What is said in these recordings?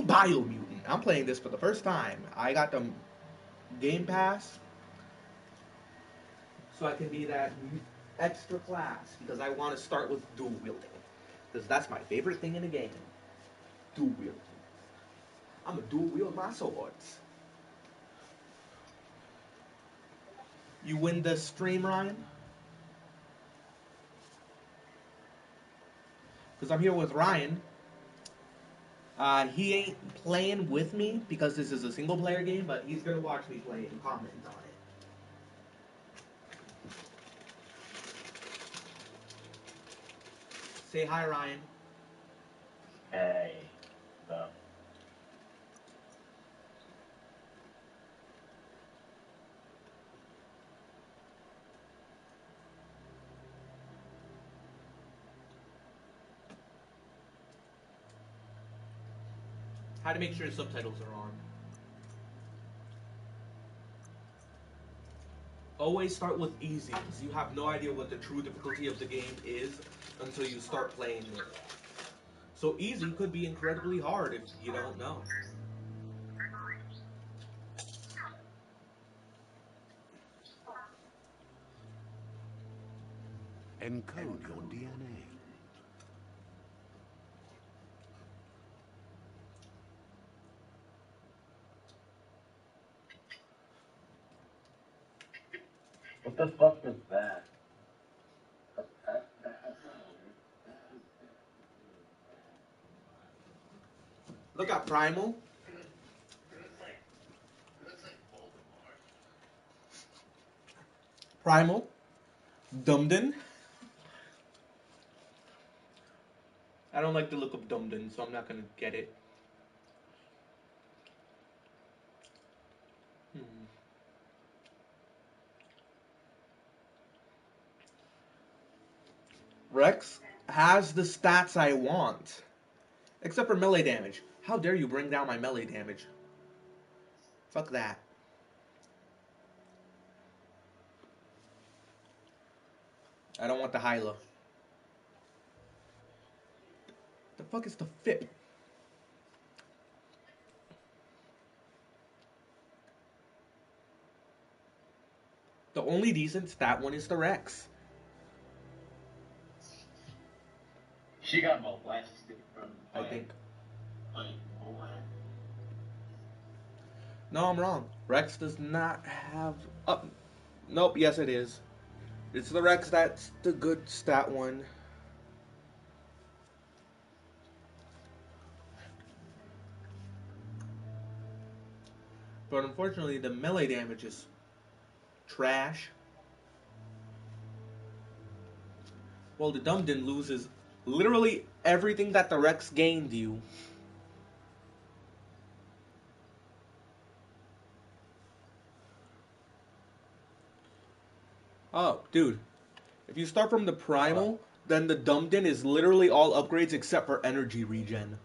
BioMutant. I'm playing this for the first time. I got the Game Pass, so I can be that extra class because I want to start with dual wielding because that's my favorite thing in the game. Dual wielding. I'm a dual wield my swords. You win the stream, Ryan, because I'm here with Ryan. He ain't playing with me because this is a single player game, but he's gonna watch me play and comment on it. Say hi, Ryan. Hey, so How to make sure subtitles are on. Always start with easy because you have no idea what the true difficulty of the game is until you start playing it. So easy could be incredibly hard if you don't know. Encode your DNA. what the fuck is that? Look at Primal. Primal. Dumden. I don't like the look of Dumden, so I'm not gonna get it. Hmm. Rex has the stats I want, except for melee damage. How dare you bring down my melee damage? Fuck that. I don't want the Hyla. The fuck is the FIP? The only decent stat one is the Rex. She got molested from I think. by boy. No, I'm wrong. Rex does not have. Oh, nope. Yes, it is. It's the Rex that's the good stat one. But unfortunately, the melee damage is trash. Well, the Dumden loses literally everything that the Rex gained you. Oh, dude. If you start from the Primal, then the Dumden is literally all upgrades except for energy regen.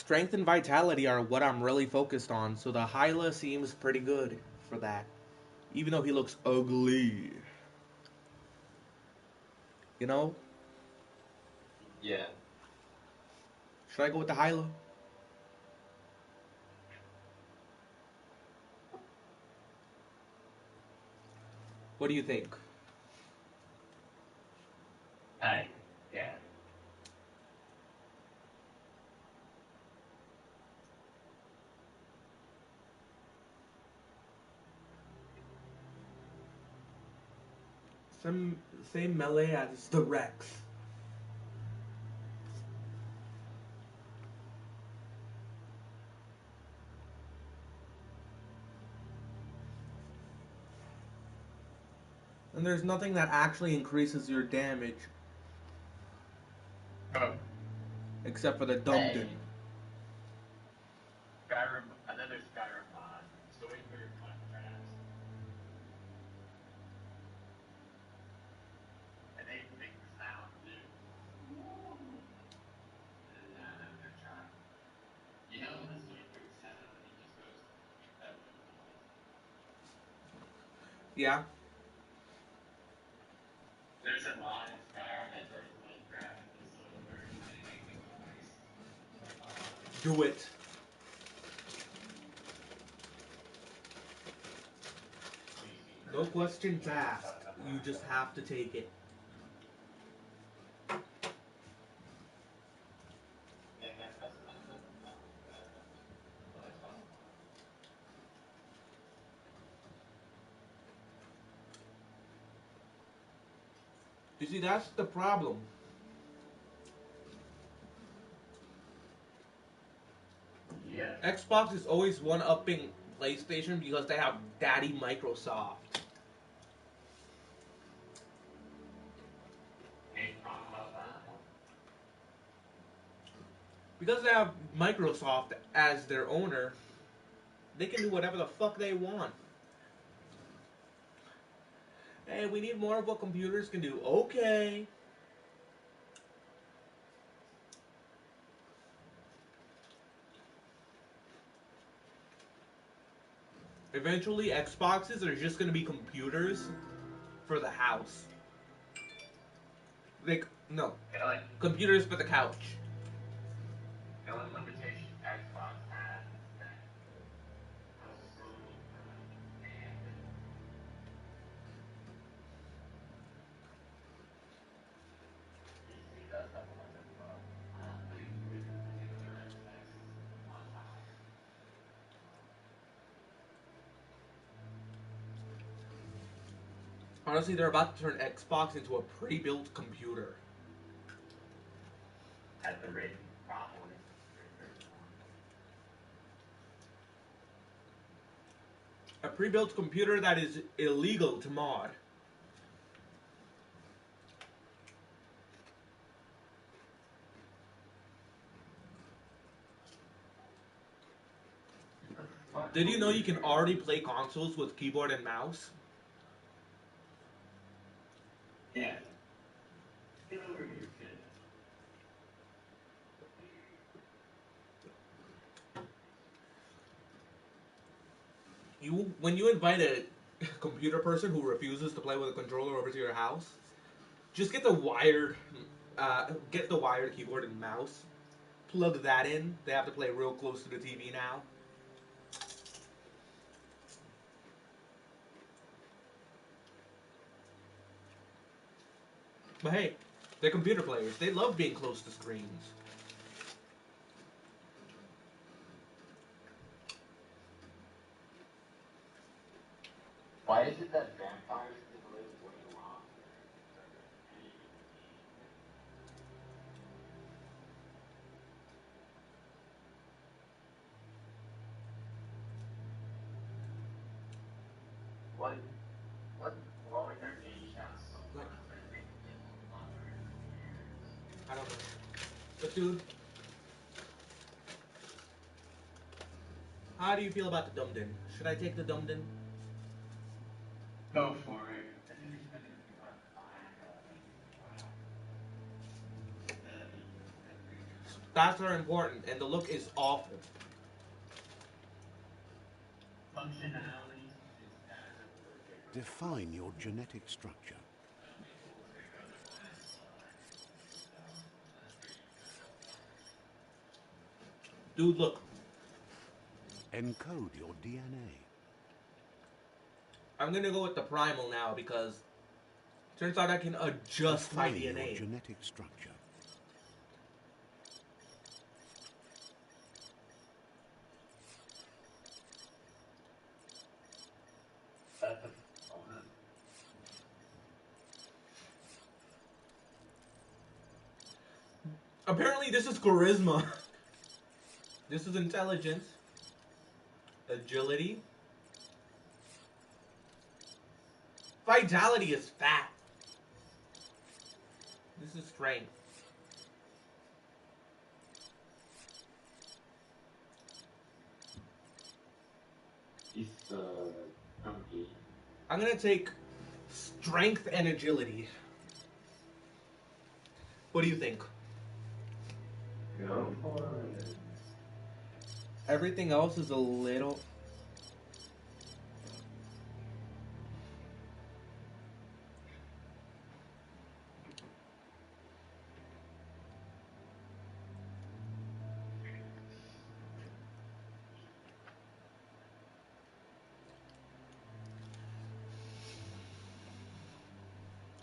Strength and Vitality are what I'm really focused on, so the Hyla seems pretty good for that. Even though he looks ugly. You know? Yeah. Should I go with the Hyla? What do you think? Hey. Yeah. Same melee as the Rex. And there's nothing that actually increases your damage Oh. except for the Hey. Dumden. Skyrim, and then there's Skyrim mod. So wait for your contrast. Yeah. There's a mod inspired by Minecraft episode where they make the voice like Do it. No questions asked. You just have to take it. You see, that's the problem. yeah. Xbox is always one-upping PlayStation because they have Daddy Microsoft. Any problem about that? Because they have Microsoft as their owner, they can do whatever the fuck they want. Hey, we need more of what computers can do. Okay. Eventually, Xboxes are just going to be computers for the house. Like, no. Computers for the couch. The only limitation Xbox has is that how slowly and PC does have a lot of pretty good particular aspects on top. Honestly, they're about to turn Xbox into a pre-built computer. At the rate probably. A pre-built computer that is illegal to mod. Did you know you can already play consoles with keyboard and mouse? Yeah. Get over here, kid. When you invite a computer person who refuses to play with a controller over to your house, just get the wired keyboard and mouse, plug that in. They have to play real close to the TV now. But hey, they're computer players. They love being close to screens. Why is it that vampires can live way longer than any human being? What blowing their age down so Like, much that they can live longer in years? I don't know. But dude, how do you feel about the Dumden? Should I take the Dumden? Go for it. I think it's gonna be fine. Stats are important, and the look is awful. Functionality is as important. Define your genetic structure. Dude, look. Encode your DNA. I'm gonna go with the primal now because turns out I can adjust my Define your DNA. genetic structure. Apparently, this is charisma. This is intelligence, agility, vitality is fat. This is strength. It's okay. I'm gonna take strength and agility. What do you think? Go for it. Everything else is a little.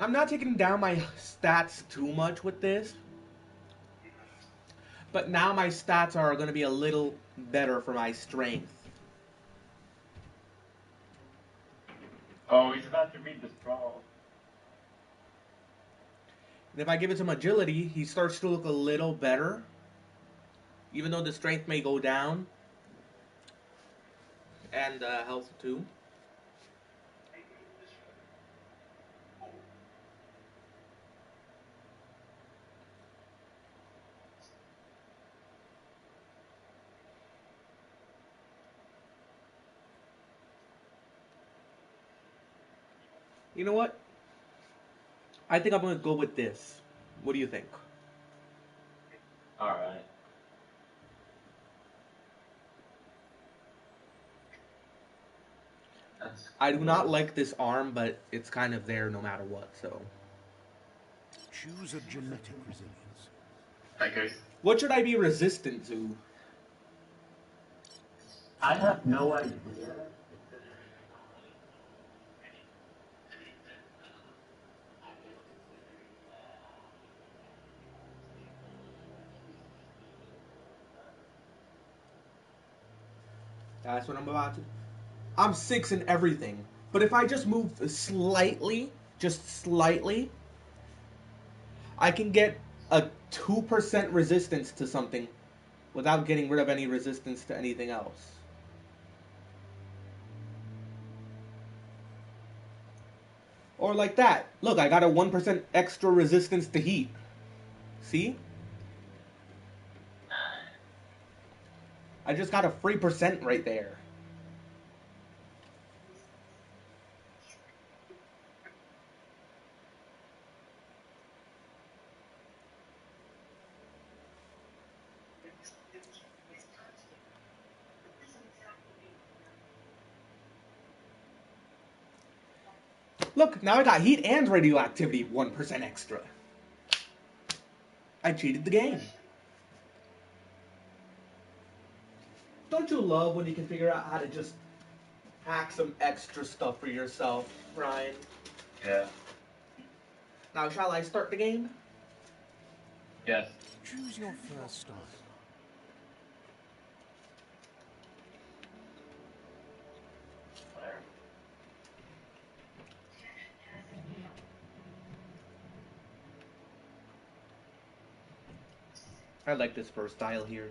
I'm not taking down my stats too much with this, but now my stats are going to be a little better for my strength. Oh, he's about to read the scroll. And if I give it some agility, he starts to look a little better, even though the strength may go down, and health too. You know what? I think I'm going to go with this. What do you think? Alright. That's I do not cool. like this arm, but it's kind of there no matter what, so. Choose a genetic resilience. Okay. What should I be resistant to? I have no idea. That's what I'm about to. I'm 6 in everything. But if I just move slightly, just slightly, I can get a 2% resistance to something without getting rid of any resistance to anything else. Or like that. Look, I got a 1% extra resistance to heat. See? I just got a free percent right there. Look, now I got heat and radioactivity 1% extra. I cheated the game. Don't you love when you can figure out how to just hack some extra stuff for yourself, Ryan? Yeah. Now, shall I start the game? Yes. Choose your first style. I like this first style here.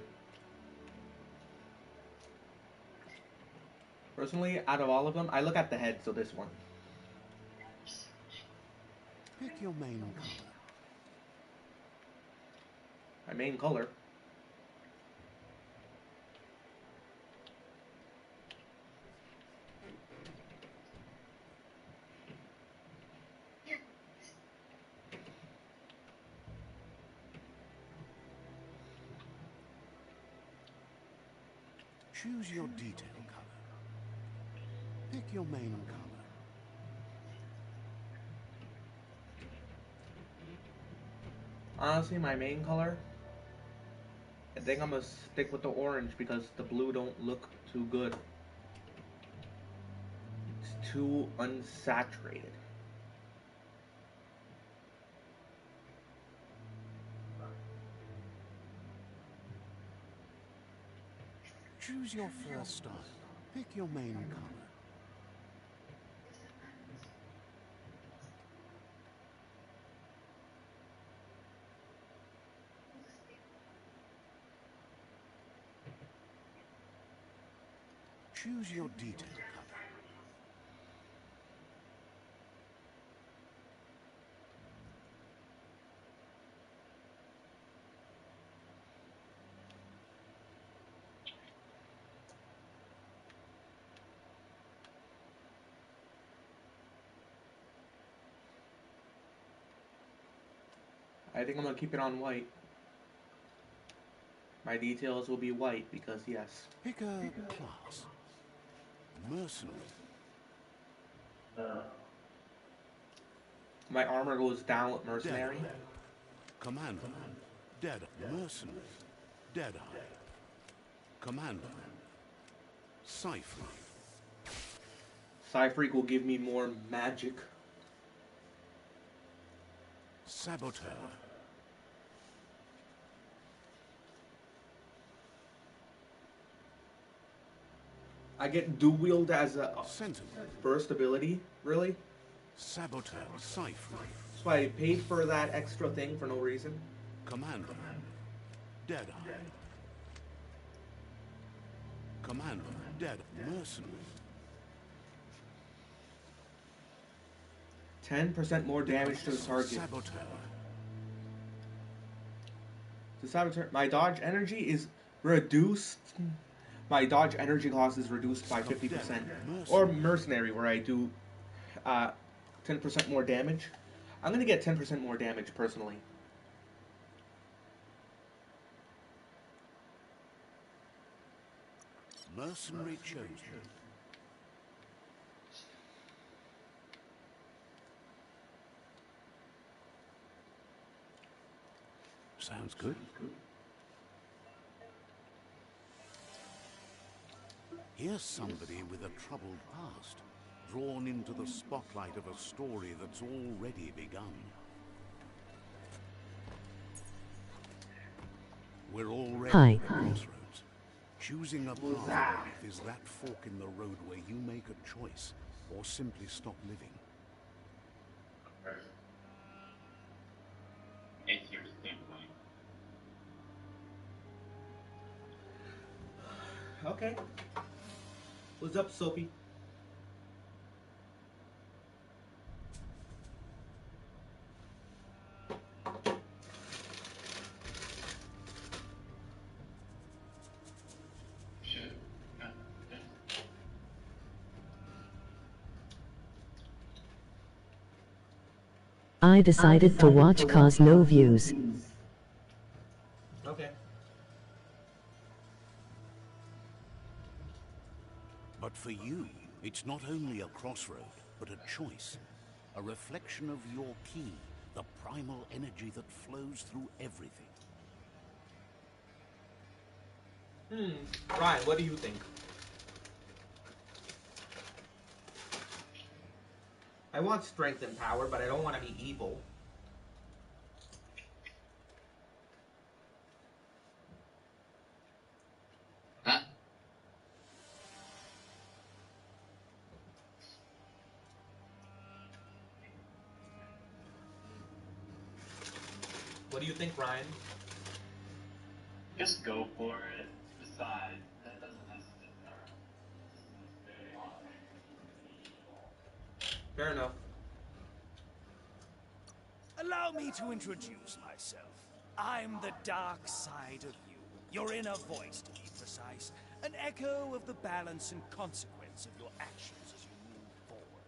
Personally, out of all of them, I look at the head, so this one. Pick your main color. My main color. Choose your detail color. Pick your main color. Honestly, my main color, I think I'm gonna stick with the orange because the blue don't look too good. It's too unsaturated. Choose your first style. Pick your main color. Choose your detail color. I think I'm gonna keep it on white. My details will be white because yes. Pick a class. Mercenary. My armor goes down with mercenary. Deadeye. Commander. Deadeye. Mercenary. Deadeye. Commander. Cypher. Psyfreak will give me more magic. Saboteur. I get dual wield as a Sentinel. burst ability, really? Saboteur. Cypher. So I paid for that extra thing for no reason. Commander. Deadeye. Commander. Dead. Mercenary. 10% more damage to the target. Saboteur. The saboteur. My dodge energy is reduced. My dodge energy cost is reduced by 50%. Or mercenary, where I do 10% more damage. I'm gonna get 10% more damage personally. Mercenary chosen. Sounds good. Here's somebody with a troubled past, drawn into the spotlight of a story that's already begun. We're already at the crossroads. Choosing a path of life is that fork in the road where you make a choice, or simply stop living. It's your standpoint. Okay. What's up, Sophie? I decided to watch cause no views. Okay. But for you, it's not only a crossroad, but a choice. A reflection of your key, the primal energy that flows through everything. Ryan, what do you think? I want strength and power, but I don't want to be evil. Huh? What do you think, Ryan? Just go for it. Besides, that doesn't necessarily. Fair enough. Allow me to introduce myself. I'm the dark side of you. Your inner voice, to be precise. An echo of the balance and consequence of your actions as you move forward.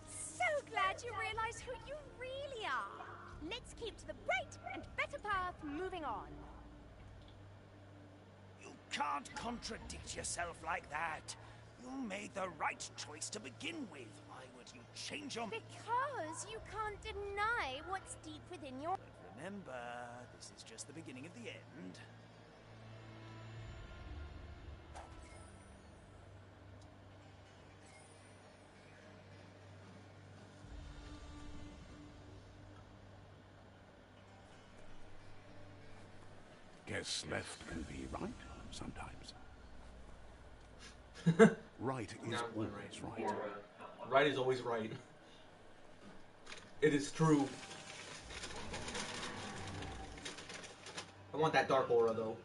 So glad you realize who you really are. Let's keep to the right and better path moving on. You can't contradict yourself like that. You made the right choice to begin with. Why would you change your... Because you can't deny what's deep within your... But remember, this is just the beginning of the end. Guess left can be right sometimes. Right is No, always right. Right is always right. It is true. I want that dark aura, though.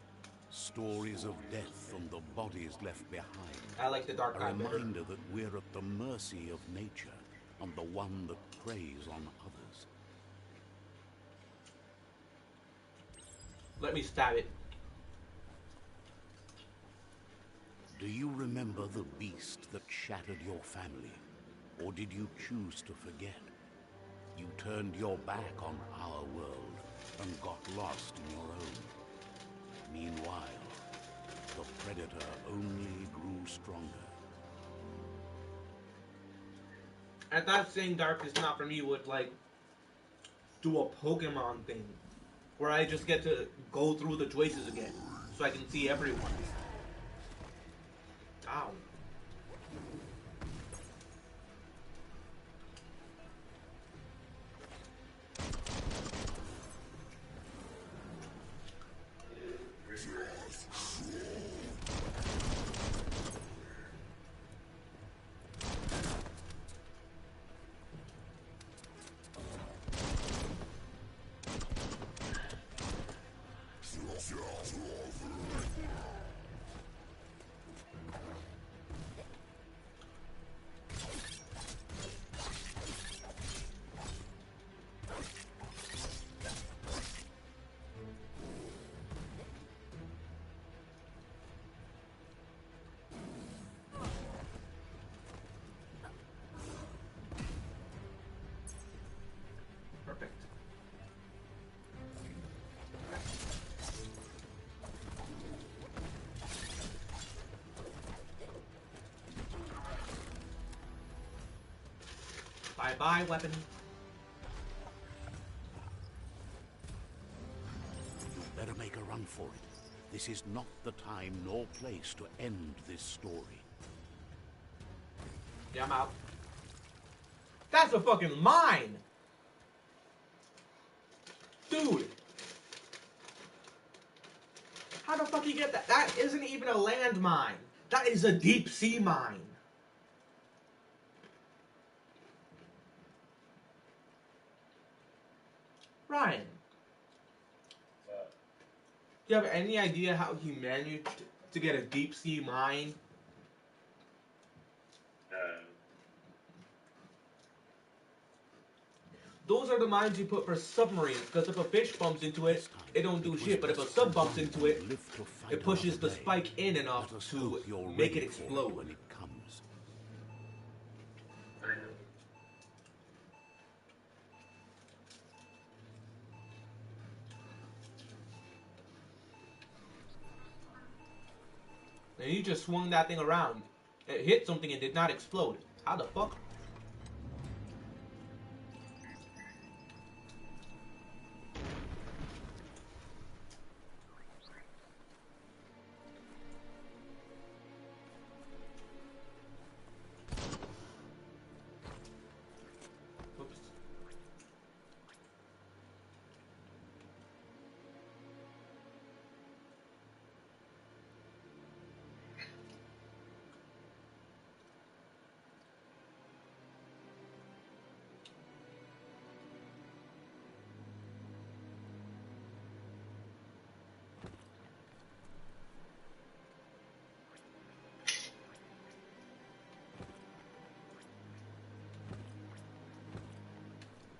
Stories of death and the bodies left behind. I like the dark A guy better. reminder that we're at the mercy of nature and the one that preys on others. Let me stab it. Do you remember the beast that shattered your family? Or did you choose to forget? You turned your back on our world and got lost in your own. Meanwhile, the predator only grew stronger. I thought saying dark is not for me would, like, do a Pokemon thing. Where I just get to go through the choices again. So so I can see everyone. Ow. Perfect. Bye-bye, weapon. You'd better make a run for it. This is not the time nor place to end this story. Yeah, I'm out. That's a fucking mine! Dude! How the fuck you get that? That isn't even a land mine. That is a deep sea mine. Ryan. Do you have any idea how he managed to get a deep sea mine? Those are the mines you put for submarines, because if a fish bumps into it, it don't do shit. But if a sub bumps into it, it pushes the spike in enough to make it explode. When it comes. And you just swung that thing around. It hit something and did not explode. How the fuck? Oops.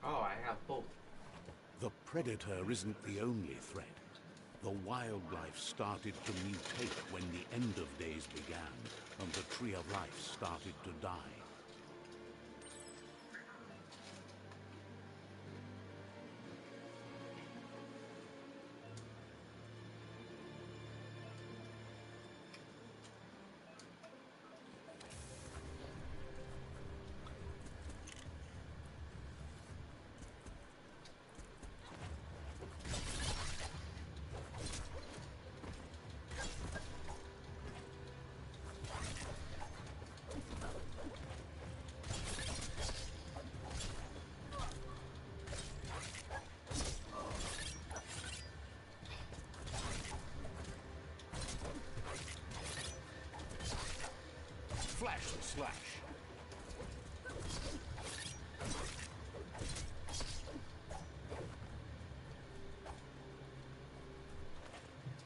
Oh, I have both. The predator isn't the only threat. The wildlife started to mutate when the end of days began, and the tree of life started to die. Flash and slash.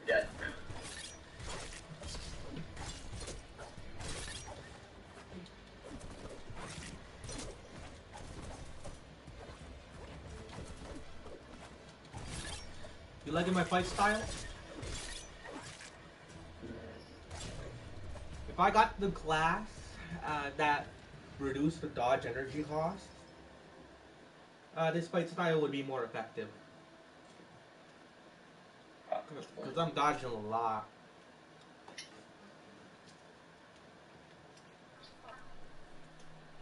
Yeah. You liking my fight style? If I got the class that reduced the dodge energy cost, this fight style would be more effective. Because I'm dodging a lot.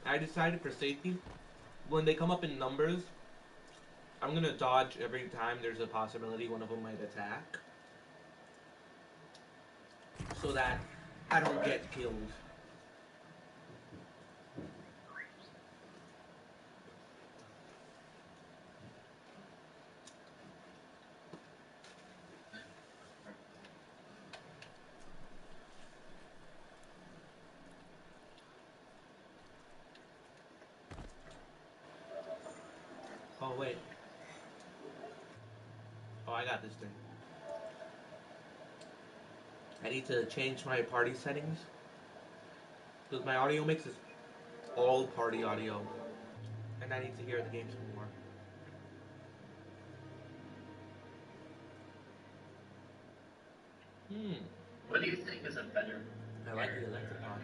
I decided for safety, when they come up in numbers, I'm gonna dodge every time there's a possibility one of them might attack. so that I don't get killed. Oh wait. Oh, I got this thing. I need to change my party settings because my audio mix is all party audio, and I need to hear the game some more. Hmm. What do you think is a better? I like the electric mod.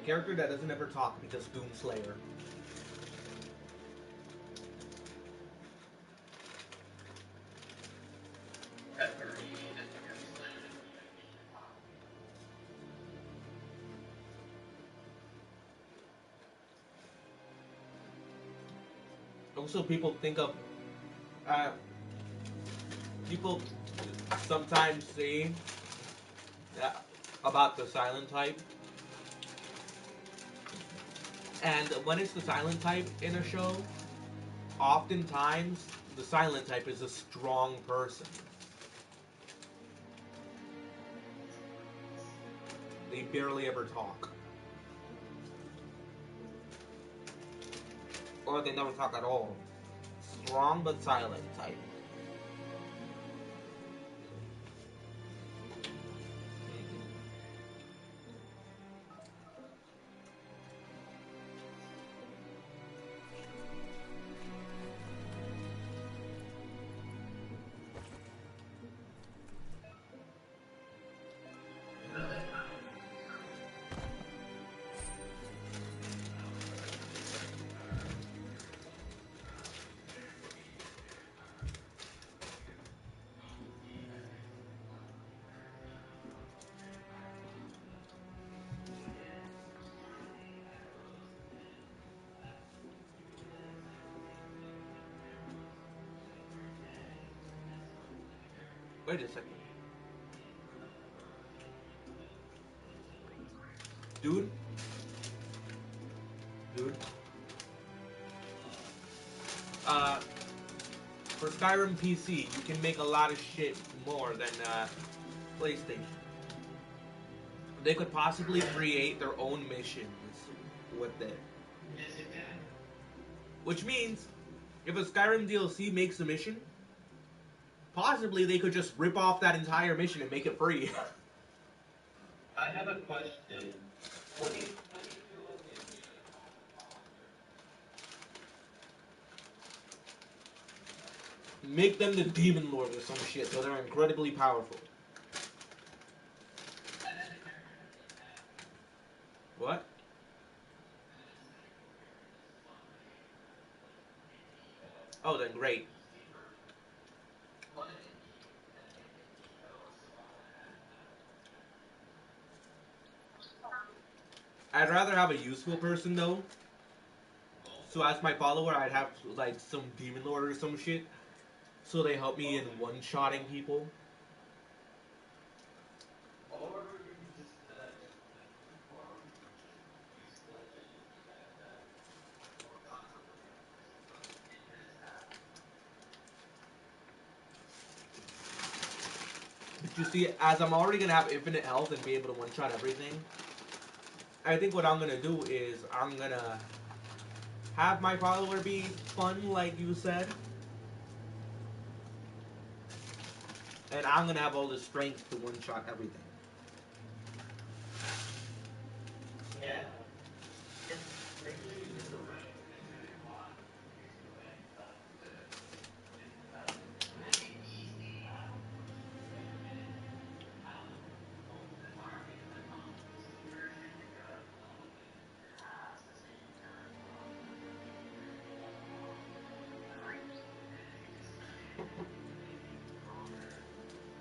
A character that doesn't ever talk because Doomslayer. Also, uh, people sometimes say that about the silent type, and when it's the silent type in a show, oftentimes the silent type is a strong person. They barely ever talk. Or they never talk at all. Strong but silent type. Wait a second. Dude? Dude? Uh, for Skyrim PC, you can make a lot of shit more than PlayStation. They could possibly create their own missions with it. Which means, if a Skyrim DLC makes a mission, possibly they could just rip off that entire mission and make it free. I have a question. What do you Make them the Demon Lord or some shit, so they're incredibly powerful. What? Oh, then great. I'd rather have a useful person though. So as my follower, I'd have like some Demon Lord or some shit. So they help me in one-shotting people. But you see, as I'm already gonna have infinite health and be able to one-shot everything, I think what I'm gonna do is I'm gonna have my follower be fun, like you said, and I'm gonna have all the strength to one-shot everything.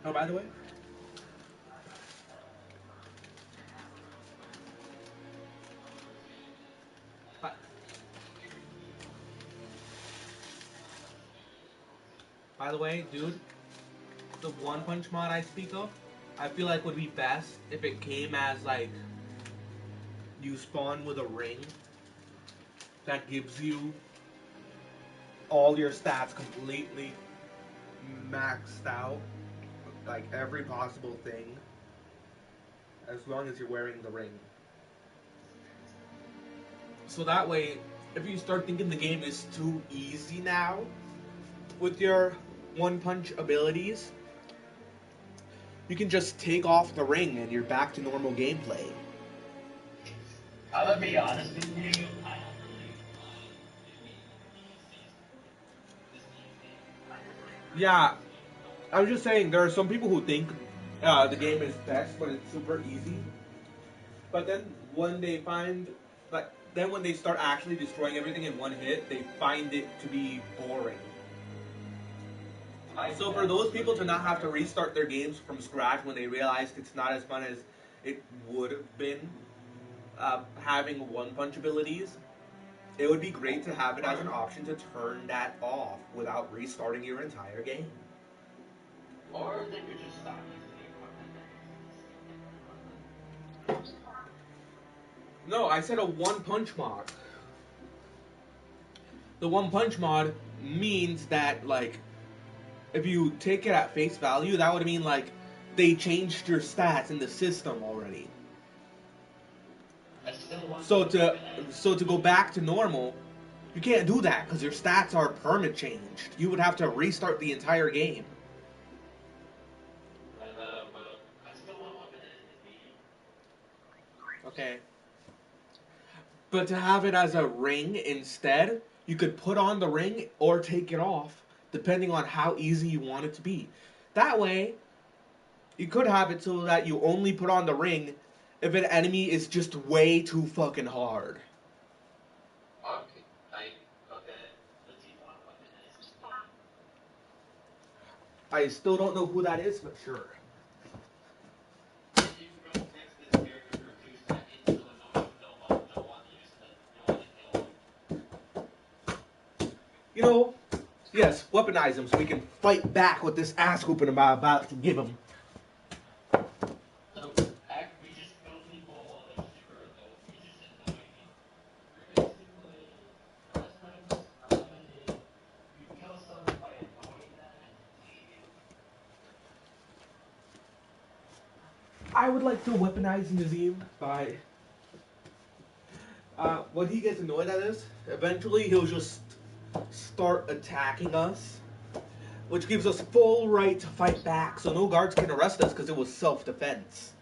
Oh, by the way, But by the way, dude, the one punch mod I speak of, I feel like would be best if it came as like you spawn with a ring that gives you all your stats completely maxed out, like every possible thing, as long as you're wearing the ring. So that way, if you start thinking the game is too easy now with your one punch abilities, you can just take off the ring and you're back to normal gameplay. I'm gonna be honest with you, I don't really Yeah, I was just saying there are some people who think the game is best when it's super easy, but then when they find, like, then when they start actually destroying everything in one hit, they find it to be boring. So for those people to not have to restart their games from scratch when they realized it's not as fun as it would have been having one punch abilities, it would be great to have it as an option to turn that off without restarting your entire game. or they could just stop using the equipment. No, I said a one punch mod. The one punch mod means that, like, if you take it at face value, that would mean like they changed your stats in the system already. So to go back to normal, you can't do that because your stats are perma changed. You would have to restart the entire game. Okay. But to have it as a ring instead, you could put on the ring or take it off, depending on how easy you want it to be. That way, you could have it so that you only put on the ring if an enemy is just way too fucking hard. Okay, let's see what weapon is. I still don't know who that is, but sure. If you go next to this character for 2 seconds, they'll want to use it. You'll want to kill them. You know, yes, weaponize him so we can fight back with this ass whooping I'm about to give him. So, we just kill people while they're super annoying. We just annoy people. Basically, last time you kill someone by annoying them and leave you. I would like to weaponize Nazim by when he gets annoyed at us, eventually he'll just start attacking us, which gives us full right to fight back, so no guards can arrest us because it was self-defense.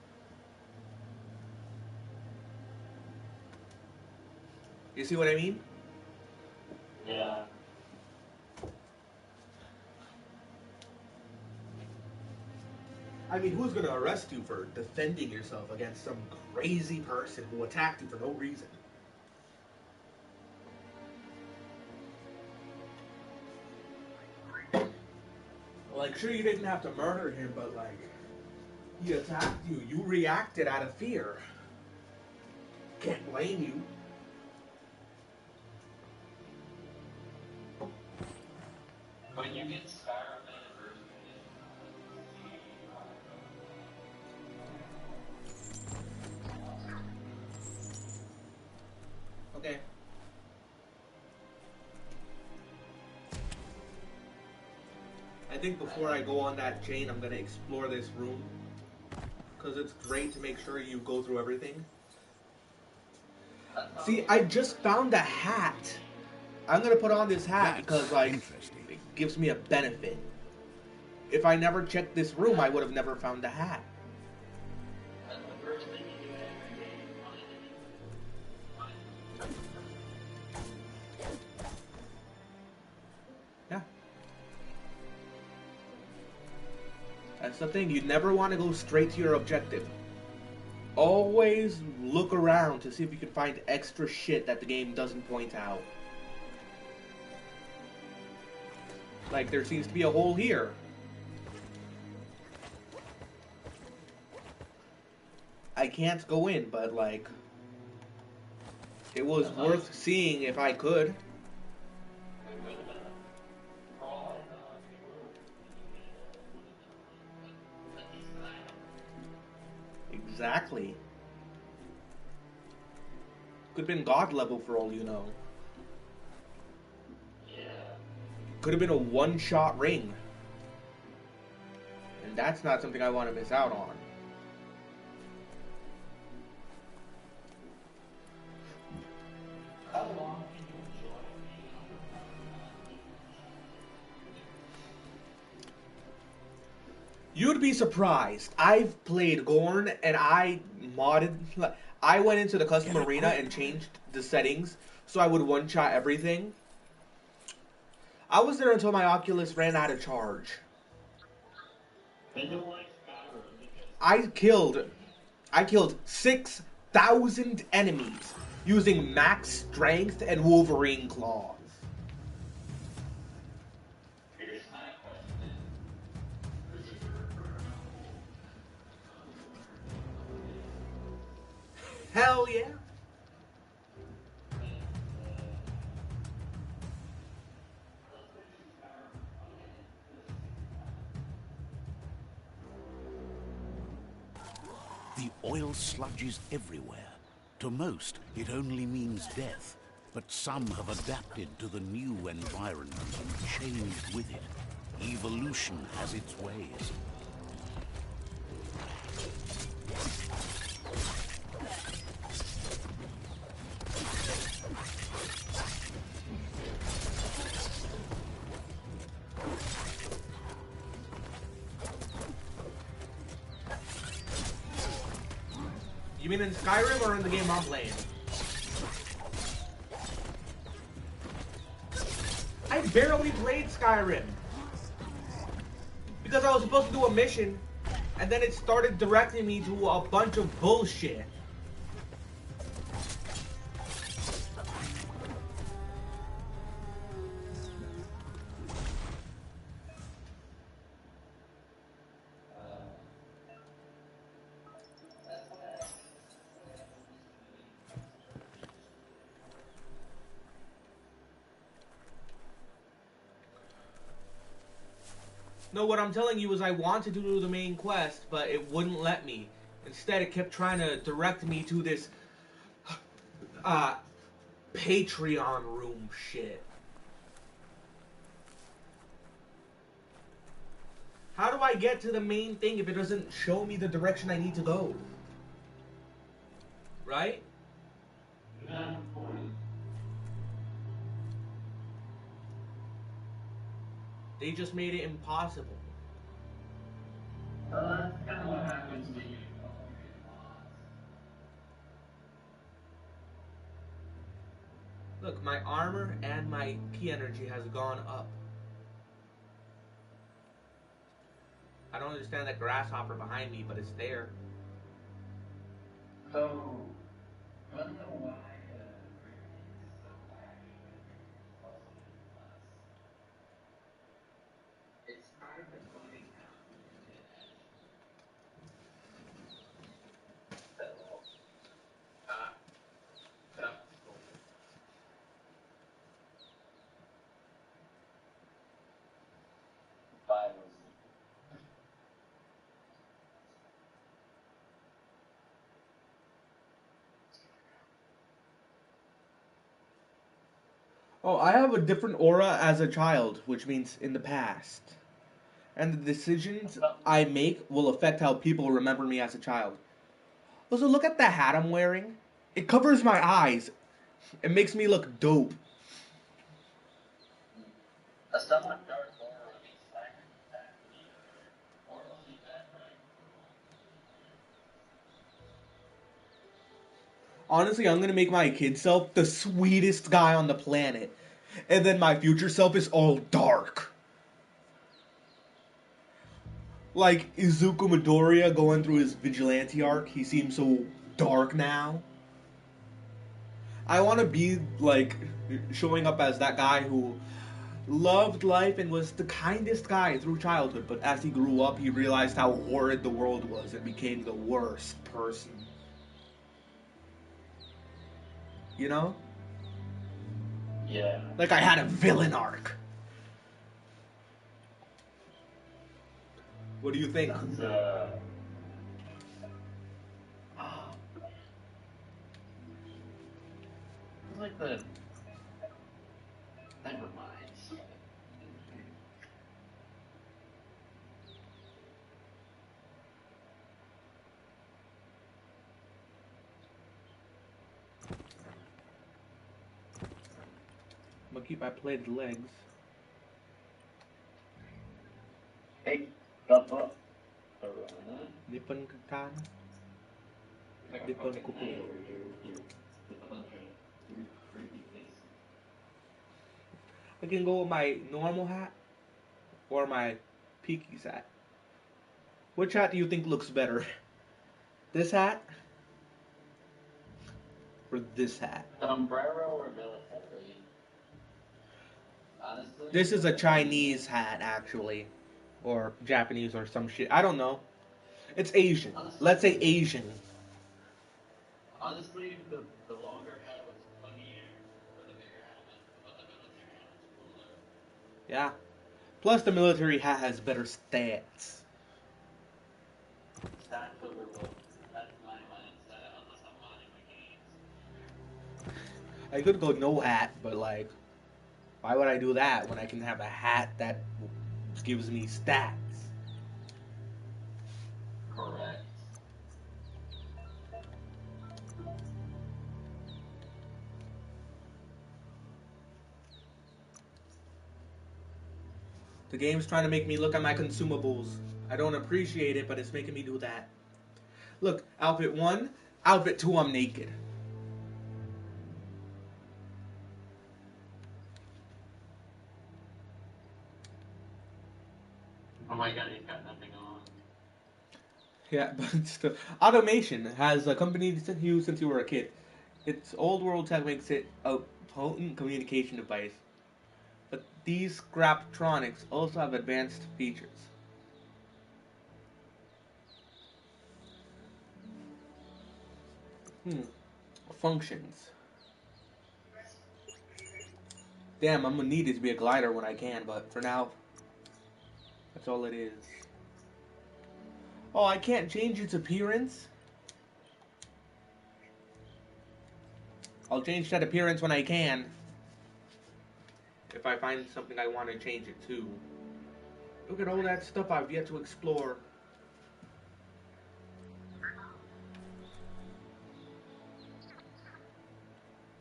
You see what I mean? Yeah. I mean, who's gonna arrest you for defending yourself against some crazy person who attacked you for no reason? Like, sure, you didn't have to murder him, but, like, he attacked you. You reacted out of fear. Can't blame you. When you get Skyrim Anniversary Edition, Okay. I think before I go on that chain, I'm gonna explore this room. Because it's great to make sure you go through everything. See, I just found a hat. I'm gonna put on this hat That's because, like, interesting. it gives me a benefit. If I never checked this room, I would have never found the hat. that's the first thing you do every day. Yeah. That's the thing. You never want to go straight to your objective. Always look around to see if you can find extra shit that the game doesn't point out. Like, there seems to be a hole here. I can't go in, but, like, It was worth seeing if I could. It would have been for all I know, if you were leaving, it would have been a decent item. Exactly. Could have been god level for all you know. Yeah. Could have been a one-shot ring. And that's not something I want to miss out on. How long can you enjoy being on You'd be surprised. I've played Gorn and I modded. I went into the custom arena and changed the settings so I would one-shot everything. I was there until my Oculus ran out of charge. They don't like Skyrim because I killed 6,000 enemies using max strength and Wolverine claws. here's my question. Would you prefer Hell yeah. The oil sludges everywhere. To most, it only means death. But some have adapted to the new environment and changed with it. Evolution has its ways. You mean in Skyrim or in the game I'm playing? I barely played Skyrim. Because I was supposed to do a mission, and then it started directing me to a bunch of bullshit. No, what I'm telling you is I wanted to do the main quest, but it wouldn't let me. Instead, it kept trying to direct me to this Patreon room shit. How do I get to the main thing if it doesn't show me the direction I need to go? Right? you have a point? They just made it impossible. That's kind of what happens when you incorporate mods. Look, my armor and my key energy has gone up. I don't understand that grasshopper behind me, but it's there. So, I don't know why everything is so laggy when everything's supposed to be less. It's hard to putting out the edge. So, uh, that's cool. Bios. Oh, I have a different aura as a child, which means in the past. And the decisions I make will affect how people remember me as a child. Also, look at the hat I'm wearing. It covers my eyes. It makes me look dope. A somewhat dark aura makes Siren attack weaker, or else you bad right. Honestly, I'm gonna make my kid self the sweetest guy on the planet. And then my future self is all dark. Like Izuku Midoriya going through his vigilante arc, he seems so dark now. I want to be like showing up as that guy who loved life and was the kindest guy through childhood, but as he grew up, he realized how horrid the world was and became the worst person. You know? Yeah. Like I had a villain arc. What do you think? Sounds, oh, it's like the. Never mind. I'm gonna keep my plated legs. Hey, Papa. Nippon katana. Like a Nippon fucking kuku. hey over your creepy face. I can go with my normal hat or my Peaky's hat. Which hat do you think looks better? This hat? Or this hat? Sombrero or military? Honestly, This is a Chinese hat, actually. Or Japanese or some shit. I don't know. It's Asian. Let's say Asian. honestly, the longer hat was funnier, but the bigger hat was, but the military hat was cooler. Yeah. Plus, the military hat has better stats. Stats over looks. That's my mindset. Unless I'm modding my games. I could go no hat, but like, why would I do that when I can have a hat that gives me stats? Correct. The game's trying to make me look at my consumables. I don't appreciate it, but it's making me do that. Look, outfit 1, outfit 2, I'm naked. Oh my god, he's got nothing on. Yeah, but still. Automation has accompanied you since you were a kid. Its old world tech makes it a potent communication device. But these Scraptronics also have advanced features. Functions. Damn, I'm gonna need it to be a glider when I can, but for now, that's all it is. Oh, I can't change its appearance? I'll change that appearance when I can. If I find something I want to change it to. Look at all that stuff I've yet to explore.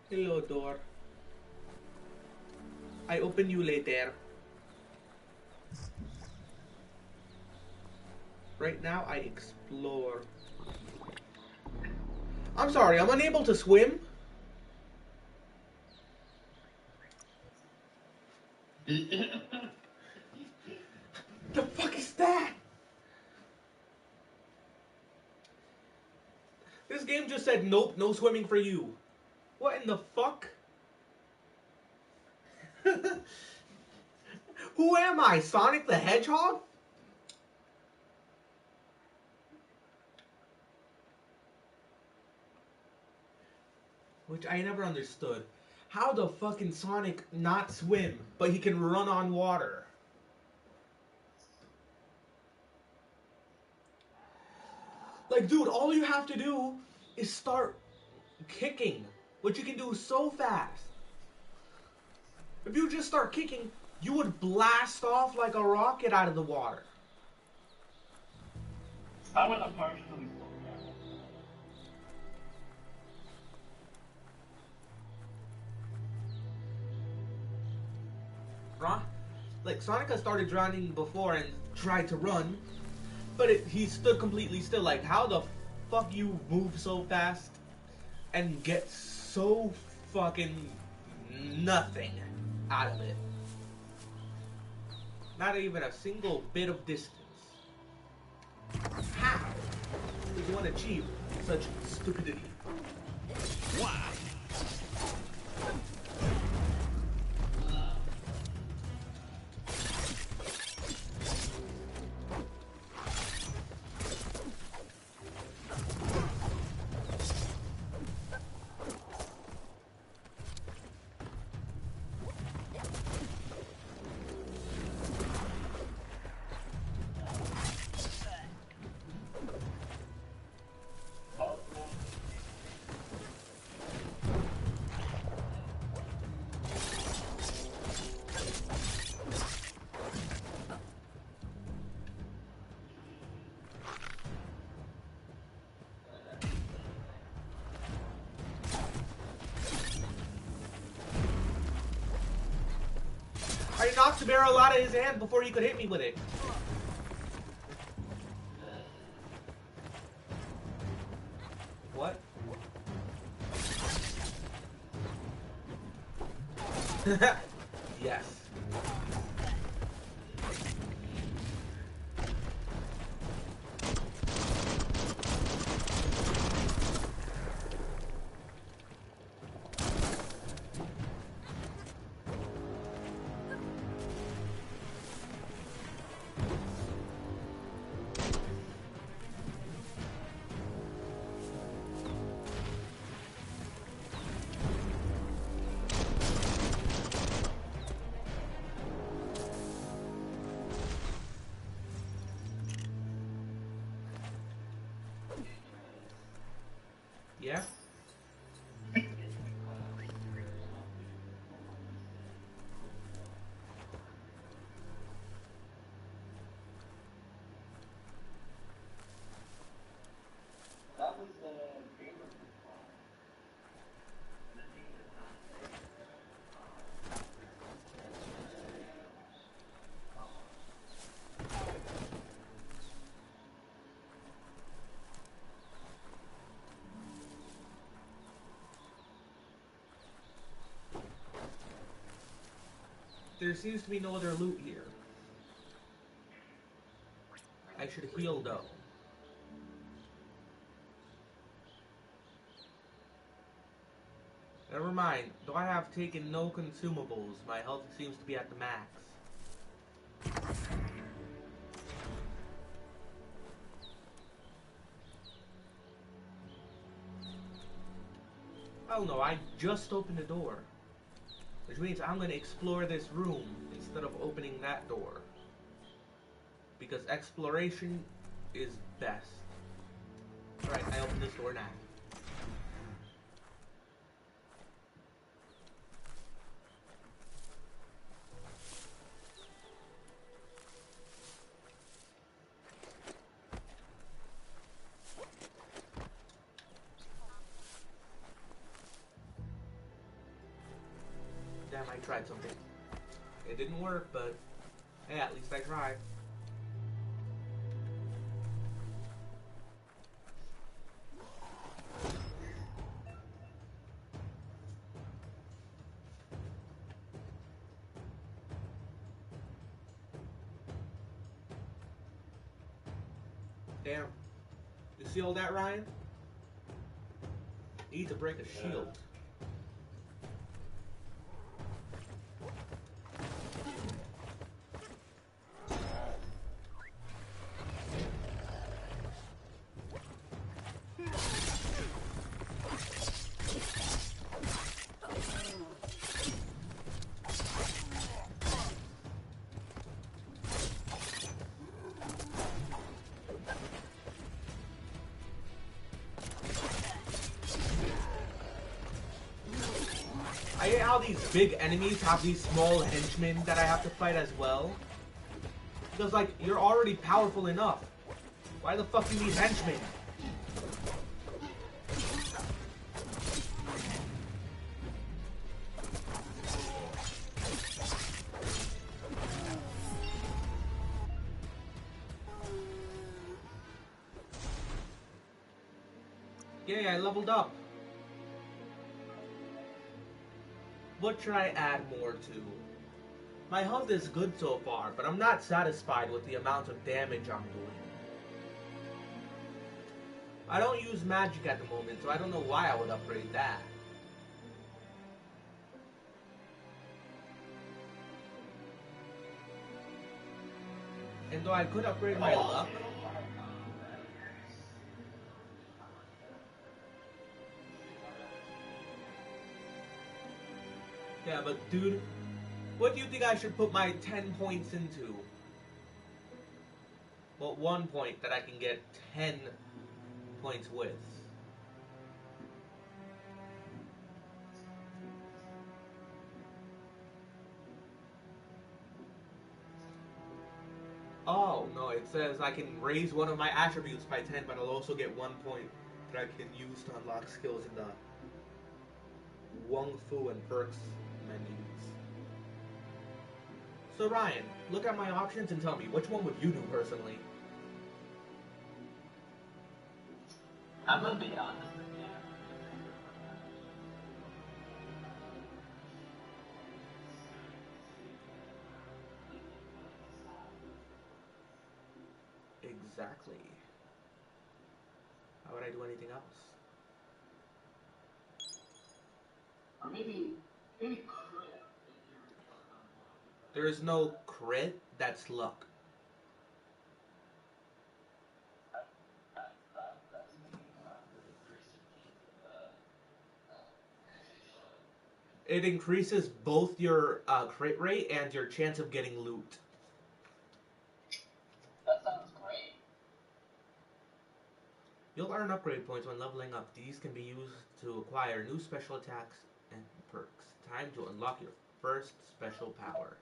Hello, door. I open you later. Right now, I explore. I'm sorry, I'm unable to swim? The fuck is that? This game just said, nope, no swimming for you. What in the fuck? Who am I, Sonic the Hedgehog? Which I never understood. How the fucking Sonic not swim, but he can run on water? Like, dude, all you have to do is start kicking, which you can do so fast. If you just start kicking, you would blast off like a rocket out of the water. I went a partially slow down. Huh? Like, Sonic has started drowning before and tried to run, but he stood completely still. Like, how the fuck you move so fast and get so fucking nothing out of it? Not even a single bit of distance. How does one achieve such stupidity? Why? knocked the barrel out of his hand before he could hit me with it. What? Yes. Yeah? That was the gamer ball. And then he did not. There seems to be no other loot here. I should heal though. Never mind. Though I have taken no consumables, my health seems to be at the max. Oh no, I just opened the door. Which means I'm going to explore this room instead of opening that door. Because exploration is best. Alright, I open this door now. Damn, I tried something. It didn't work, but hey, at least I tried. Damn. You see all that, Ryan? Need to break a shield. I hate how these big enemies have these small henchmen that I have to fight as well. Because, like, you're already powerful enough. Why the fuck do you need henchmen? Yay, I leveled up. What should I add more to? My health is good so far, but I'm not satisfied with the amount of damage I'm doing. I don't use magic at the moment, so I don't know why I would upgrade that. And though I could upgrade my luck, yeah, but dude, what do you think I should put my 10 points into? Well, 1 point that I can get 10 points with. Oh, no, it says I can raise one of my attributes by 10, but I'll also get 1 point that I can use to unlock skills in the Wong Fu and Perks menus. So Ryan, look at my options and tell me which one would you do personally? I'm gonna be honest with you. Exactly. How would I do anything else? Or maybe crit if you're There is no crit. That's luck. that's the increase It increases both your crit rate and your chance of getting loot. that sounds great. You'll earn upgrade points when leveling up. These can be used to acquire new special attacks and perks. Time to unlock your first special power.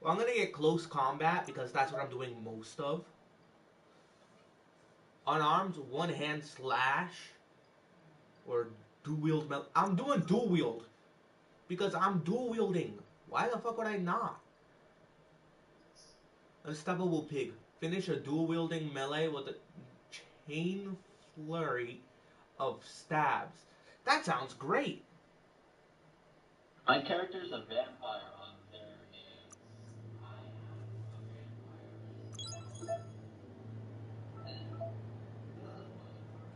Well, I'm gonna get close combat because that's what I'm doing most of. Unarmed, one hand slash, or dual wield. I'm doing dual wield because I'm dual wielding. Why the fuck would I not? Unstoppable Pig. Finish a dual wielding melee with a chain flurry of stabs. That sounds great. My character's a vampire on there is I am a vampire. And this is most important.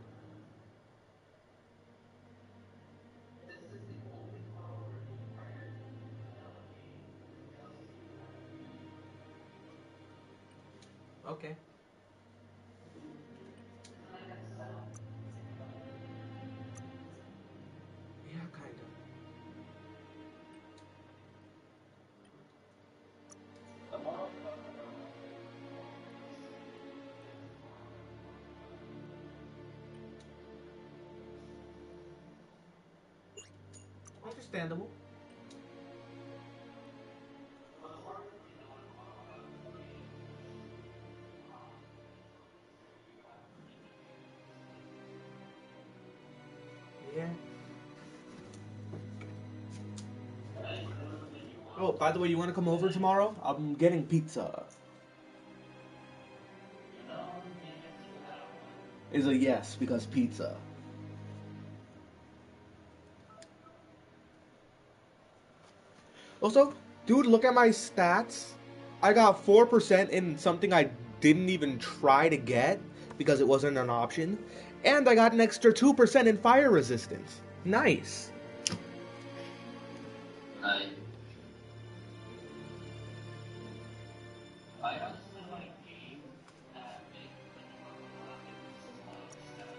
This is the only power the entire game can delegate just to me. Okay. Isn't that kind of sad? Yeah, kinda. The moral of the story always is hard. Understandable. What's hard is you don't want to play you have Yeah. any clues that you want Oh, by the way, you want to come over tomorrow? I'm getting pizza. you know the answer to that one. Is a yes because pizza. Also, dude, look at my stats. I got 4% in something I didn't even try to get because it wasn't an option. And I got an extra 2% in fire resistance. Nice. I I honestly like games that make graphics static.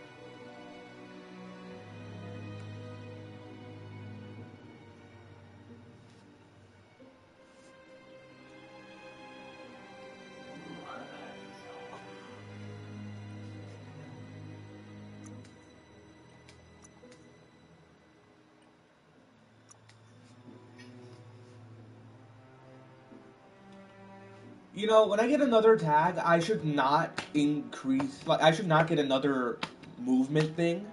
Ooh, artifacts help. You know, when I get another tag, I should not increase, like, I should not get another movement thing.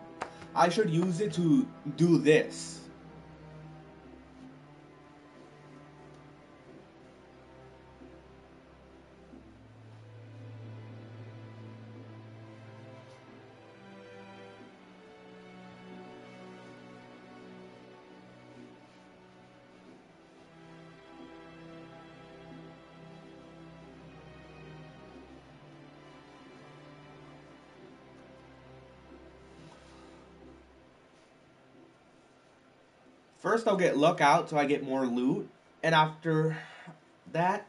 I should use it to do this. First, I'll get luck out so I get more loot, and after that,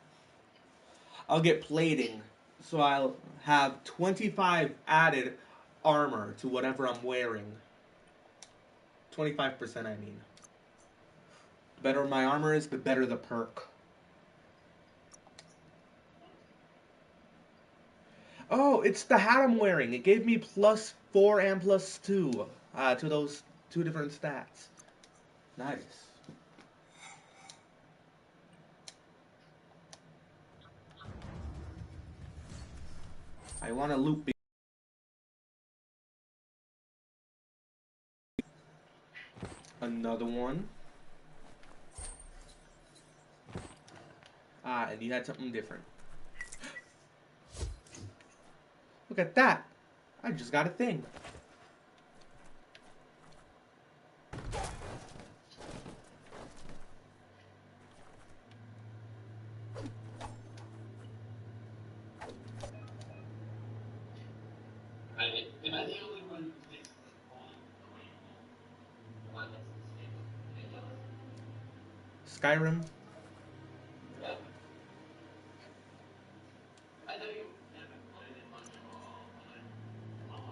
I'll get plating so I'll have 25 added armor to whatever I'm wearing. 25%, I mean. The better my armor is, the better the perk. Oh, it's the hat I'm wearing. It gave me +4 and +2 to those two different stats. Nice. I want to loot another one. Ah, and you had something different. Look at that. I just got a thing. Am I the only one who thinks all the weapons in this game look ridiculous? Skyrim. Yeah. I know you haven't played it much at all, but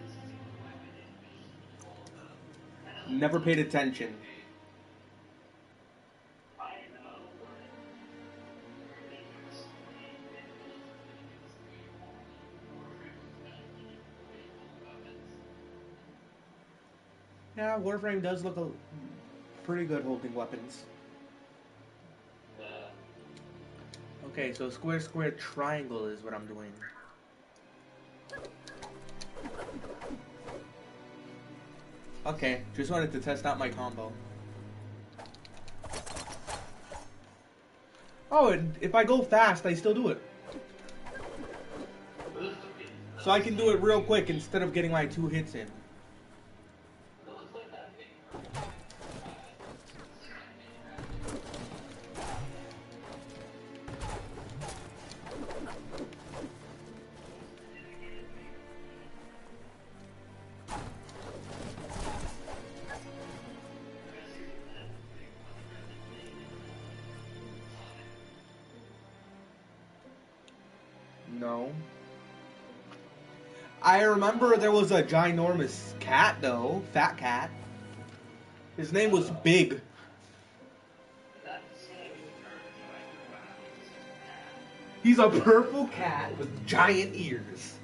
this is the weapon animation you all about. Never paid attention. I know where they do a story and it's the weapons. Yeah, Warframe does look pretty good holding weapons. Okay, so square, square, triangle is what I'm doing. Okay, just wanted to test out my combo. Oh, and if I go fast, I still do it. So I can do it real quick instead of getting my 2 hits in. No. I remember there was a ginormous cat, though. Fat cat. His name was Big. He's a purple cat with giant ears.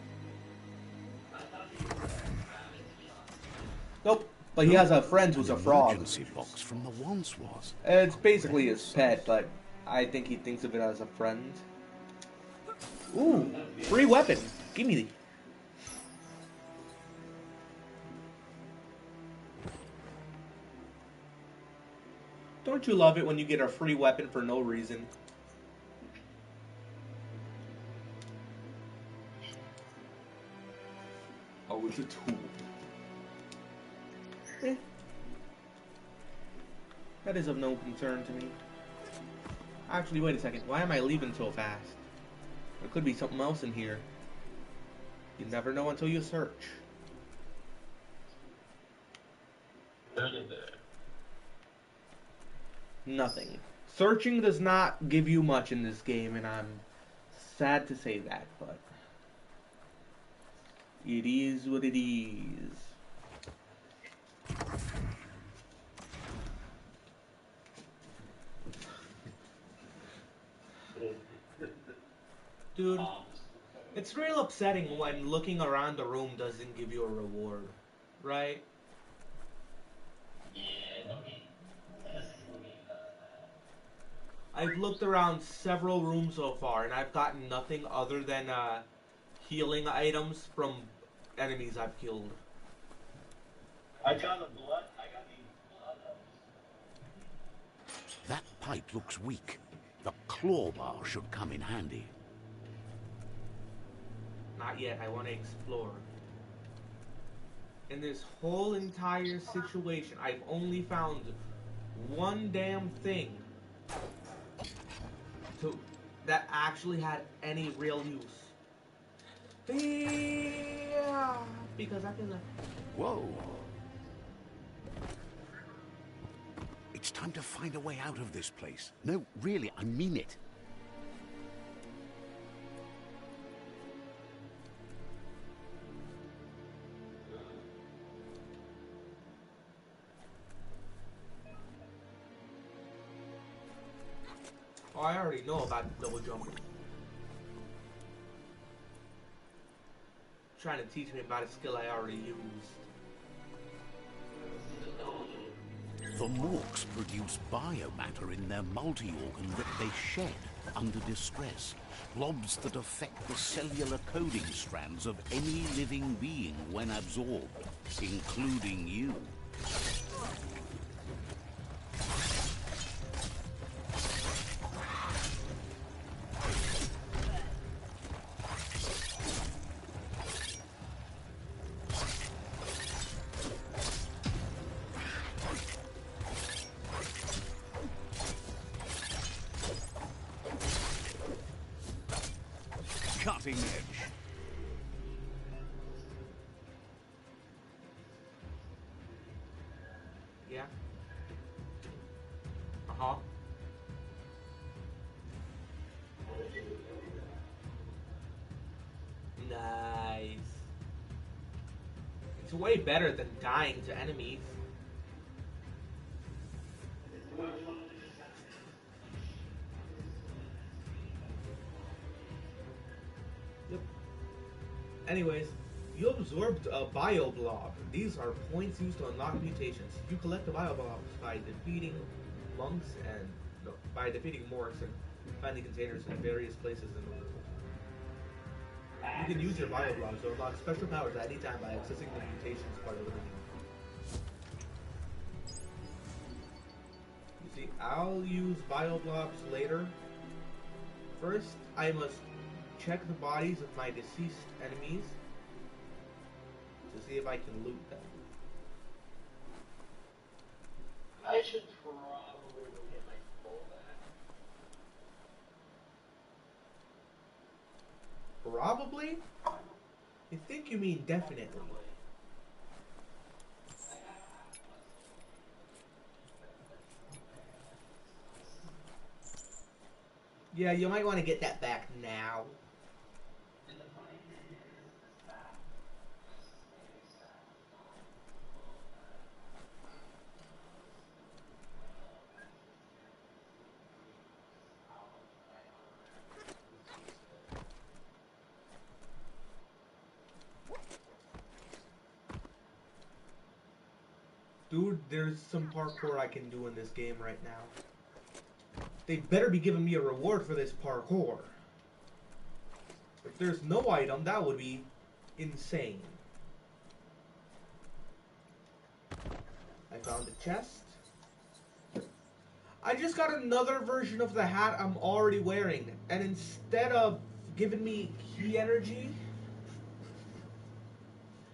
Nope. But he has a friend who's a frog. Emergency box from the once was. It's basically his pet, but I think he thinks of it as a friend. Ooh, free weapon. Give me the. Don't you love it when you get a free weapon for no reason? Oh, it's a tool. Eh. That is of no concern to me. Actually, wait a second. Why am I leaving so fast? There could be something else in here. You never know until you search. Nothing. Searching does not give you much in this game, and I'm sad to say that, but it is what it is. Dude, it's real upsetting when looking around the room doesn't give you a reward, right? I've looked around several rooms so far, and I've gotten nothing other than healing items from enemies I've killed. I got the blood. I got the blood. That pipe looks weak. The claw bar should come in handy. Not yet, I want to explore. In this whole entire situation, I've only found one damn thing that actually had any real use. Yeah, because I can. Whoa. It's time to find a way out of this place. No, really, I mean it. Oh, I already know about the double jump. Trying to teach me about a skill I already used. The Morks produce biomatter in their multi-organ that they shed under distress. Blobs that affect the cellular coding strands of any living being when absorbed, including you. cutting edge. Yeah. Uh-huh. Nice. It's way better than dying to enemies. Yep. Anyways, you absorbed a bioblob. These are points used to unlock mutations. You collect the bioblobs by defeating monks and no, by defeating morks and finding containers in various places in the world. You can use your bioblobs to unlock special powers at any time by accessing the mutations part of the menu. You see, I'll use bioblobs later. First, I must check the bodies of my deceased enemies to see if I can loot them. I should probably go get my full back. Probably? I think you mean definitely. Yeah, you might want to get that back now. Dude, there's some parkour I can do in this game right now. They better be giving me a reward for this parkour. If there's no item, that would be insane. I found a chest. I just got another version of the hat I'm already wearing, and instead of giving me key energy,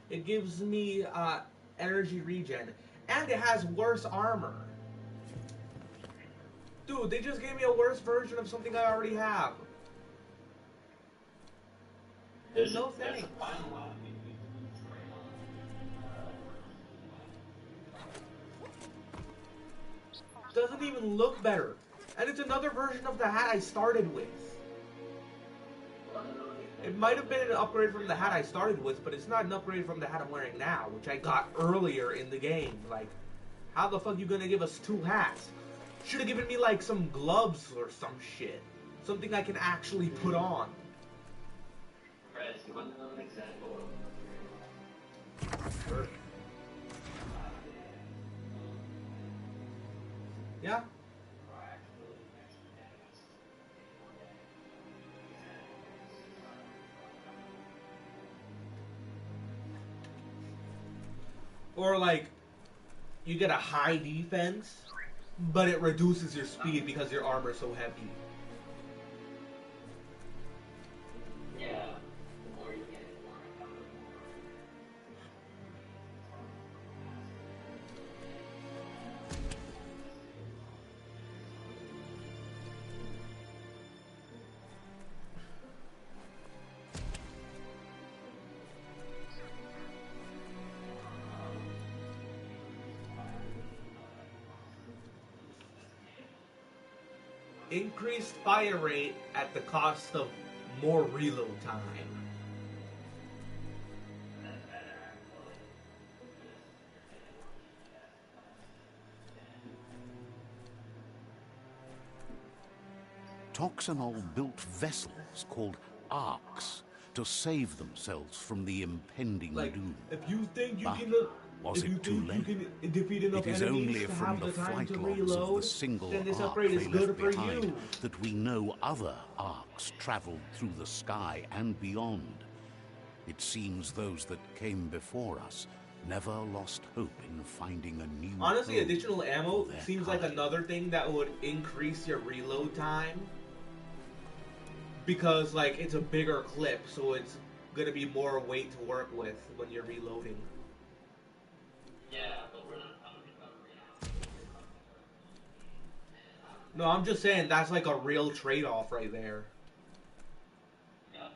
it gives me energy regen, and it has worse armor. Dude, they just gave me a worse version of something I already have. No thanks. Doesn't even look better. And it's another version of the hat I started with. It might have been an upgrade from the hat I started with, but it's not an upgrade from the hat I'm wearing now, which I got earlier in the game. Like, how the fuck you gonna give us two hats? Should have given me like some gloves or some shit. Something I can actually put on. Sure. Yeah. Or like, you get a high defense, but it reduces your speed because your armor's so heavy. Yeah. Increased fire rate at the cost of more reload time. Toxanol built vessels called arcs to save themselves from the impending Like, doom. if you think you But can, was if you it too think you late? can defeat enough It is enemies only to from have the the time flight to logs of reload, the single then this arc upgrade is they good left for behind you. that we know other arcs traveled through the sky and beyond. It seems those that came before us never lost hope in finding a new Honestly, home additional ammo for their seems like kind. another thing that would increase your reload time. Because, like, it's a bigger clip, so it's gonna be more weight to work with when you're reloading. Yeah, but we're not talking about No, I'm just saying that's like a real trade-off right there. yeah.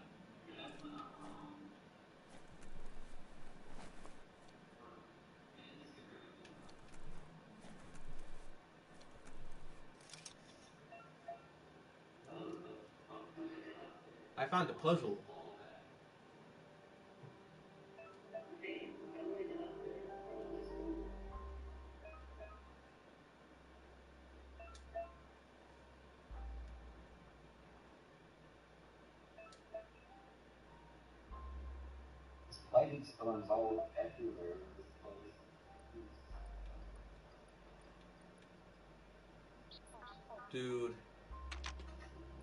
found a puzzle. Lighting storms all everywhere in this place. Dude.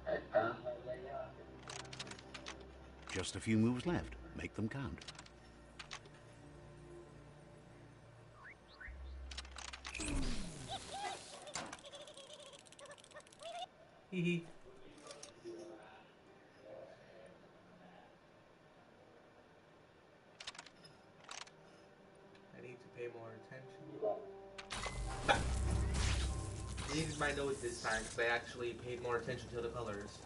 I found my way out. Just a few moves left. Make them count. Hee hee. I need to pay more attention. I needed my nose this time because I actually paid more attention to the colors.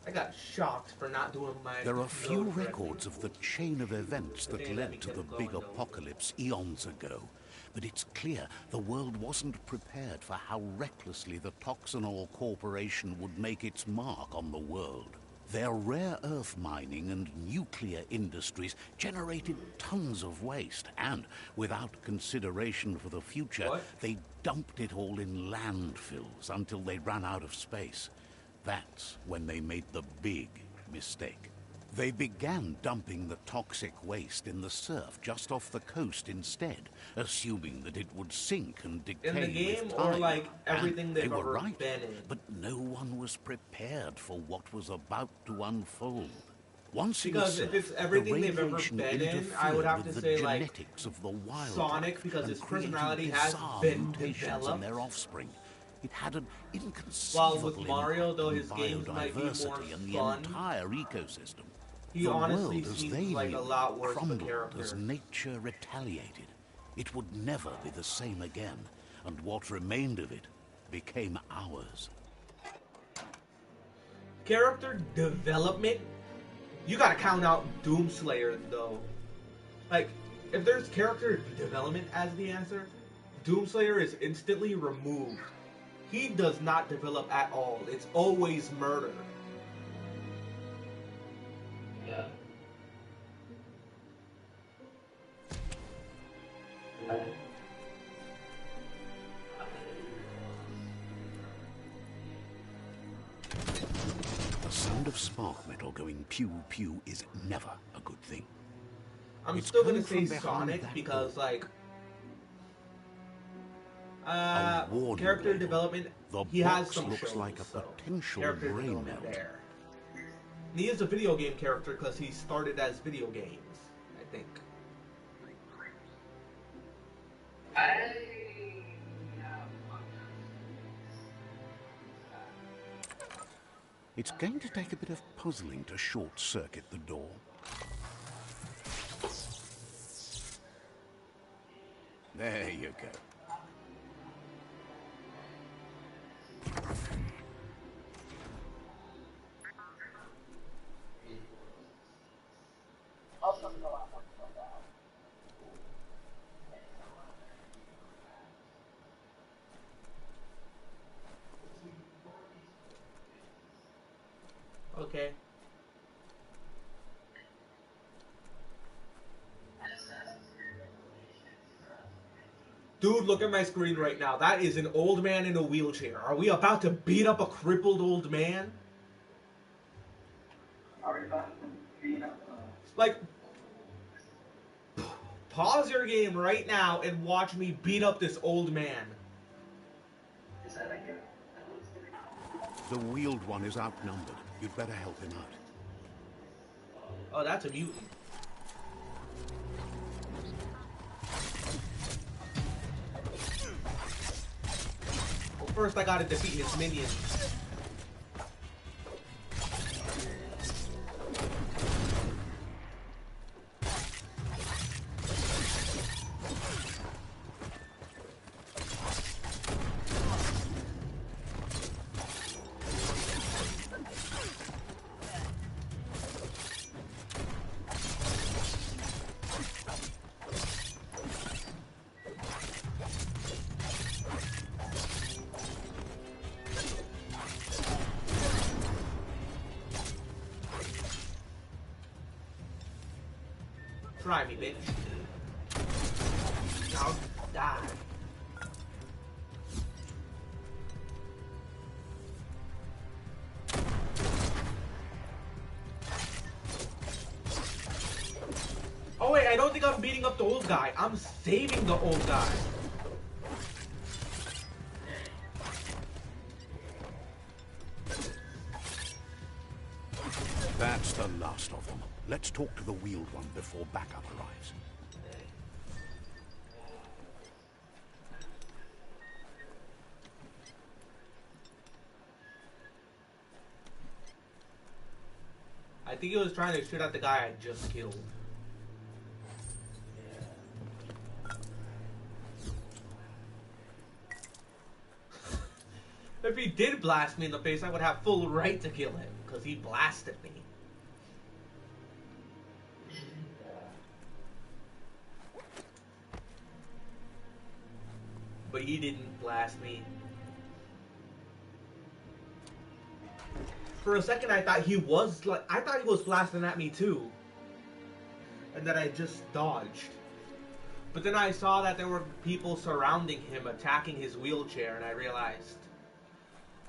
I got shocked for not doing my There are few nose records of the chain of events that Okay, let me led to get the it big going, though. apocalypse eons ago. But it's clear the world wasn't prepared for how recklessly the Toxanol Corporation would make its mark on the world. Their rare earth mining and nuclear industries generated tons of waste, and without consideration for the future, What? they dumped it all in landfills until they ran out of space. That's when they made the big mistake. They began dumping the toxic waste in the surf just off the coast instead, assuming that it would sink and decay In the game, with or time. like And everything they they've were ever right, been in? but no one was prepared for what was about to unfold. Once Because in if the it's surf, everything the they've ever radiation been in, I would interfered have to with the say like genetics of the wildlife Sonic, because and his created personality has bizarre been mutations in developed. their offspring. It had an While with inconceivable Mario, though impact his on games might be more biodiversity and the fun, entire ecosystem. he The honestly world as seems they like knew a it lot worse of a crumbled character. as nature retaliated. It would never be the same again, and what remained of it became ours. Character development? You gotta count out Doomslayer, though. Like, if there's character development as the answer, Doomslayer is instantly removed. He does not develop at all. It's always murder. Yeah. The sound of spark metal going pew-pew is never a good thing. I'm It's still gonna coming say from behind Sonic that because, door. like, A warning character label. development. The He has box some looks shows, like a so potential character brain development melt. there. And he is a video game character because he started as video games, I think. It's going to take a bit of puzzling to short-circuit the door. There you go. Okay. Dude, look at my screen right now. That is an old man in a wheelchair. Are we about to beat up a crippled old man? Like, pause your game right now and watch me beat up this old man. The wheeled one is outnumbered. You'd better help him out. Oh, that's a mutant. Well, first I gotta defeat his minions. Try me, bitch. Now die. Oh wait, I don't think I'm beating up the old guy. I'm saving the old guy. That's the last of them. Let's talk to the wheeled one before backup arrives. I think he was trying to shoot at the guy I just killed. If he did blast me in the face, I would have full right to kill him, because he blasted me. But he didn't blast me. For a second, I thought he was blasting at me too, and that I just dodged. But then I saw that there were people surrounding him, attacking his wheelchair, and I realized,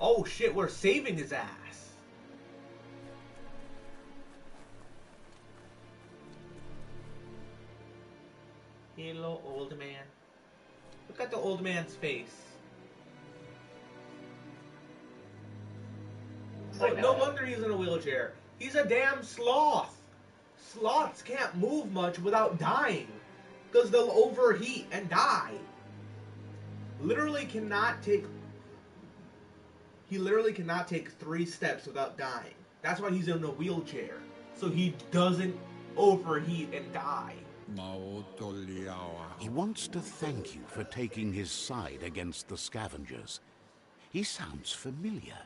oh shit, we're saving his ass. Hello, old man. Look at the old man's face. Oh, no wonder he's in a wheelchair. He's a damn sloth. Sloths can't move much without dying, because they'll overheat and die. He literally cannot take 3 steps without dying. That's why he's in a wheelchair, so he doesn't overheat and die. He wants to thank you for taking his side against the scavengers. He sounds familiar.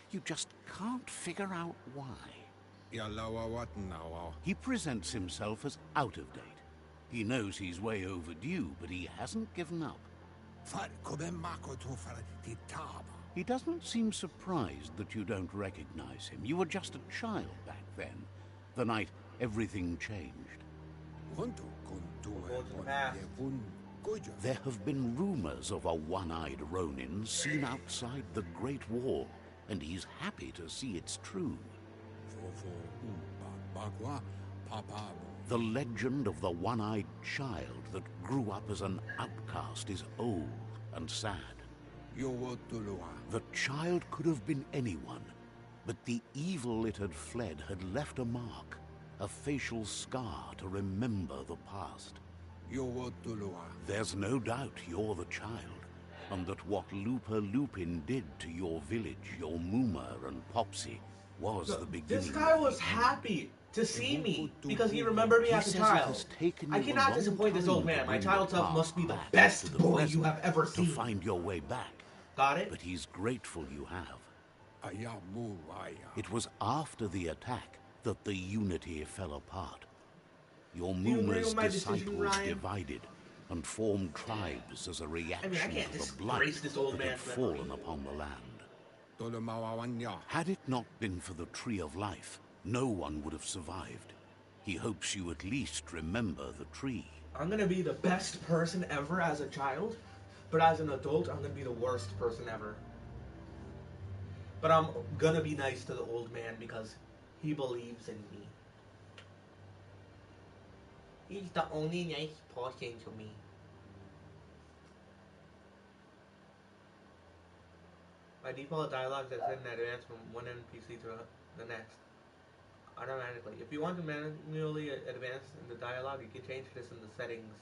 You just can't figure out why. He presents himself as out of date. He knows he's way overdue, but he hasn't given up. He doesn't seem surprised that you don't recognize him. You were just a child back then, the night everything changed. There have been rumors of a one-eyed Ronin seen outside the Great Wall, and he's happy to see it's true. The legend of the one-eyed child that grew up as an outcast is old and sad. The child could have been anyone, but the evil it had fled had left a mark, a facial scar to remember the past. There's no doubt you're the child, and that what Looper Lupin did to your village, your Moomer and Popsy, was the beginning. This guy was happy to see me because he remembered me as a child. I cannot disappoint this old man. My child self must be the best boy you have ever seen. To find your way back. Got it? But he's grateful you have. It was after the attack that the unity fell apart. Your Moomer's disciples divided and formed tribes as a reaction to the blight that had fallen upon the land. Had it not been for the Tree of Life, no one would have survived. He hopes you at least remember the tree. I'm gonna be the best person ever as a child, but as an adult, I'm gonna be the worst person ever. But I'm gonna be nice to the old man because he believes in me. He's the only nice person to me. My default dialogue is set in advance from one NPC to the next, automatically. If you want to manually advance in the dialogue, you can change this in the settings.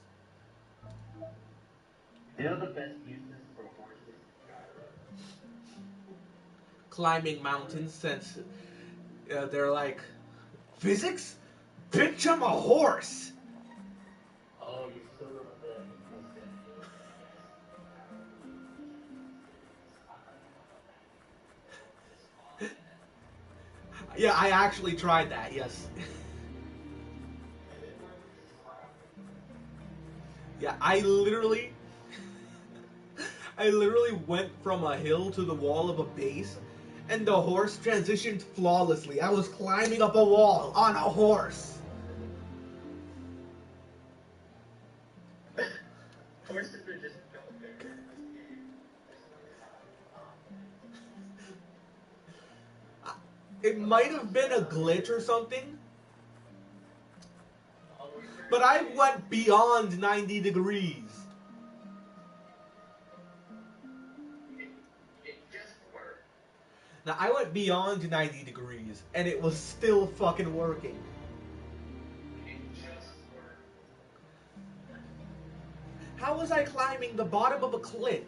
You know the best uses for horses? Climbing mountains, since they're like, physics? Bitch, I'm a horse! Oh, you still don't know that. Yeah, I actually tried that, yes. Yeah, I literally went from a hill to the wall of a base, and the horse transitioned flawlessly. I was climbing up a wall on a horse. Horses are just built different in this game. There's no It might have been a glitch or something, Although we were but I went beyond 90 degrees. it just worked. Now, I went beyond 90 degrees, and it was still fucking working. It just worked. How was I climbing the bottom of a cliff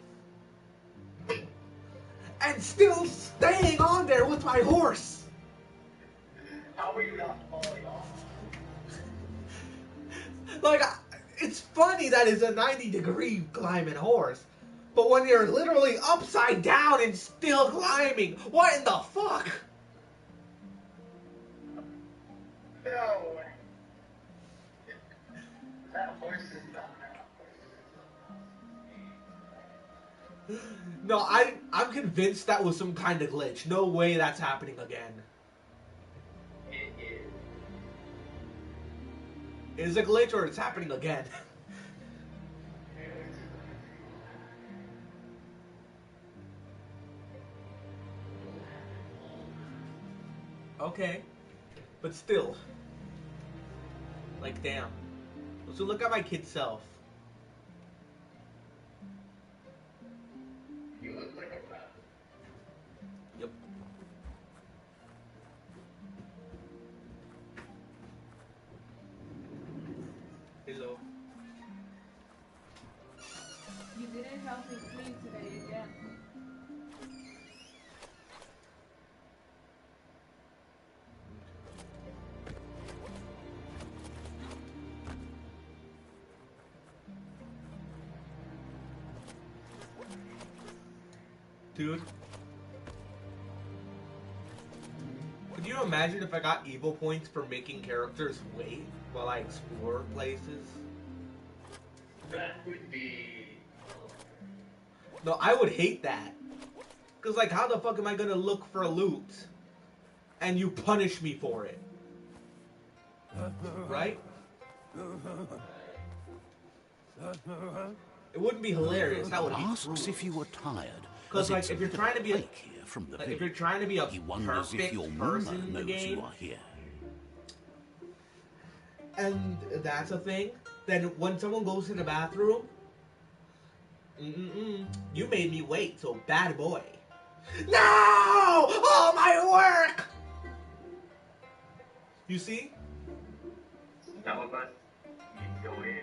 and still staying on there with my horse? How were you not falling off? Like, it's funny that it's a 90-degree climbing horse, but when you're literally upside down and still climbing, what in the fuck? No way. That horse is not No, I'm convinced that was some kind of glitch. No way that's happening again. It is. Is it a glitch or it's happening again? Okay, but still, like, damn. So look at my kid self. You look like a rat. Yep. Hello. You didn't help me clean today again. Dude. Could you imagine if I got evil points for making characters wait while I explore places? That would be. No, I would hate that. Because, like, how the fuck am I gonna look for loot and you punish me for it? Right? It wouldn't be hilarious. That would be Asks cruel. if you were tired. Because, as like, it's if a you're little trying to be a, break here from the like, village. if you're trying to be a He wonders if your perfect mama person in the knows game, you are here. and that's a thing, then when someone goes to the bathroom, you made me wait, so bad boy. No! All my work! You see? Some of us need to go in.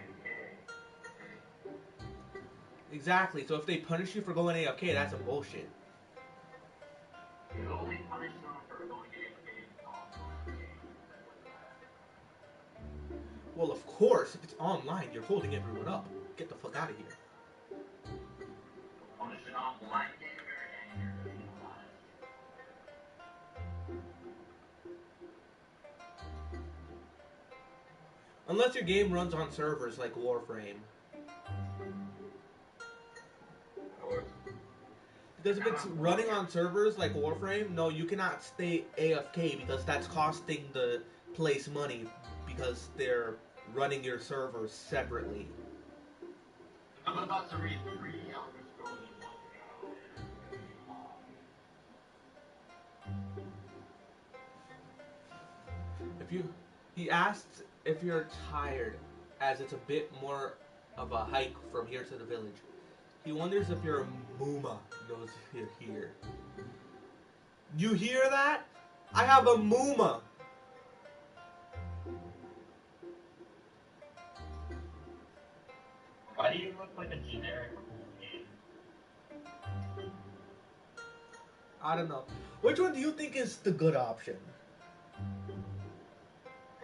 Exactly, so if they punish you for going AFK, that's some bullshit. You only punish someone for going in. Well, of course, if it's online, you're holding everyone up. Get the fuck out of here. Punish an online gamer and you're really alive. Unless your game runs on servers like Warframe. Because if it's running on servers like Warframe, no, you cannot stay AFK because that's costing the place money because they're running your servers separately. I'm about to read 3 Elder Scrolls in 1 go. He asks if you're tired, as it's a bit more of a hike from here to the village. He wonders if your Mooma knows if you're here. You hear that? I have a Mooma. Why do you look like a generic cool game? I don't know. Which one do you think is the good option?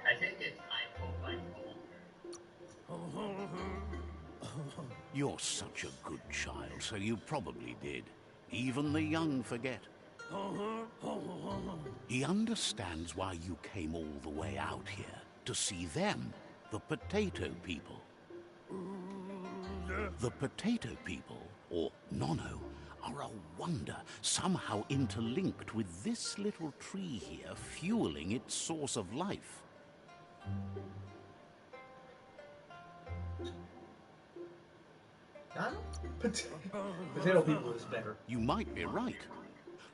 I think it's I hope I told. You're such a good child, so you probably did. Even the young forget. He understands why you came all the way out here, to see them, the potato people. The potato people, or Nono, are a wonder, somehow interlinked with this little tree here, fueling its source of life. I don't. Potato people is better. You might be right.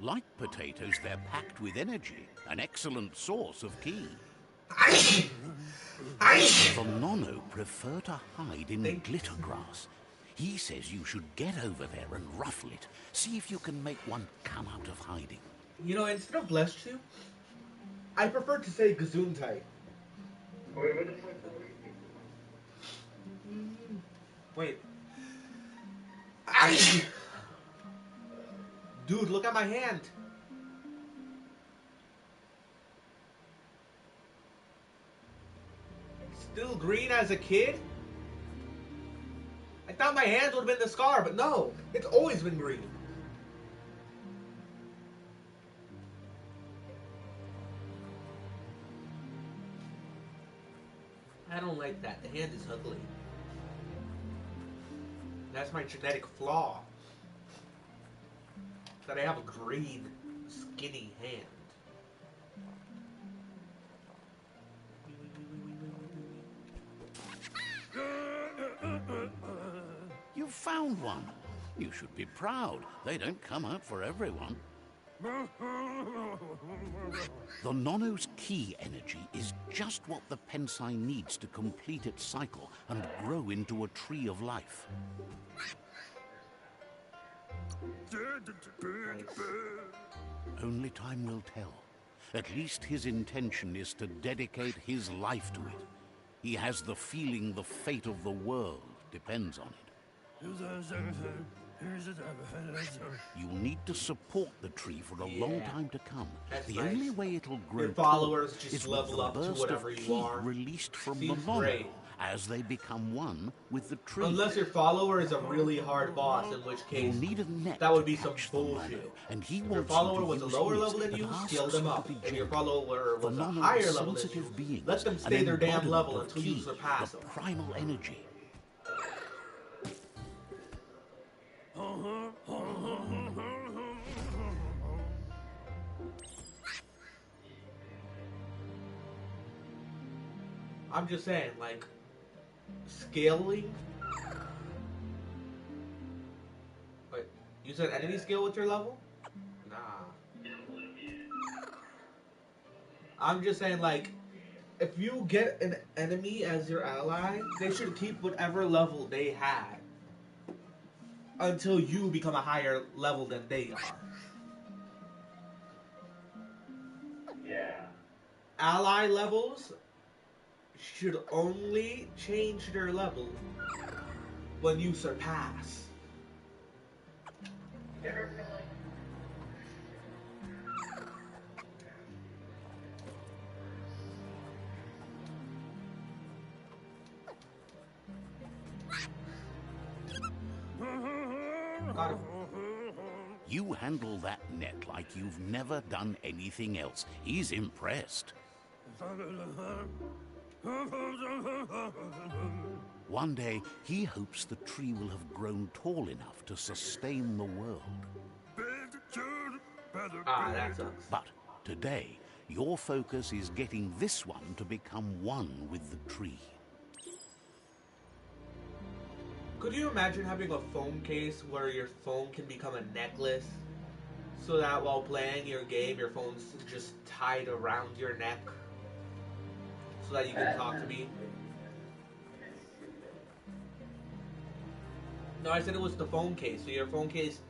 Like potatoes, they're packed with energy, an excellent source of ki. The Nono prefer to hide in glitter grass. He says you should get over there and ruffle it. See if you can make one come out of hiding. You know, instead of blessed to, I prefer to say Gesundheit. Wait. Dude, look at my hand. Still green as a kid? I thought my hands would have been the scar, but no. It's always been green. I don't like that. The hand is ugly. That's my genetic flaw. That I have a green, skinny hand. You found one. You should be proud. They don't come out for everyone. The Nono's ki energy is just what the Pensai needs to complete its cycle and grow into a tree of life. Only time will tell. At least his intention is to dedicate his life to it. He has the feeling the fate of the world depends on it. You'll need to support the tree for a long time to come. The only way it'll grow your followers tall just is level with up the to burst whatever of you ki are. released from Seems the Nono great. as they become one with the tree. Unless your follower is a really hard boss, in which case You'll need a net that would to be some catch the bullshit. Nono, and he If your wants follower you to was a use lower his, level than but you, asks scale them you up. to be If your gentle. follower The was a Nono higher are level than you, sensitive beings, let them an stay their damn embodiment level of until you ki, surpass the them. primal energy. I'm just saying, like, scaling. Wait, you said enemy scale with your level? Nah. I'm just saying, like, if you get an enemy as your ally, they should keep whatever level they had until you become a higher level than they are. Yeah. Ally levels should only change their level when you surpass. Got him. You handle that net like you've never done anything else. He's impressed. One day, he hopes the tree will have grown tall enough to sustain the world. Ah, that sucks. But today, your focus is getting this one to become one with the tree. Could you imagine having a phone case where your phone can become a necklace? So that while playing your game, your phone's just tied around your neck? So that you can talk to me? No, I said it was the phone case. So your phone case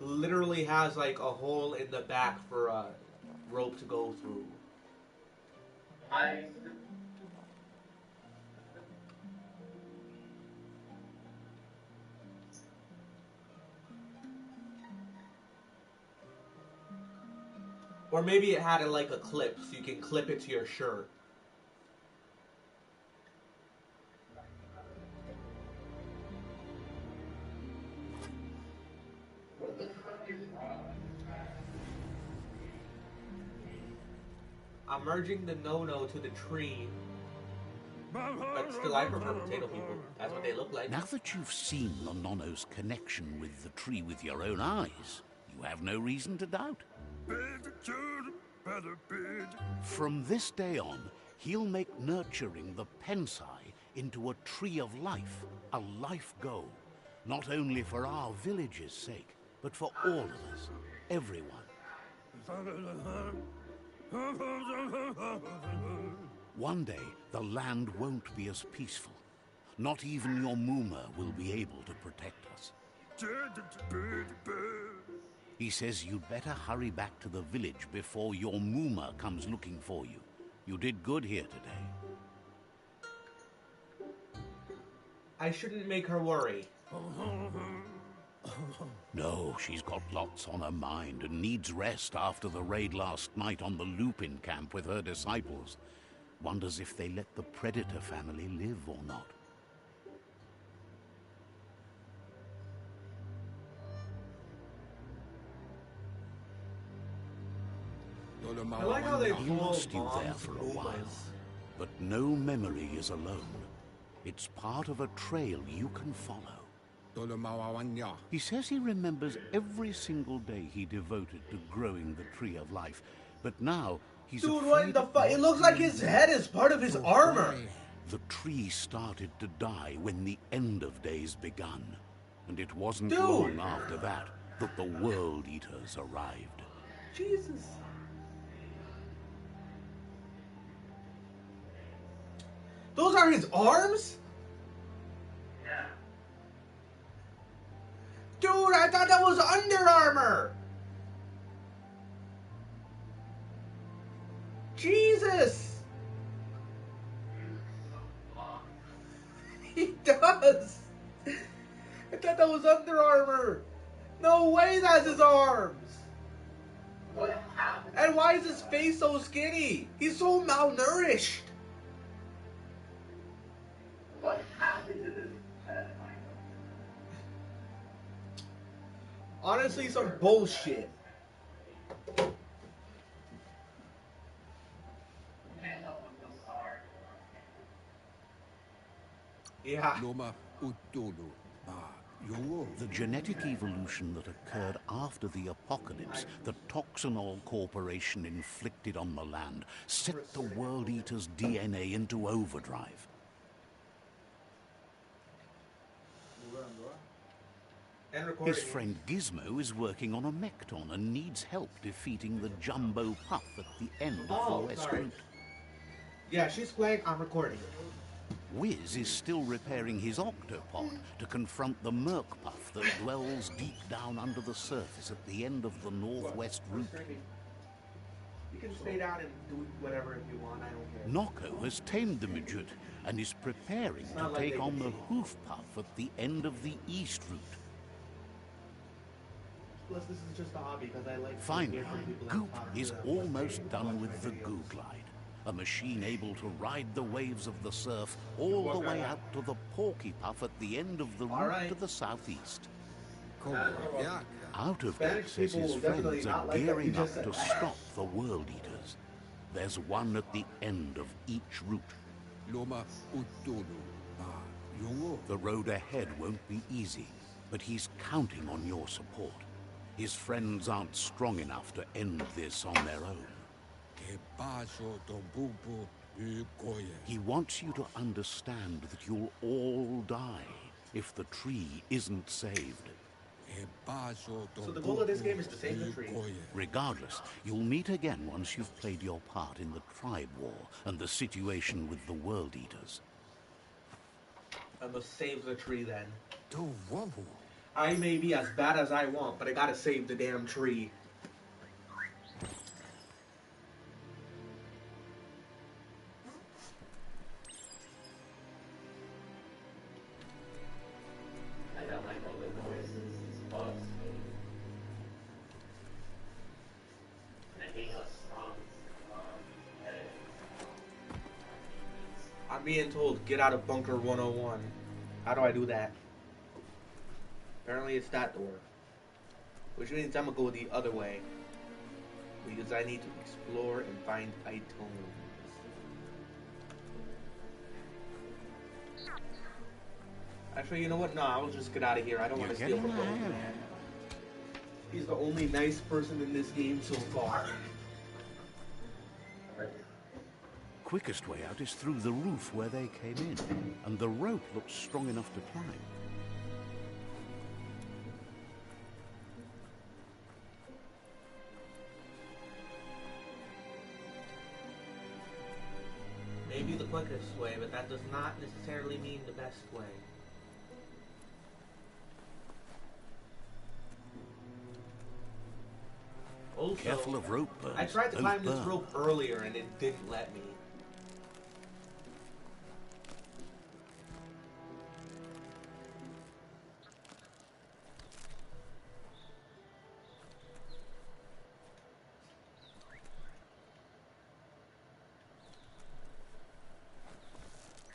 literally has like a hole in the back for a rope to go through. Or maybe it had like a clip, so you can clip it to your shirt. I'm merging the no-no to the tree. But still, I prefer potato people. That's what they look like. Now that you've seen the Nono's connection with the tree with your own eyes, you have no reason to doubt. From this day on, he'll make nurturing the Pensai into a tree of life, a life goal. Not only for our village's sake, but for all of us, everyone. One day, the land won't be as peaceful. Not even your Muma will be able to protect us. He says you'd better hurry back to the village before your Muma comes looking for you. You did good here today. I shouldn't make her worry. No, she's got lots on her mind and needs rest after the raid last night on the Lupin camp with her disciples. Wonders if they let the Predator family live or not. I like how they He lost you there for a while, but no memory is alone. It's part of a trail you can follow. He says he remembers every single day he devoted to growing the Tree of Life, but now he's Dude, afraid what in the fuck? It looks like his head is part of his armor. the tree started to die when the end of days begun, and it wasn't Dude. long after that that the World Eaters arrived. Jesus. Those are his arms? Dude, I thought that was Under Armour. Jesus. He does. I thought that was Under Armour. No way that's his arms. And why is his face so skinny? He's so malnourished. Honestly, some bullshit. Yeah. The genetic evolution that occurred after the apocalypse that Toxinol Corporation inflicted on the land set the World Eater's DNA into overdrive. His friend Gizmo is working on a Mecton and needs help defeating the Jumbo Puff at the end of the West Route. Yeah, she's playing. I'm recording. Wiz is still repairing his octopod to confront the Merc Puff that dwells deep down under the surface at the end of the Northwest Route. You can stay down and do whatever if you want. I don't care. Nocco has tamed the midget and is preparing to take on the Hoof Puff at the end of the East Route. Plus, this is just a hobby because I like. Finally, Goop is almost done with the Goo Glide, a machine able to ride the waves of the surf all the way out to the Porky Puff at the end of the route to the southeast. Out of it says his friends are gearing up to stop the World Eaters. There's one at the end of each route. The road ahead won't be easy, but he's counting on your support. His friends aren't strong enough to end this on their own. He wants you to understand that you'll all die if the tree isn't saved. So the goal of this game is to save the tree. Regardless, you'll meet again once you've played your part in the Tribe War and the situation with the World Eaters. I must save the tree then. I may be as bad as I want, but I gotta save the damn tree. I'm being told, get out of bunker 101. How do I do that? Apparently it's that door. Which means I'm gonna go the other way. Because I need to explore and find items. Actually, you know what? No, I'll just get out of here. I don't want to steal from the old man. He's the only nice person in this game so far. Quickest way out is through the roof where they came in, and the rope looks strong enough to climb. be the quickest way, but that does not necessarily mean the best way. Also, Careful of rope burns. I tried to Those climb this burn. rope earlier and it didn't let me.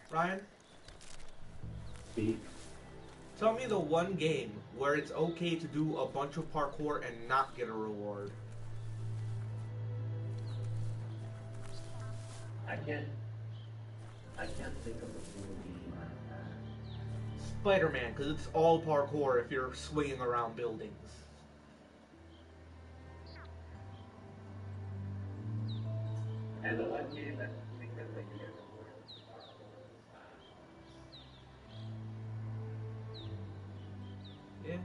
Ryan? Speak. Tell me the one game where it's okay to do a bunch of parkour and not get a reward. I can't think of a single game like that. Spider-Man, because it's all parkour if you're swinging around buildings. And the one game that because they get rewarded for parkour is Yeah.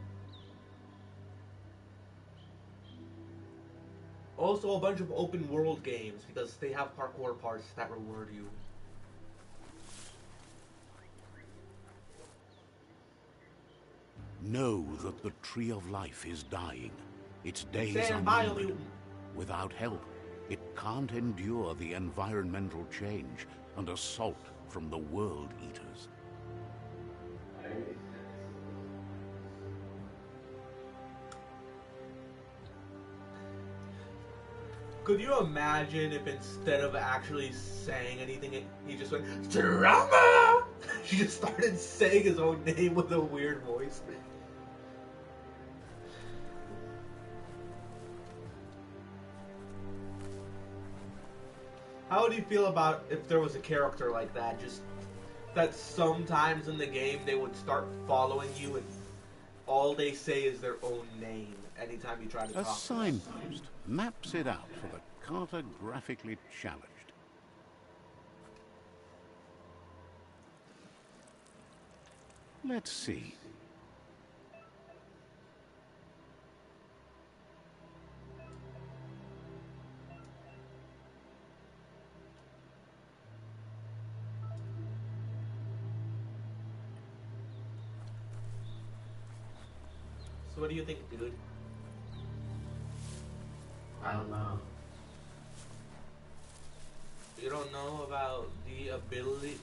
Also a bunch of open world games because they have parkour parts that reward you. Know that the tree of life is dying. Its days Say are I'm numbered. BioMutant. Without help, it can't endure the environmental change and assault from the world eaters. Could you imagine if instead of actually saying anything, he just went, Drama! He just started saying his own name with a weird voice. How would you feel about if there was a character like that? Just that sometimes in the game they would start following you and all they say is their own name anytime you try to A talk to them. signpost maps it out for the cartographically challenged. Let's see. So what do you think, dude? I don't know. You don't know about the ability.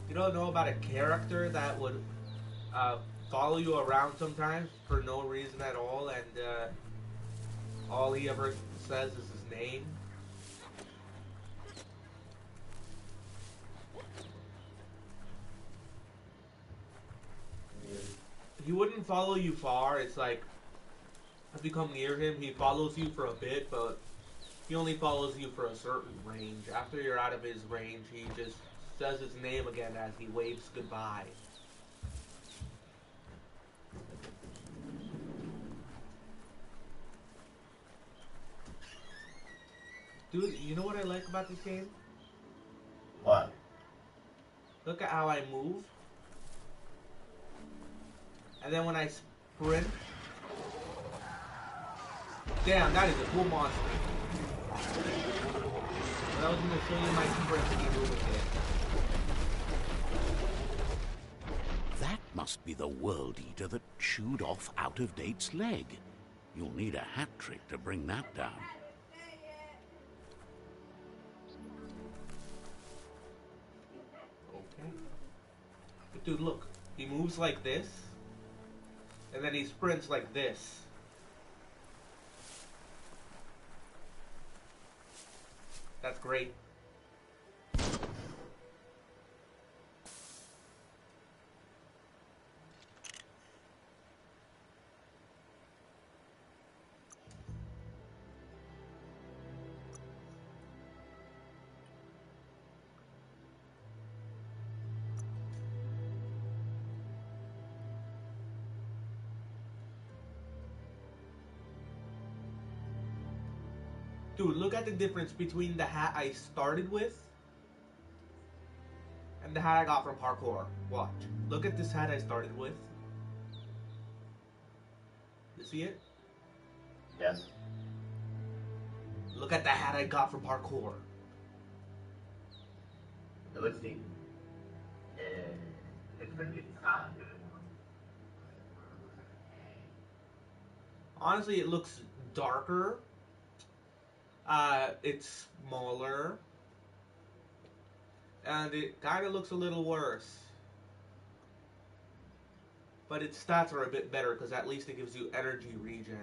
You don't know about a character that would follow you around sometimes for no reason at all, and all he ever says is his name. He wouldn't follow you far. It's like if you come near him, he follows you for a bit, but he only follows you for a certain range. After you're out of his range, he just says his name again as he waves goodbye. Dude, you know what I like about this game? What? Look at how I move. And then when I sprint... Damn, that is a cool monster. But I was going to show you my sprint moving it. That must be the world eater that chewed off Out-of-Date's leg. You'll need a hat trick to bring that down. Okay. But dude, look. He moves like this. And then he sprints like this. That's great. Dude, look at the difference between the hat I started with and the hat I got from parkour. Watch. Look at this hat I started with. You see it? Yes. Look at the hat I got from parkour. let's see. It's pretty good. Honestly, it looks darker. It's smaller, and it kind of looks a little worse. But its stats are a bit better because at least it gives you energy regen.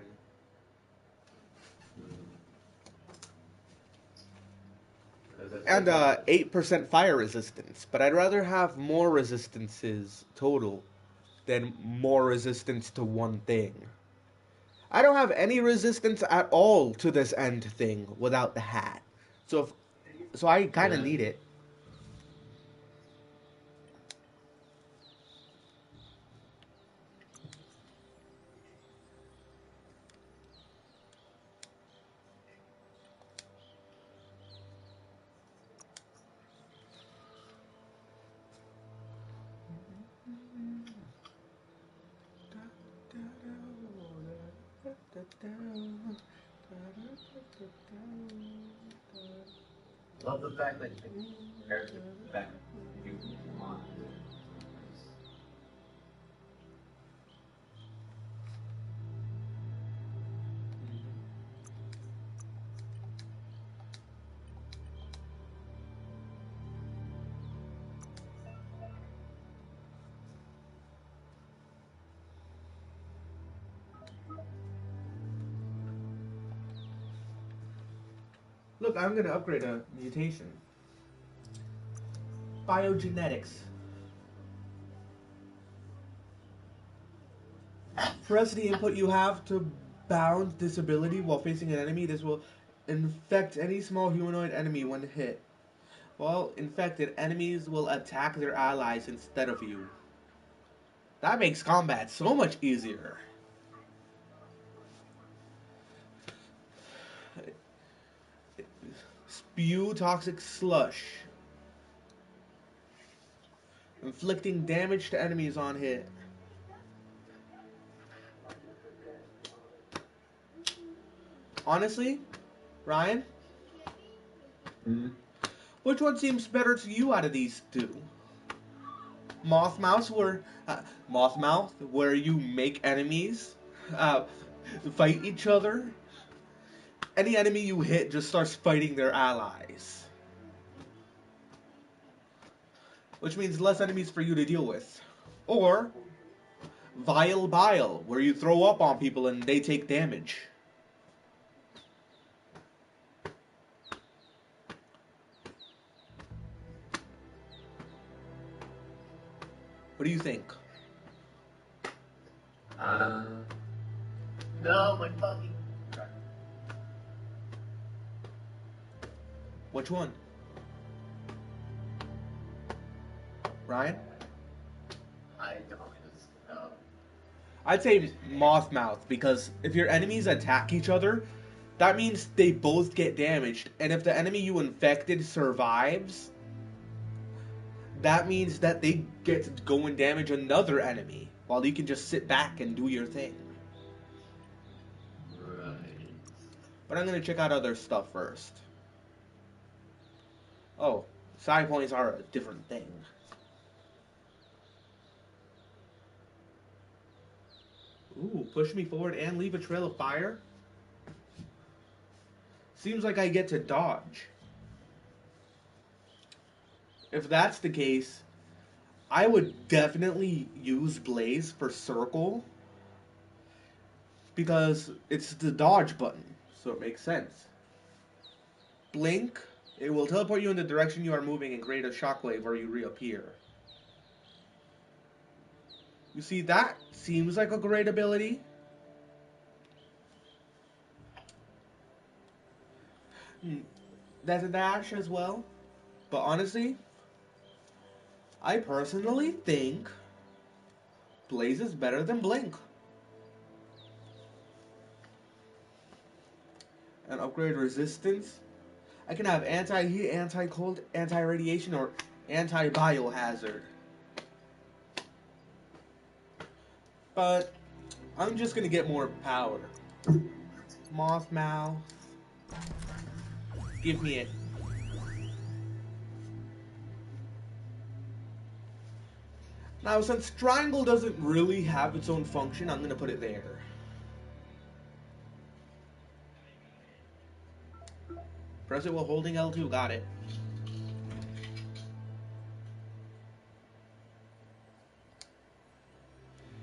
And 8% fire resistance. But I'd rather have more resistances total than more resistance to one thing. I don't have any resistance at all to this end thing without the hat. So I kind of need it. Love the fact that there's back you on. Look, I'm gonna upgrade a mutation. Biogenetics. Press the input you have to bound this ability while facing an enemy. This will infect any small humanoid enemy when hit. While infected, enemies will attack their allies instead of you. That makes combat so much easier. Spew toxic slush. Inflicting damage to enemies on hit. Honestly, Ryan, which one seems better to you out of these two? Mothmouth, where you make enemies uh, fight each other. Any enemy you hit just starts fighting their allies, which means less enemies for you to deal with. Or Vile Bile, where you throw up on people and they take damage. What do you think? No, my fucking. Which one? Ryan? I don't know. I'd say Mothmouth, because if your enemies attack each other, that means they both get damaged. And if the enemy you infected survives, that means that they get to go and damage another enemy, while you can just sit back and do your thing. Right. But I'm going to check out other stuff first. Oh, side points are a different thing. Ooh, push me forward and leave a trail of fire? Seems like I get to dodge. If that's the case, I would definitely use Blaze for circle, because it's the dodge button, so it makes sense. Blink, it will teleport you in the direction you are moving and create a shockwave where you reappear. You see, that seems like a great ability. That's a dash as well. But honestly, I personally think Blaze is better than Blink. And upgrade resistance. I can have anti-heat, anti-cold, anti-radiation, or anti-biohazard. But I'm just gonna get more power. Mothmouth. Give me it. Now, since triangle doesn't really have its own function, I'm gonna put it there. Press it while holding L2, got it.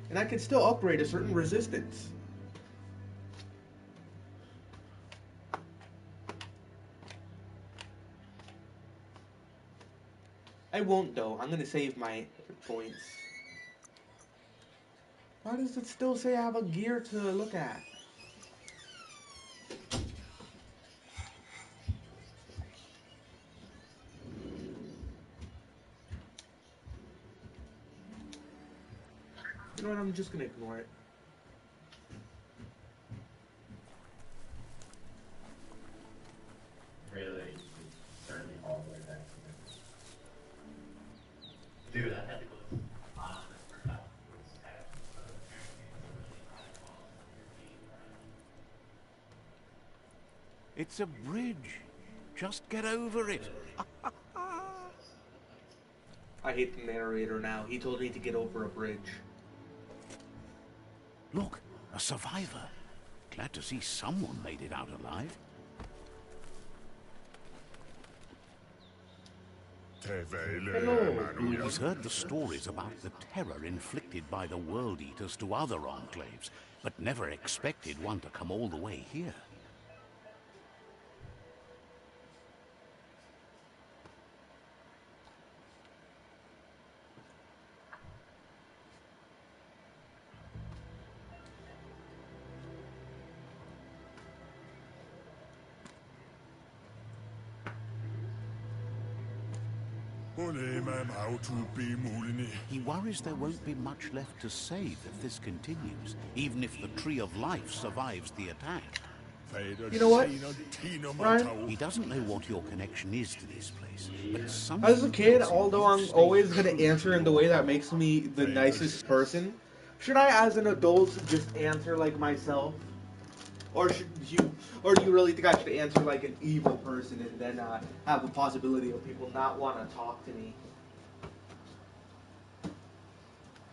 And I can still upgrade a certain resistance. I won't though, I'm gonna save my points. Why does it still say I have a gear to look at? You know what, I'm just gonna ignore it. Really, turn me all the way back to this. Dude, I had to go to It's a bridge. Just get over it. I hate the narrator now. He told me to get over a bridge. Look, a survivor. Glad to see someone made it out alive. Hello. He's heard the stories about the terror inflicted by the World Eaters to other enclaves, but never expected one to come all the way here. He worries there won't be much left to save if this continues, even if the Tree of Life survives the attack. You know what, Ryan? He doesn't know what your connection is to this place, but something As a kid, tells him although you've I'm stayed always gonna true answer to in the your way that home. makes me the nicest person, should I, as an adult, just answer like myself? Or do you really think I should answer like an evil person and then have the possibility of people not want to talk to me?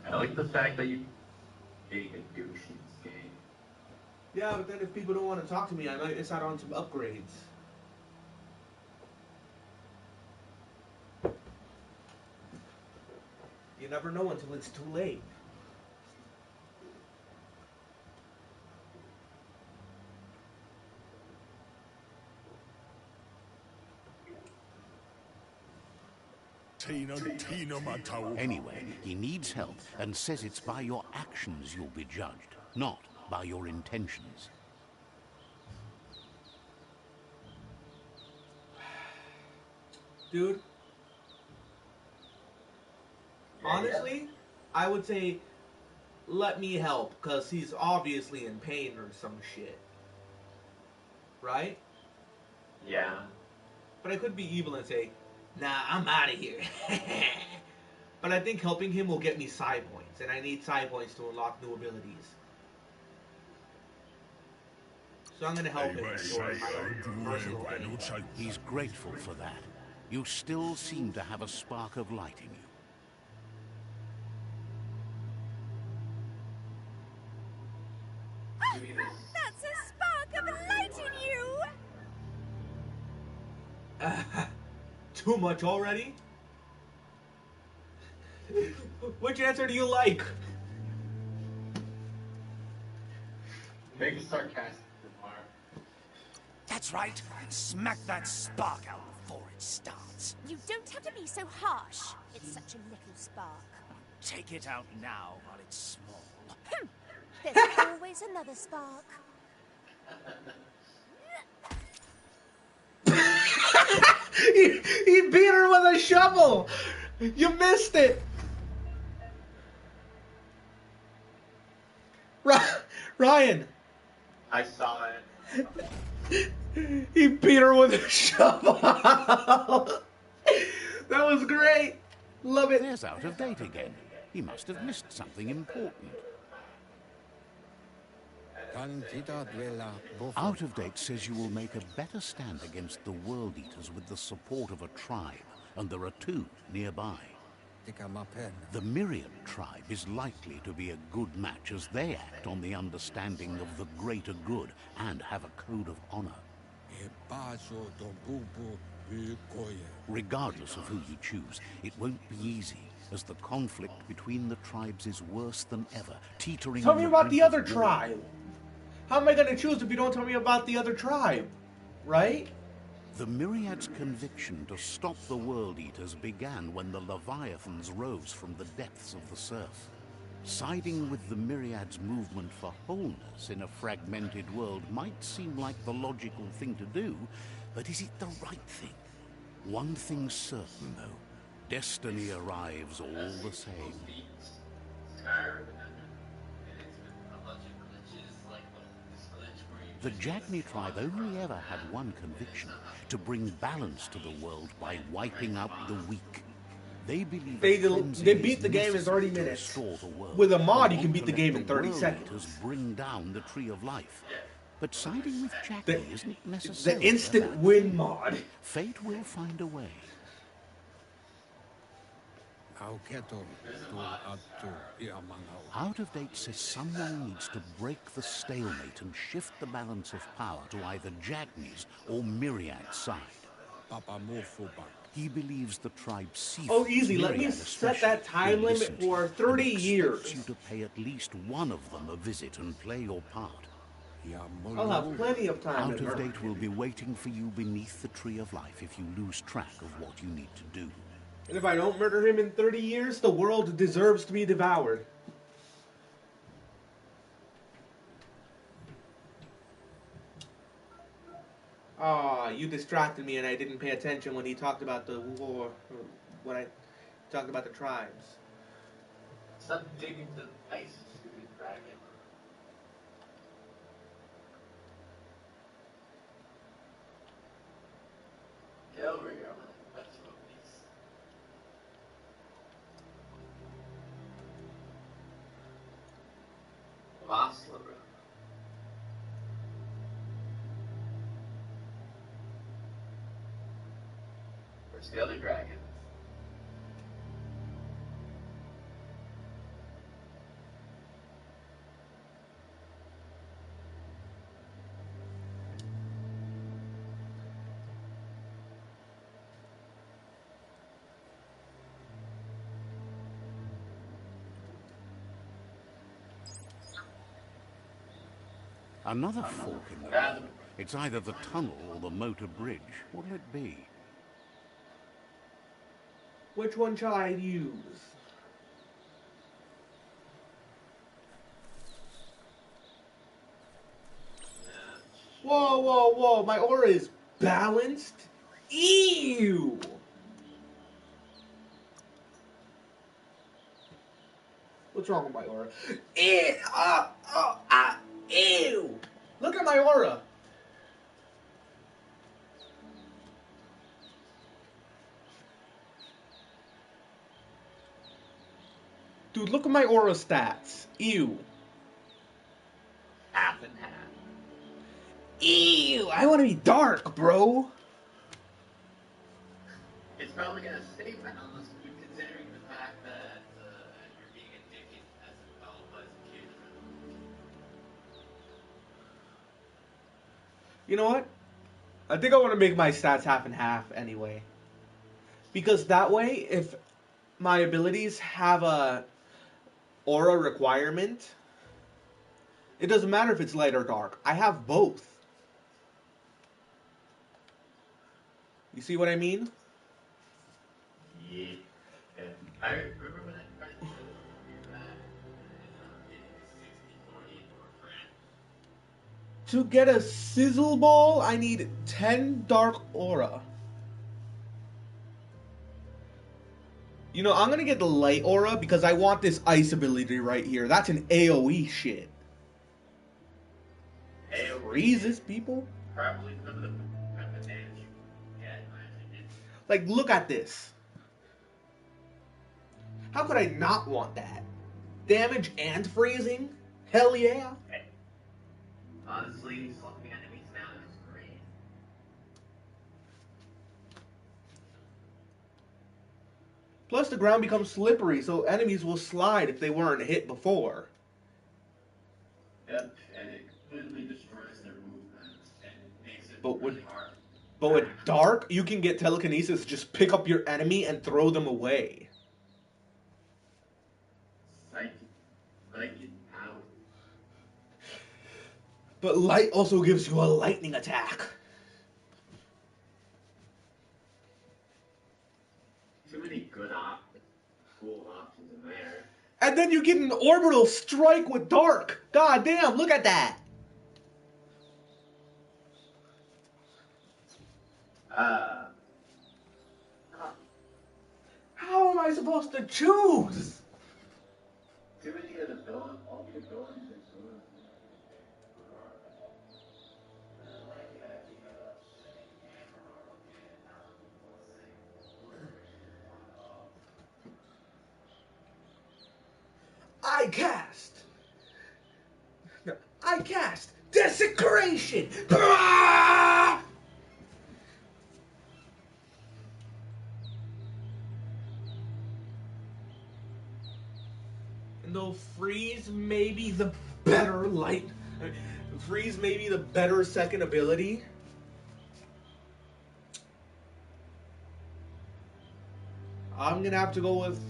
I like the fact that you being a douche in this game. Yeah, but then if people don't want to talk to me, I might miss out on some upgrades. You never know until it's too late. Anyway, he needs help and says it's by your actions you'll be judged, not by your intentions. Dude, honestly, I would say let me help, because he's obviously in pain or some shit. Right? Yeah. But I could be evil and say, nah, I'm out of here. But I think helping him will get me psi points, and I need psi points to unlock new abilities. So I'm gonna help him for my own personal gain. He's grateful for that. You still seem to have a spark of light in you. That's a spark of light in you! Too much already? Which answer do you like? Make a sarcastic remark. That's right. Smack that spark out before it starts. You don't have to be so harsh. It's such a little spark. Take it out now while it's small. There's always another spark. He beat her with a shovel! You missed it! Ryan! I saw it. He beat her with a shovel! That was great! Love it! There's Out of Date again. He must have missed something important. Out of Date says you will make a better stand against the World Eaters with the support of a tribe, and there are 2 nearby. The Myriad tribe is likely to be a good match as they act on the understanding of the greater good and have a code of honor. Regardless of who you choose, it won't be easy, as the conflict between the tribes is worse than ever, teetering Tell on me the about brink the of other war. tribe. How am I gonna choose if you don't tell me about the other tribe? Right? The Myriad's conviction to stop the World Eaters began when the Leviathans rose from the depths of the surf. Siding with the Myriad's movement for wholeness in a fragmented world might seem like the logical thing to do, but is it the right thing? One thing's certain, though. Destiny arrives all the same. The Jagni tribe only ever had one conviction: to bring balance to the world by wiping out the weak. They believe They cleansing beat is the game in 30 necessary to minutes. restore the world. With a mod, and you can want beat to the let game the in 30 World Eaters seconds. bring down the Tree of Life. But siding with The, Jagni isn't the necessarily a instant bad win thing. mod. Fate will find a way. Out of Date says someone needs to break the stalemate and shift the balance of power to either Jagni's or Myriad's side. He believes the tribe's seafoods, Oh, easy. Let me Myriad set especially, that time will limit listen to for you 30 and expects years. you to pay at least one of them a visit and play your part. I'll have plenty of time. Out of Date will be waiting for you beneath the Tree of Life if you lose track of what you need to do. And if I don't murder him in 30 years, the world deserves to be devoured. Ah, you distracted me and I didn't pay attention when he talked about the war. When I talked about the tribes. Stop digging to the ice, stupid dragon. Get over here, I'm gonna cut you a piece. Vasla River. Where's the other dragon? Another fork in the road. It's either the tunnel or the motor bridge. What'll it be? Which one shall I use? Whoa, whoa, whoa. My aura is balanced? Ew! What's wrong with my aura? Ew! Ew! Look at my aura. Dude, look at my aura stats. Ew. Half and half. Ew! I want to be dark, bro. It's probably gonna stay balanced, considering the fact that you're being addicted as a kid. You know what? I think I want to make my stats half and half anyway. Because that way, if my abilities have a aura requirement, it doesn't matter if it's light or dark. I have both. You see what I mean? Yeah. I remember when I tried to do that, getting a 60-40 or friend. To get a sizzle ball, I need 10 dark aura. You know, I'm gonna get the light aura because I want this ice ability right here. That's an AoE shit. Freezes people? Probably some of the damage you get, in my opinion. Like, look at this. How could I not want that? Damage and freezing? Hell yeah. Hey. Honestly, slumping enemies down is great. Plus, the ground becomes slippery, so enemies will slide if they weren't hit before. Yep, and it completely destroys their movement, and it makes it But with really hard. but with dark, you can get telekinesis, just pick up your enemy and throw them away. Psychic power. But light also gives you a lightning attack. Too many cool options in there. And then you get an orbital strike with dark. God damn, look at that. How am I supposed to choose? Too many of the villains, all the abilities are good. I cast. I cast desecration. Ah! And though freeze may be the better light, freeze may be the better second ability. I'm gonna have to go with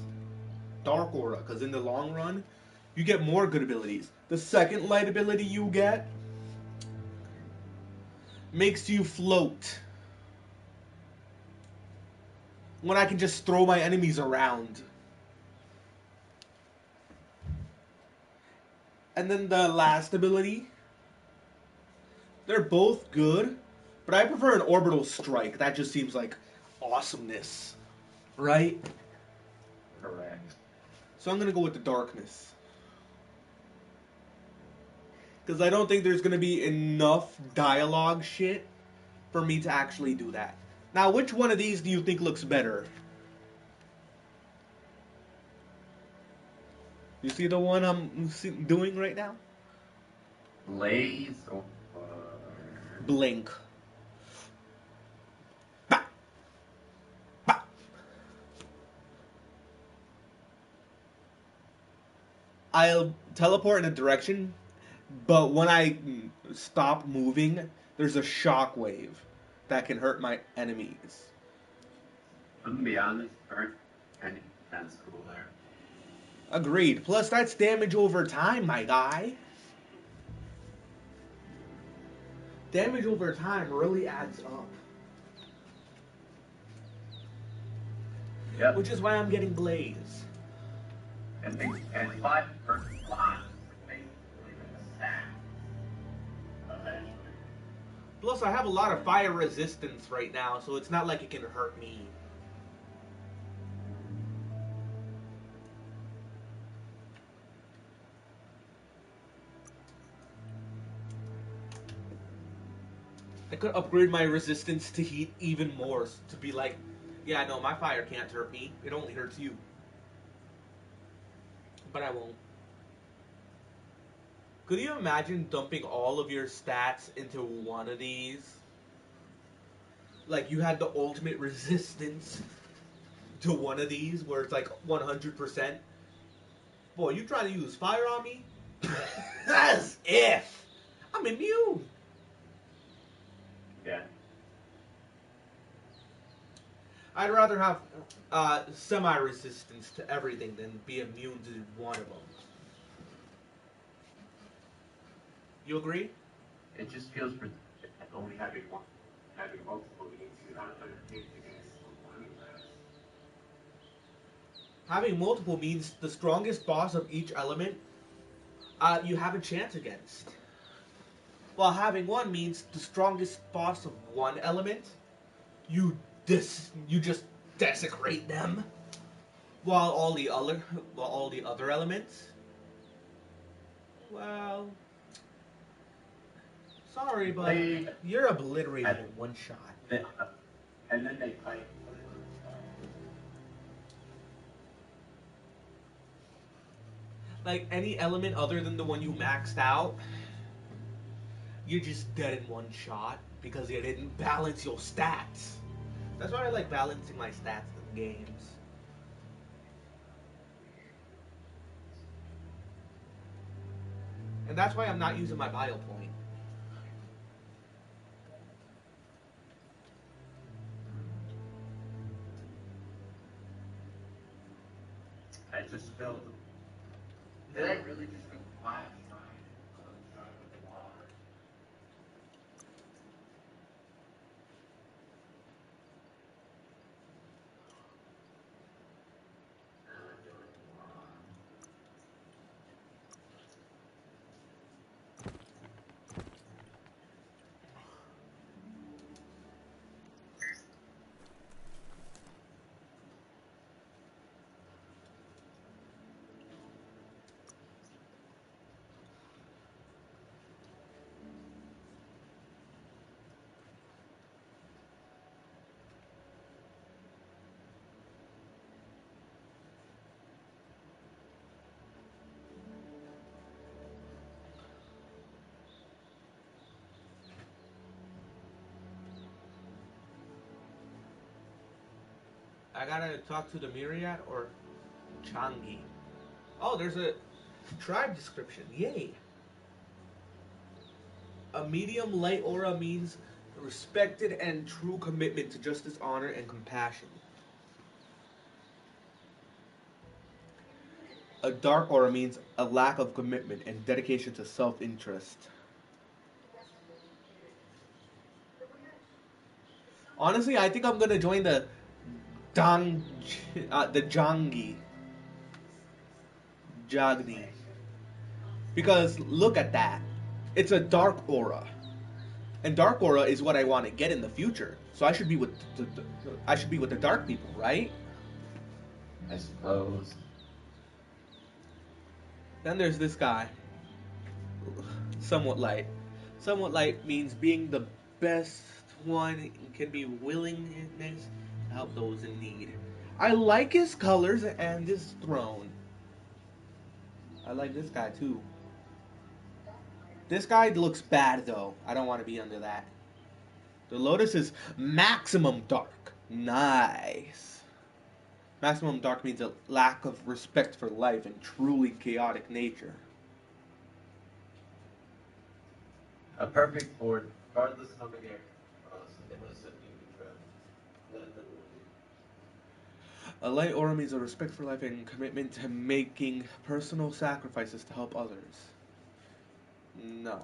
Dark Aura, because in the long run, you get more good abilities. The second light ability you get makes you float. When I can just throw my enemies around. And then the last ability, they're both good, but I prefer an orbital strike. That just seems like awesomeness, right? Correct. So I'm gonna go with the darkness. Because I don't think there's gonna be enough dialogue shit for me to actually do that. Now, which one of these do you think looks better? You see the one I'm doing right now? Blaze or Blink. Bah! Bah! I'll teleport in a direction, but when I stop moving, there's a shockwave that can hurt my enemies. I'm gonna be honest, Earth kind of cool there. Agreed. Plus, that's damage over time, my guy. Damage over time really adds up. Yep. Which is why I'm getting Glaze. And 5 per line basically the stack. Eventually. Plus, I have a lot of fire resistance right now, so it's not like it can hurt me. I could upgrade my resistance to heat even more to be like, yeah, no, my fire can't hurt me. It only hurts you. But I won't. Could you imagine dumping all of your stats into one of these? Like you had the ultimate resistance to one of these where it's like 100%. Boy, you trying to use fire on me? As if! I'm immune! Yeah. I'd rather have semi-resistance to everything than be immune to one of them. You agree? It just feels ridiculous only having multiple means you not undertake against one class. Having multiple means the strongest boss of each element you have a chance against. While having one means the strongest boss of one element, you just desecrate them. While all the other elements, well, sorry, but you're obliterated in one shot. And then they fight. Like any element other than the one you maxed out, you're just dead in one shot because you didn't balance your stats. That's why I like balancing my stats in games. And that's why I'm not using my bio point. I just felt. Did I really just go flash right? Try with the water. I gotta talk to the Myriad or Changi. Oh, there's a tribe description. Yay. A medium light aura means respected and true commitment to justice, honor, and compassion. A dark aura means a lack of commitment and dedication to self-interest. Honestly, I think I'm gonna join the the Jangi. Jagni. Because look at that. It's a dark aura. And dark aura is what I want to get in the future. So I should be with I should be with the dark people, right? I suppose. Then there's this guy. Somewhat light. Somewhat light means being the best one and can be willingness to help those in need. I like his colors and his throne. I like this guy too. This guy looks bad though. I don't want to be under that. The Lotus is maximum dark. Nice. Maximum dark means a lack of respect for life and truly chaotic nature. A perfect board, regardless of the air. Unless it you trip. Let them A light aura means a respect for life and commitment to making personal sacrifices to help others. No.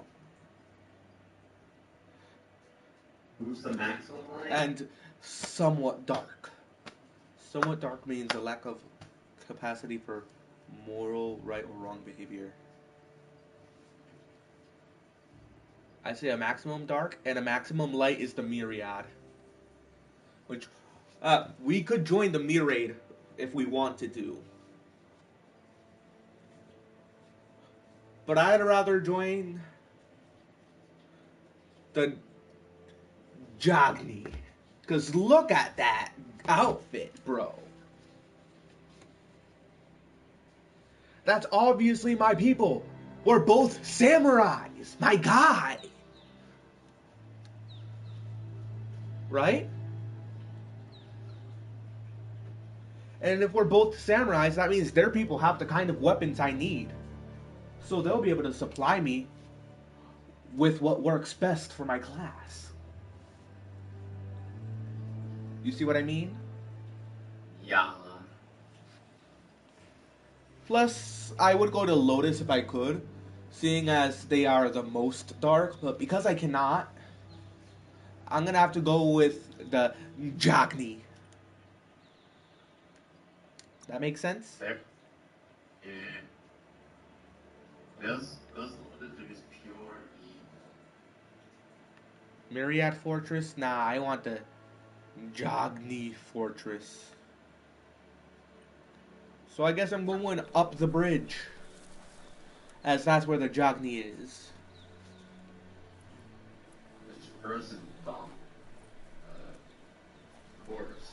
Who's the maximum light? And somewhat dark. Somewhat dark means a lack of capacity for moral, right or wrong behavior. I say a maximum dark, and a maximum light is the myriad. Which, we could join the myriad if we wanted to. But I'd rather join the Jagni. Because look at that outfit, bro. That's obviously my people. We're both samurais. My guy. Right? And if we're both samurais, that means their people have the kind of weapons I need. So they'll be able to supply me with what works best for my class. You see what I mean? Yeah. Plus, I would go to Lotus if I could, seeing as they are the most dark, but because I cannot, I'm gonna have to go with the Jagni. That makes sense? There. Yeah. Those loaded are just pure evil. Myriad Fortress? Nah, I want the Jagni Fortress. So I guess I'm going up the bridge, as that's where the Jagni is. Which person thought? Of course.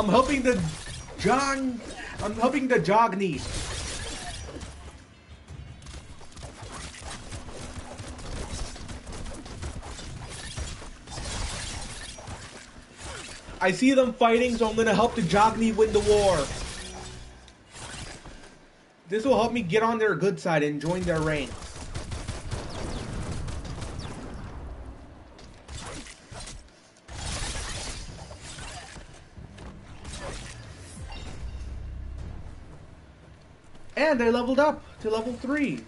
I'm helping the John. I'm helping the Jogni. I see them fighting, so I'm gonna help the Jogni win the war. This will help me get on their good side and join their ranks. And I leveled up to level 3.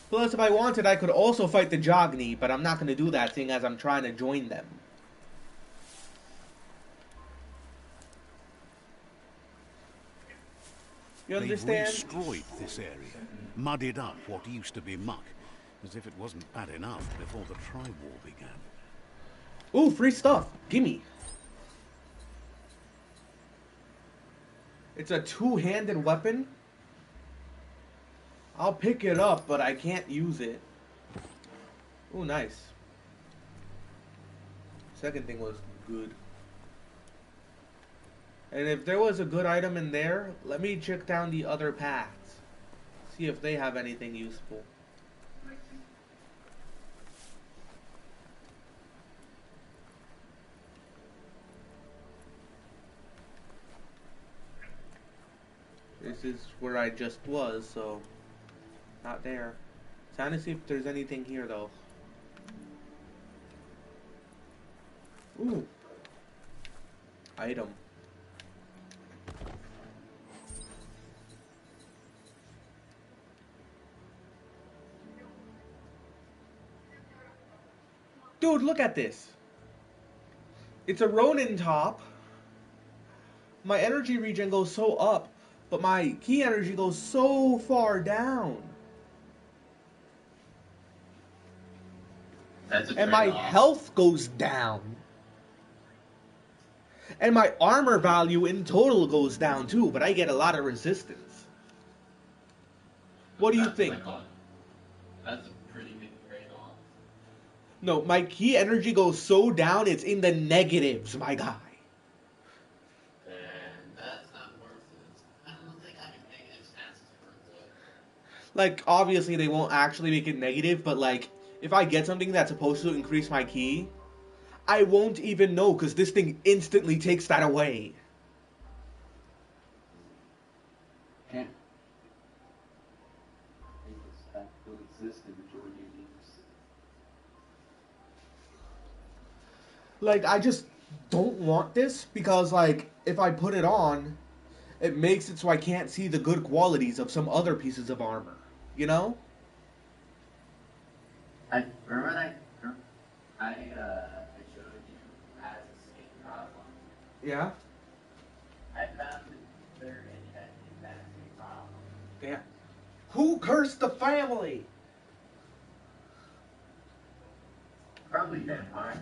Plus, if I wanted, I could also fight the Jogni, but I'm not gonna do that, seeing as I'm trying to join them. You understand? They've destroyed this area, muddied up what used to be muck, as if it wasn't bad enough before the tri-war began. Ooh, free stuff. Gimme. It's a two-handed weapon. I'll pick it up, but I can't use it. Ooh, nice. Second thing was good. And if there was a good item in there, let me check down the other paths. See if they have anything useful. This is where I just was, so not there. Trying to see if there's anything here though. Ooh. Item. Dude, look at this. It's a Ronin top. My energy regen goes so up, but my key energy goes so far down. And my health goes down. And my armor value in total goes down too, but I get a lot of resistance. What do you think? That's a pretty big trade-off. No, my key energy goes so down, it's in the negatives, my guy. And that's not worth it. I don't think having negative stats is worth it. Like, obviously they won't actually make it negative, but like, if I get something that's supposed to increase my key, I won't even know, because this thing instantly takes that away. Can't. This fact will exist in majority of universes. Like, I just don't want this, because like, if I put it on, it makes it so I can't see the good qualities of some other pieces of armor. You know? I remember that. I showed you as a skin problem. Yeah? I found that there had that same problem. Damn. Who cursed the family? Probably vampire.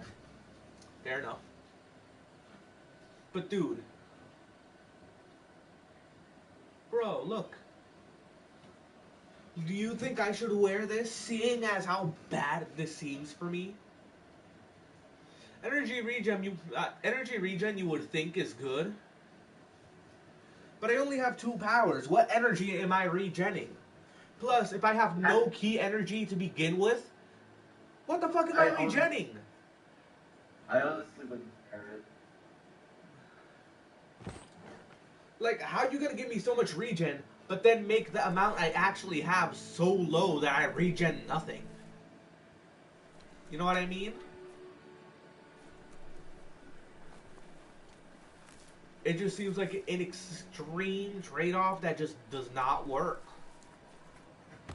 Fair enough. But dude. Bro, look. Do you think I should wear this, seeing as how bad this seems for me? Energy regen you would think is good. But I only have 2 powers. What energy am I regenning? Plus, if I have no key energy to begin with, what the fuck am I regenning? I honestly wouldn't care it. Like, how are you gonna give me so much regen, but then make the amount I actually have so low that I regen nothing? You know what I mean? It just seems like an extreme trade-off that just does not work.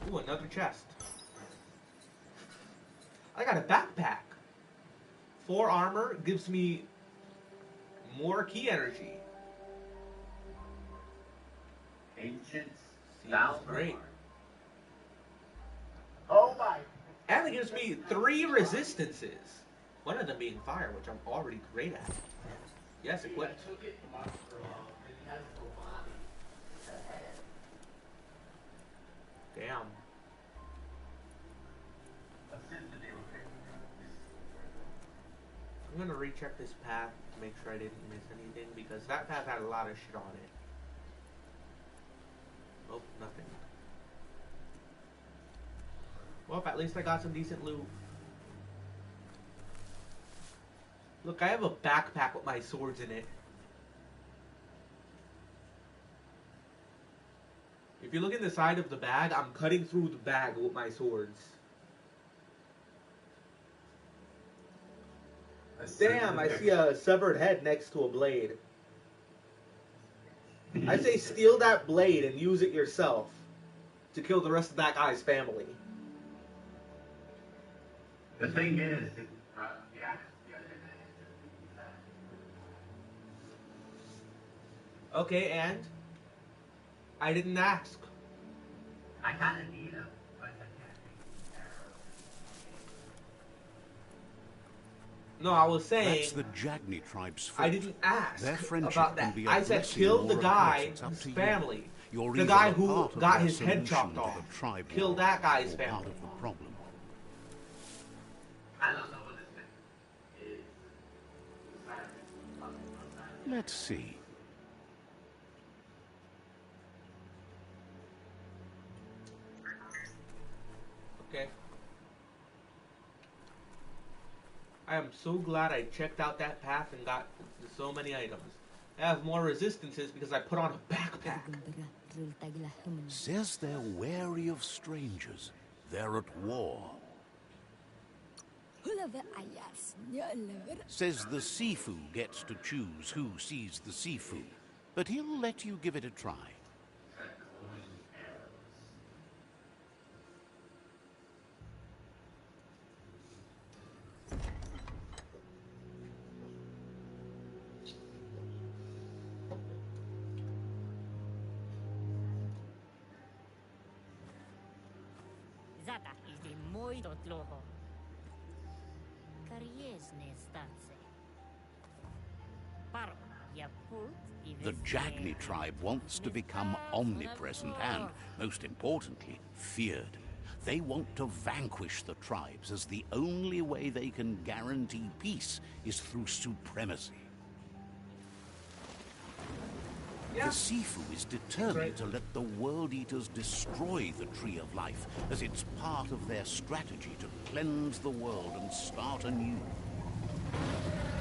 Ooh, another chest. I got a backpack. 4 armor gives me more key energy. Ancient Sounds great. Oh my! And it gives me 3 resistances. One of them being fire, which I'm already great at. Yes, equipped. I took it from my girl, and it has no body. It's a head. Damn. A sensitive. I'm gonna check this path to make sure I didn't miss anything, because that path had a lot of shit on it. Oh, nothing. Well, at least I got some decent loot. Look, I have a backpack with my swords in it. If you look in the side of the bag, I'm cutting through the bag with my swords. Damn, I see a severed head next to a blade. I say steal that blade and use it yourself to kill the rest of that guy's family. The thing is, yeah. Okay, and? I didn't ask. I kind of need him, but I can't. No, I was saying... That's the Jagni tribe's fault. I didn't ask Their friendship about can that. be a I said blessing kill the or a guy, curse. It's up his to you. family. You're The either guy a who part of got their his head chopped solution to off. the tribe Kill war, that guy's or family. part of the problem. I don't know what this thing is. Let's see. Okay. I am so glad I checked out that path and got so many items. I have more resistances because I put on a backpack. Says they're wary of strangers. They're at war. Says the Sifu gets to choose who sees the Sifu, but he'll let you give it a try. The Jagni tribe wants to become omnipresent and, most importantly, feared. They want to vanquish the tribes, as the only way they can guarantee peace is through supremacy. Yeah. The Sifu is determined to let the World Eaters destroy the Tree of Life, as it's part of their strategy to cleanse the world and start anew.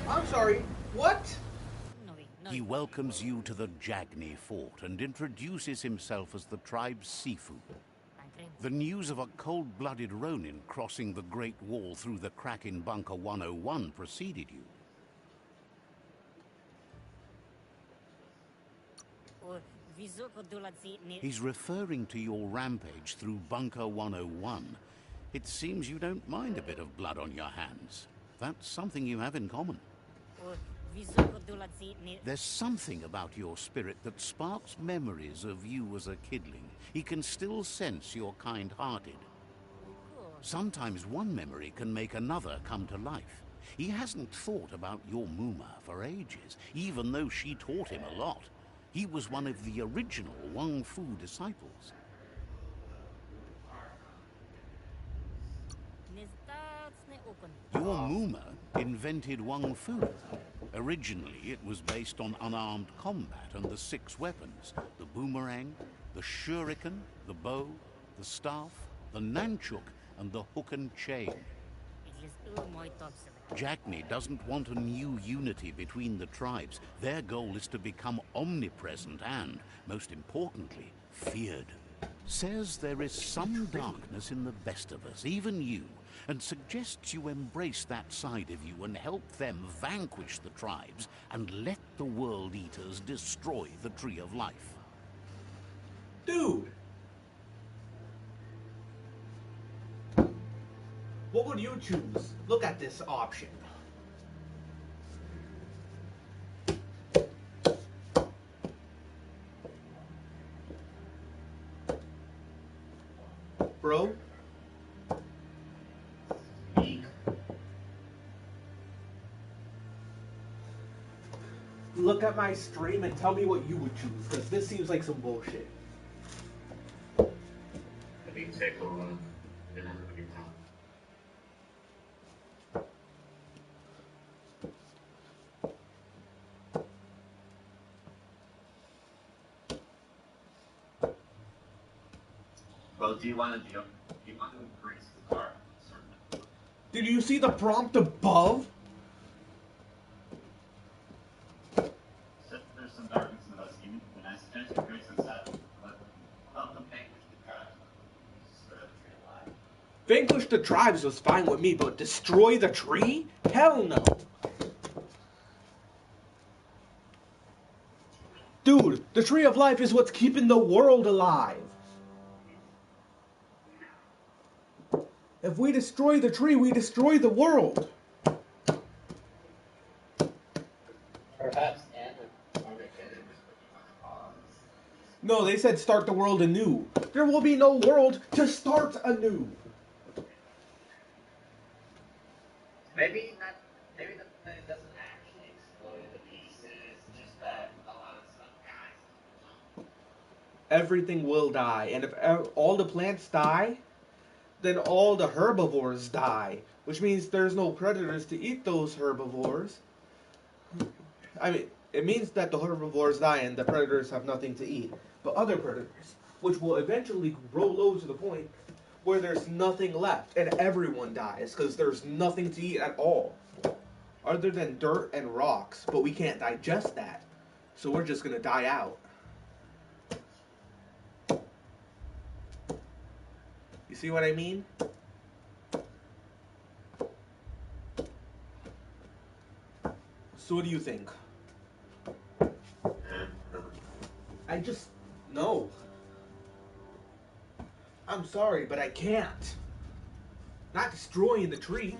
I'm sorry, what? He welcomes you to the Jagni fort and introduces himself as the tribe's Sifu. The news of a cold-blooded Ronin crossing the Great Wall through the crack in Bunker 101 preceded you. He's referring to your rampage through Bunker 101. It seems you don't mind a bit of blood on your hands. That's something you have in common. There's something about your spirit that sparks memories of you as a kidling. He can still sense you're kind-hearted. Sometimes one memory can make another come to life. He hasn't thought about your Muma for ages, even though she taught him a lot. He was one of the original Wang Fu disciples. Your Muma invented Wang Fu. Originally, it was based on unarmed combat and the 6 weapons: the boomerang, the shuriken, the bow, the staff, the nunchuk, and the hook and chain. Jagni doesn't want a new unity between the tribes. Their goal is to become omnipresent and, most importantly, feared. Says there is some darkness in the best of us, even you, and suggests you embrace that side of you and help them vanquish the tribes and let the World Eaters destroy the Tree of Life. Dude! What would you choose? Look at this option. Bro? Look at my stream and tell me what you would choose, because this seems like some bullshit. I think take a run. Well, do you want to embrace the dark? Certainly. Did you see the prompt above? So there's some darkness in us, even, and I suggest you grace and set. Let them vanquish the tribes. Destroy the tree alive. Vanquish the tribes was fine with me, but destroy the tree? Hell no. Dude, the tree of life is what's keeping the world alive. If we destroy the tree, we destroy the world. Perhaps No, they said start the world anew. There will be no world to start anew. maybe not. Maybe the thing doesn't actually explode into pieces. Just that a lot of stuff dies. Everything will die, and if all the plants die, then all the herbivores die, which means there's no predators to eat those herbivores. I mean, it means that the herbivores die and the predators have nothing to eat. But other predators, which will eventually grow low to the point where there's nothing left and everyone dies because there's nothing to eat at all other than dirt and rocks, but we can't digest that, so we're just gonna die out. You see what I mean? So what do you think? I just... no. I'm sorry, but I can't. Not destroying the tree.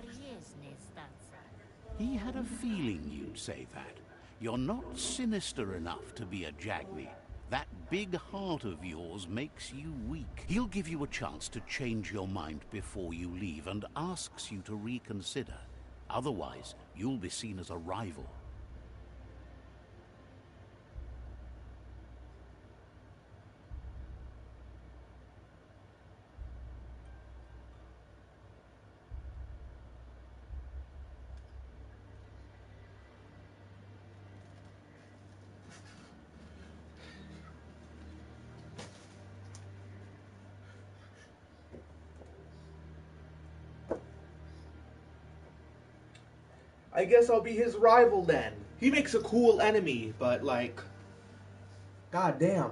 He had a feeling you'd say that. You're not sinister enough to be a Jagme. That big heart of yours makes you weak. He'll give you a chance to change your mind before you leave and asks you to reconsider. Otherwise, you'll be seen as a rival. I guess I'll be his rival then. He makes a cool enemy, but like... god damn.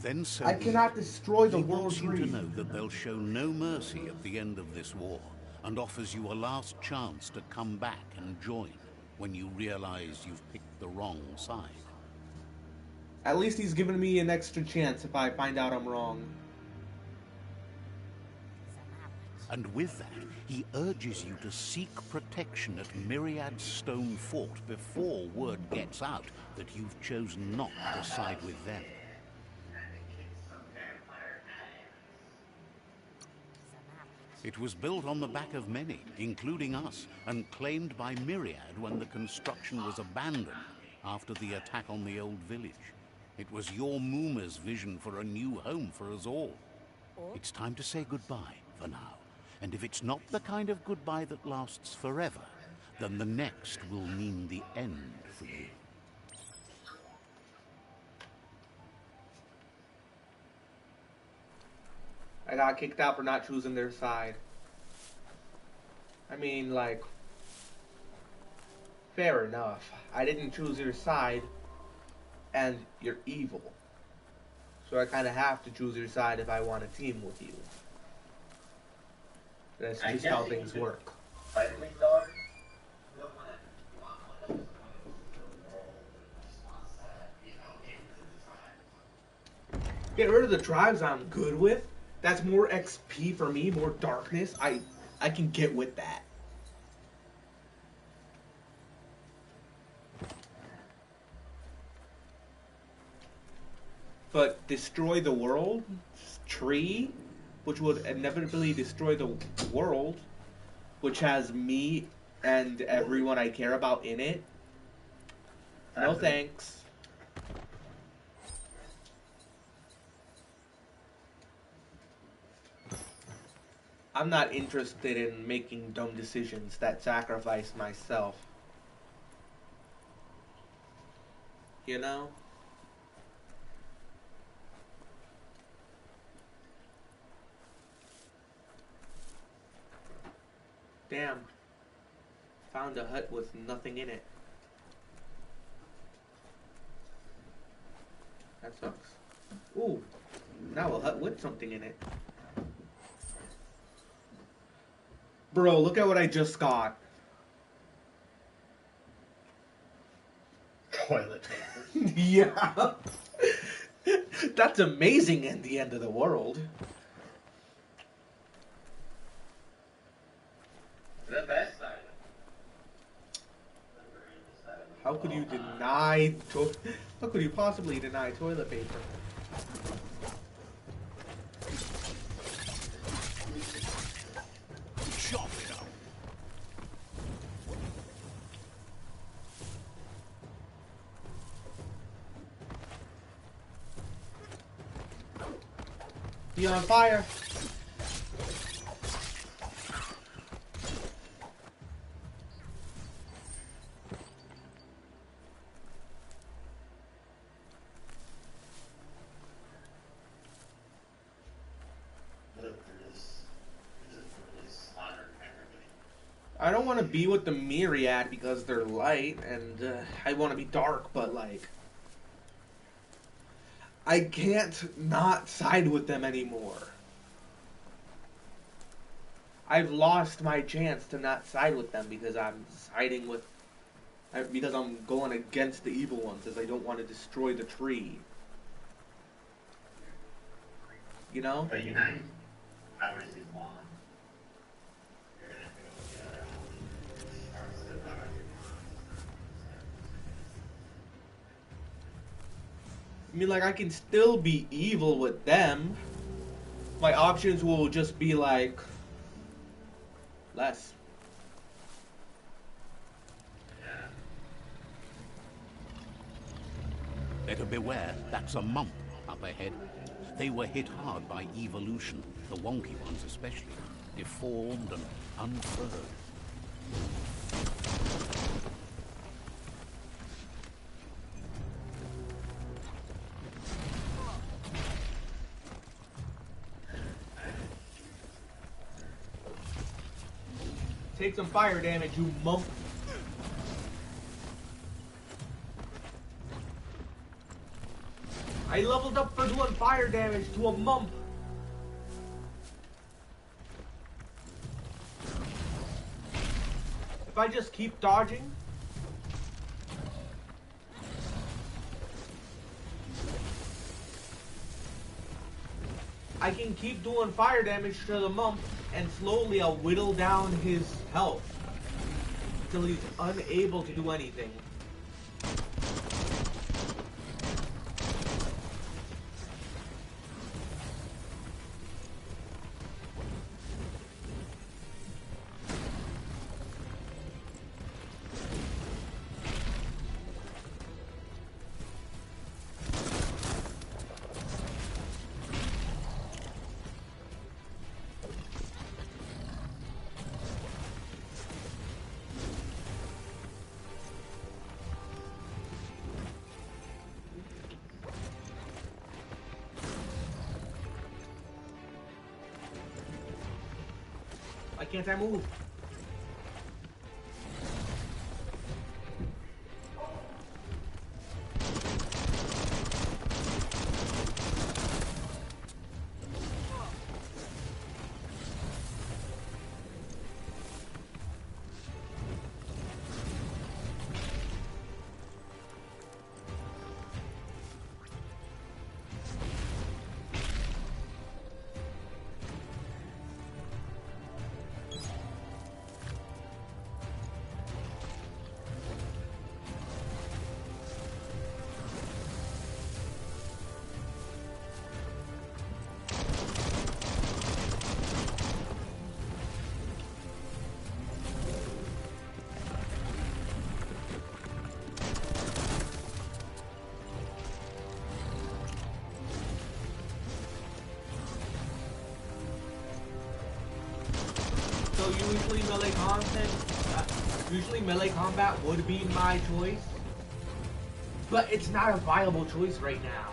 Then so I be cannot it. destroy the He world wants you tree. to know that they'll show no mercy at the end of this war, and offers you a last chance to come back and join when you realize you've picked the wrong side. At least he's giving me an extra chance if I find out I'm wrong. And with that, he urges you to seek protection at Myriad's stone fort before word gets out that you've chosen not to side with them. It was built on the back of many, including us, and claimed by Myriad when the construction was abandoned after the attack on the old village. It was your Mooma's vision for a new home for us all. It's time to say goodbye for now. And if it's not the kind of goodbye that lasts forever, then the next will mean the end for you. I got kicked out for not choosing their side. I mean, like... fair enough. I didn't choose your side, and you're evil. So I kind of have to choose your side if I want to team with you. That's just how things work. Get rid of the tribes I'm good with. That's more XP for me, more darkness. I can get with that. But destroy the world tree, which would inevitably destroy the world, which has me and everyone I care about in it. No thanks. I'm not interested in making dumb decisions that sacrifice myself. You know? Damn. Found a hut with nothing in it. That sucks. Ooh. Now a hut with something in it. Bro, look at what I just got. Toilet paper. Yeah. That's amazing in the end of the world. The best side. How could you deny how could you possibly deny toilet paper? Chop it up. Be on fire. I don't want to be with the myriad because they're light, and I want to be dark, but like, I can't not side with them anymore. I've lost my chance to not side with them because I'm siding with, because I'm going against the evil ones, as I don't want to destroy the tree. You know? But unite. Ours is one. I mean, like, I can still be evil with them. My options will just be, like, less. Better beware, that's a mump up ahead. They were hit hard by evolution, the wonky ones especially, deformed and unfurred. Take some fire damage, you mump. I leveled up for doing fire damage to a mump. If I just keep dodging, I can keep doing fire damage to the mump, and slowly I'll whittle down his health until he's unable to do anything. Why can't I move? So usually melee combat would be my choice, but it's not a viable choice right now.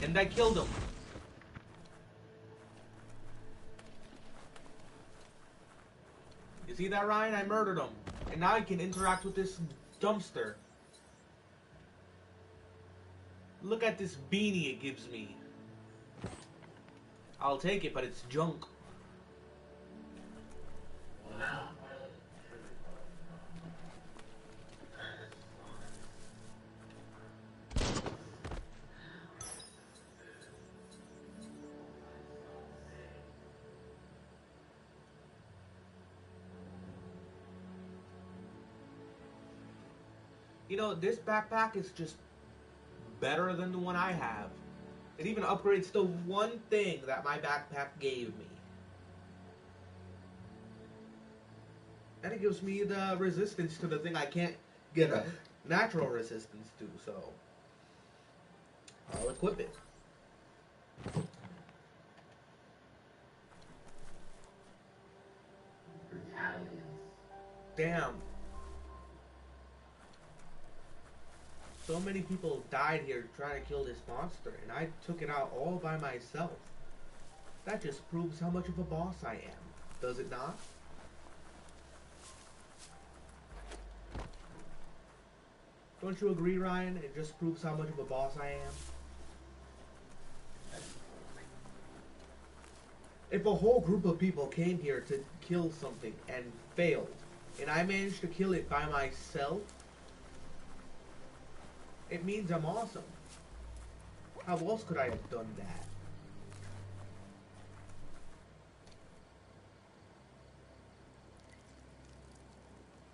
And I killed him. You see that, Ryan? I murdered him. And now I can interact with this dumpster. Look at this beanie it gives me. I'll take it, but it's junk. You know, this backpack is just better than the one I have. It even upgrades the one thing that my backpack gave me. And it gives me the resistance to the thing I can't get a natural resistance to, so I'll equip it. Damn. So many people died here trying to kill this monster, and I took it out all by myself. That just proves how much of a boss I am, does it not? Don't you agree, Ryan? It just proves how much of a boss I am. If a whole group of people came here to kill something and failed, and I managed to kill it by myself, it means I'm awesome. How else could I have done that?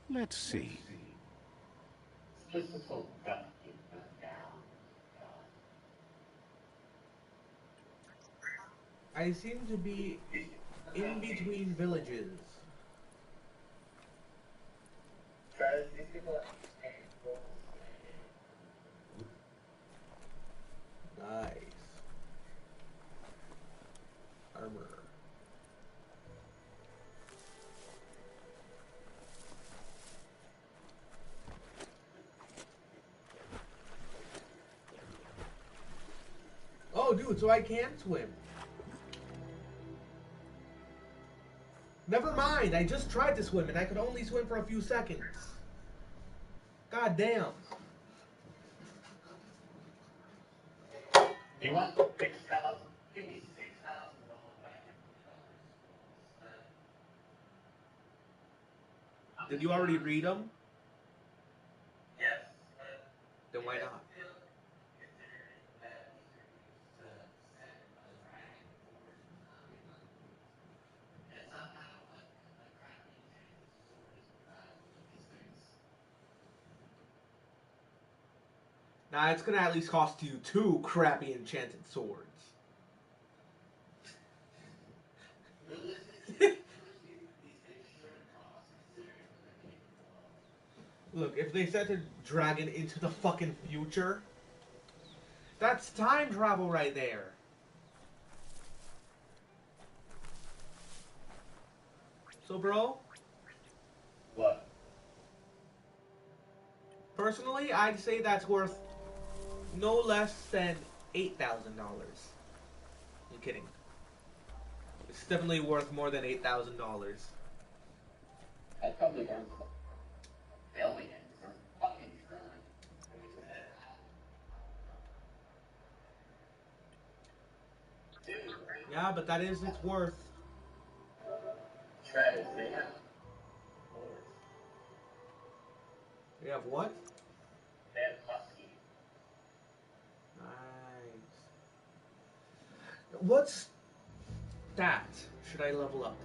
Let's see. I seem to be in between villages. Nice. Armor. Oh, dude, so I can swim. Never mind, I just tried to swim and I could only swim for a few seconds. God damn. You want $6,000, Did you already read them? yes, Then why not? Nah, it's gonna at least cost you 2 crappy enchanted swords. Look, if they sent a dragon into the fucking future, that's time travel right there. So, bro, What? personally, I'd say that's worth no less than $8,000. I'm kidding. It's definitely worth more than $8,000. I'd probably go billions or fucking Yeah, but that is its worth. Travis, they have You have what? they have husky. Nice. What's that? Should I level up?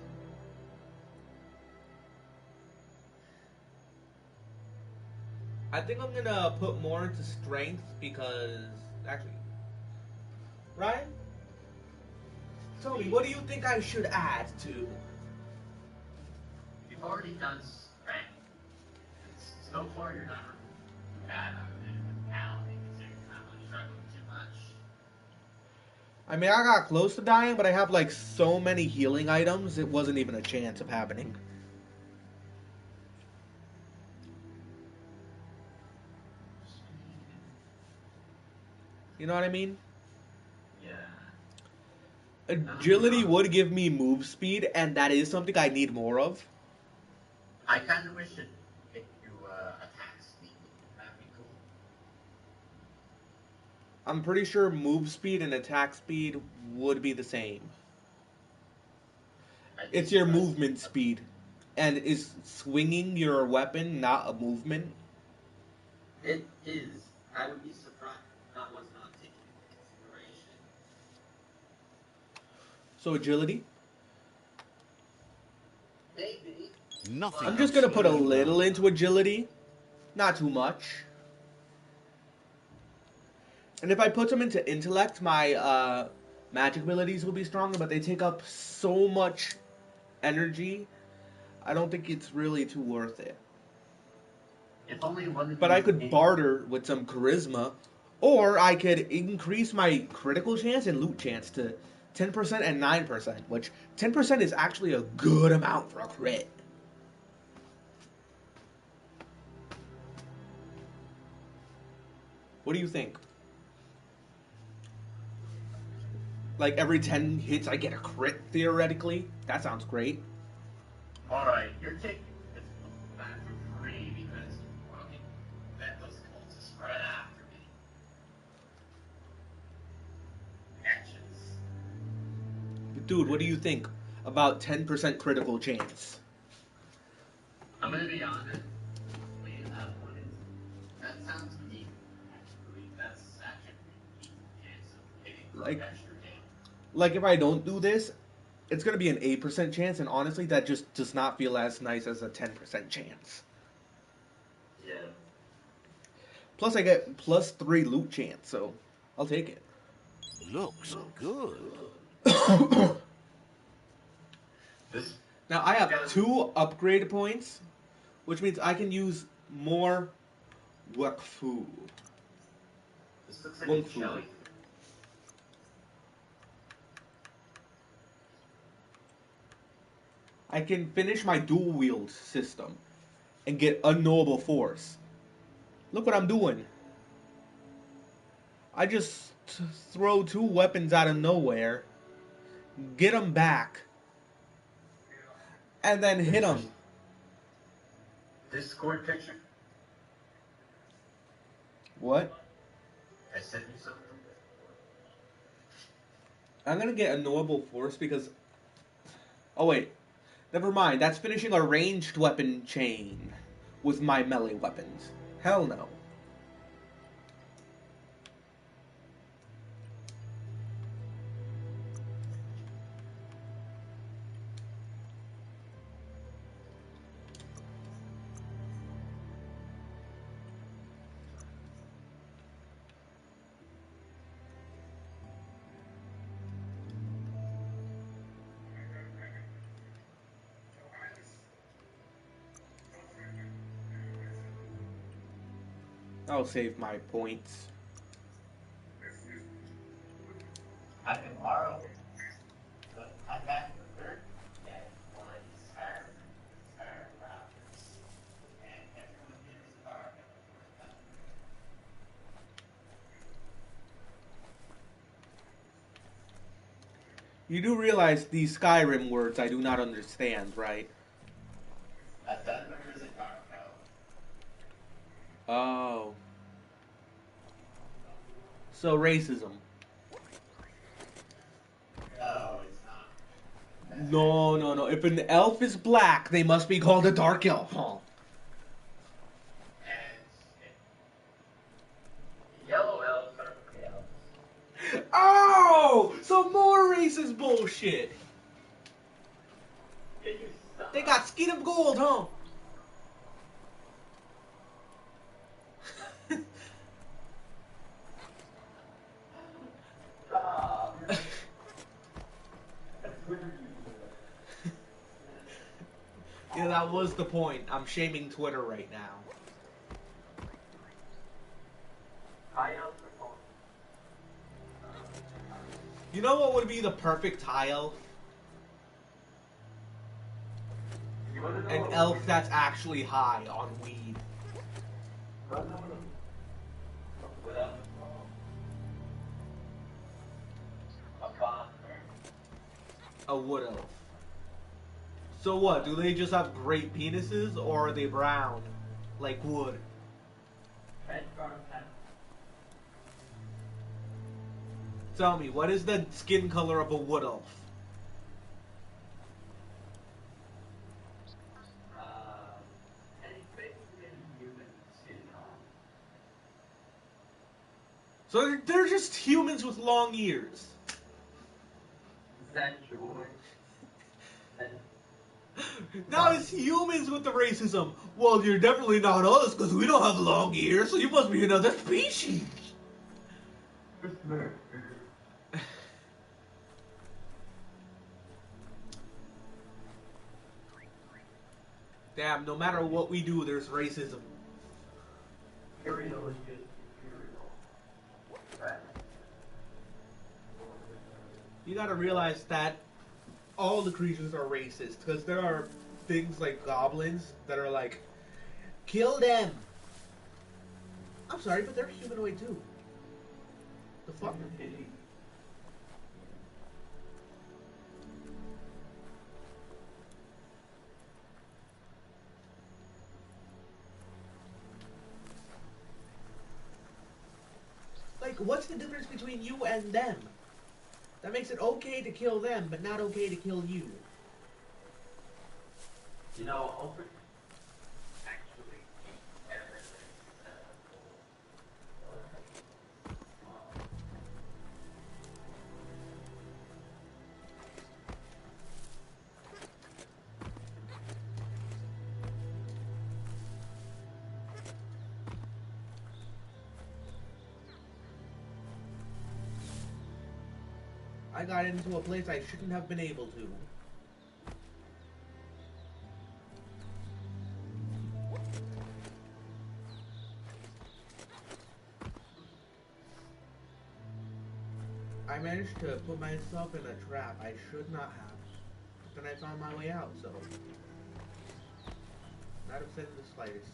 I think I'm gonna put more into strength because actually, Ryan, tell me, what do you think I should add to? You've already done strength. So far, you're not bad other than now. Considering you're not really struggling too much. I mean, I got close to dying, but I have like so many healing items, it wasn't even a chance of happening. You know what I mean? Agility would give me move speed, and that is something I need more of. I kind of wish it hit you attack speed. That'd be cool. I'm pretty sure move speed and attack speed would be the same. I'd be It's your surprised. movement speed. And is swinging your weapon not a movement? It is. I would be surprised. That was not taken into consideration. So agility? Maybe, Nothing I'm can just gonna slow put a you little down into now. agility. Not too much. And if I put them into intellect, my magic abilities will be stronger, but they take up so much energy, I don't think it's really too worth it. if only one of But I these could games. barter with some charisma, or I could increase my critical chance and loot chance to 10% and 9%, which 10% is actually a good amount for a crit. What do you think? Like every 10 hits I get a crit theoretically? That sounds great. Alright, you're taking this back for free because you fucking let those cultists run after me. Actions. Dude, what do you think about 10% critical chance? I'm gonna be honest. Wait, that one is. That sounds neat. Actually, that's actually a pretty neat chance of hitting for Like extra damage. like if I don't do this, it's going to be an 8% chance, and honestly that just does not feel as nice as a 10% chance. Yeah. Plus I get plus 3 loot chance, so I'll take it. Looks good. This. Now I have 2 upgrade points, which means I can use more Wakfu. This looks like Wung a Fu. jelly. I can finish my dual wield system and get unknowable force. Look what I'm doing. I just throw 2 weapons out of nowhere, get them back, and then hit them. Discord picture. What? I sent you something. I'm gonna get unknowable force because. Oh wait, never mind. That's finishing a ranged weapon chain with my melee weapons. Hell no. I'll save my points. I can borrow it, but I got the third get one Skyrim Raptors, and everyone here is a dark. You do realize these Skyrim words I do not understand, right? A Dunmer is a dark elf. Oh. So racism. No, it's not. No, no, no. If an elf is black, they must be called a dark elf. Huh? And yellow elves are gray elves. Oh! Some more racist bullshit. Yeah, you suck. They got skin of gold, huh? Yeah, that was the point. I'm shaming Twitter right now. You know what would be the perfect high elf? An elf that's actually high on weed. A wood elf. So what? Do they just have great penises, or are they brown, like wood? Red bottom hat. Tell me, what is the skin color of a wood elf? And it's basically a human skin color. So they're just humans with long ears. Essentially. Now it's humans with the racism. Well, you're definitely not us because we don't have long ears, so you must be another species. Damn, no matter what we do, there's racism. Imperial is just imperial. Right. You gotta realize that all the creatures are racist because there are things like goblins that are like, kill them. I'm sorry, but they're humanoid too. The fuck? Like, what's the difference between you and them? That makes it okay to kill them, but not okay to kill you. You know, open actually everything. I got into a place I shouldn't have been able to. I managed to put myself in a trap I should not have. But then I found my way out, so... not upset in the slightest.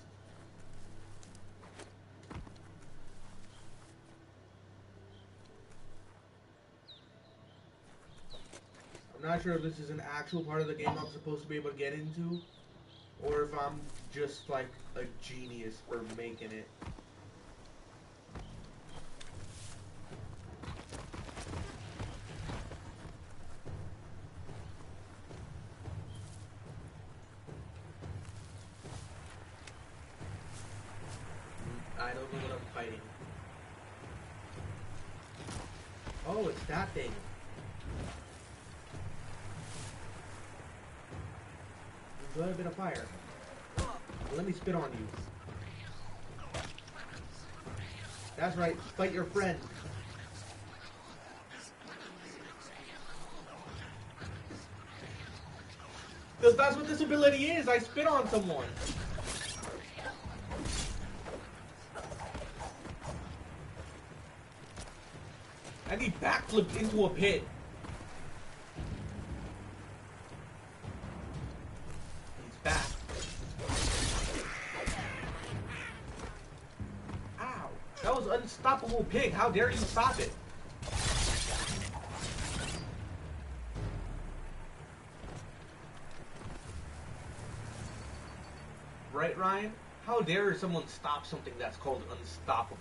I'm not sure if this is an actual part of the game I'm supposed to be able to get into, or if I'm just like a genius for making it. I don't know what I'm fighting. Oh, it's that thing. Enjoy a bit of fire. Let me spit on you. That's right, fight your friend. Because that's what this ability is, I spit on someone. And he backflipped into a pit. He's back. Ow. That was unstoppable pig. How dare you stop it? Right, Ryan? How dare someone stop something that's called unstoppable?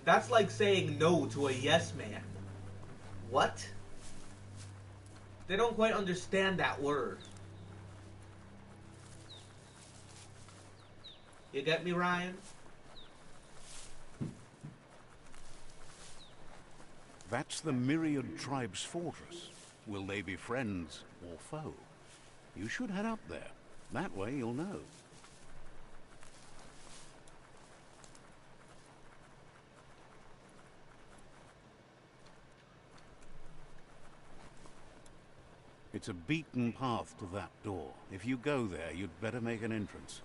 That's like saying no to a yes man. What? They don't quite understand that word. You get me, Ryan? That's the Myriad Tribe's fortress. Will they be friends or foe? You should head up there. That way you'll know. It's a beaten path to that door. If you go there, you'd better make an entrance.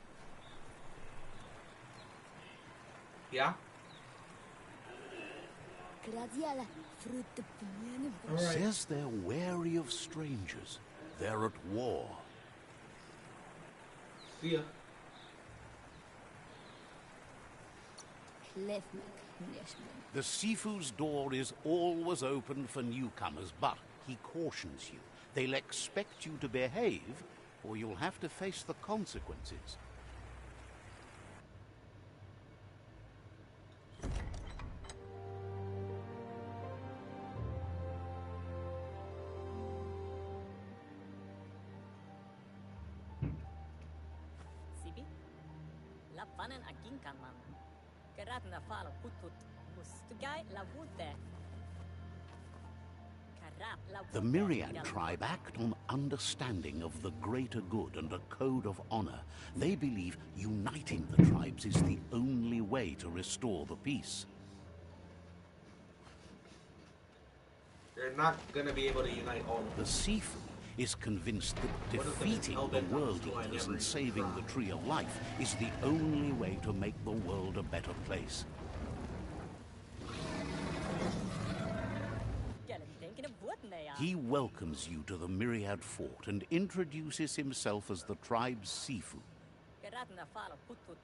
Yeah? Alright. Says they're wary of strangers. They're at war. See ya. The Sifu's door is always open for newcomers, but he cautions you. They'll expect you to behave, or you'll have to face the consequences. Sibi? Lapanen aginkaman. Karatna falo putut. Mustugai lavute. The Myriad tribe act on understanding of the greater good and a code of honor. They believe uniting the tribes is the only way to restore the peace. You're not gonna be able to unite all of them. The Sifu is convinced that defeating the World Eaters and saving the Tree of Life is the only way to make the world a better place. He welcomes you to the Myriad Fort and introduces himself as the tribe's Sifu.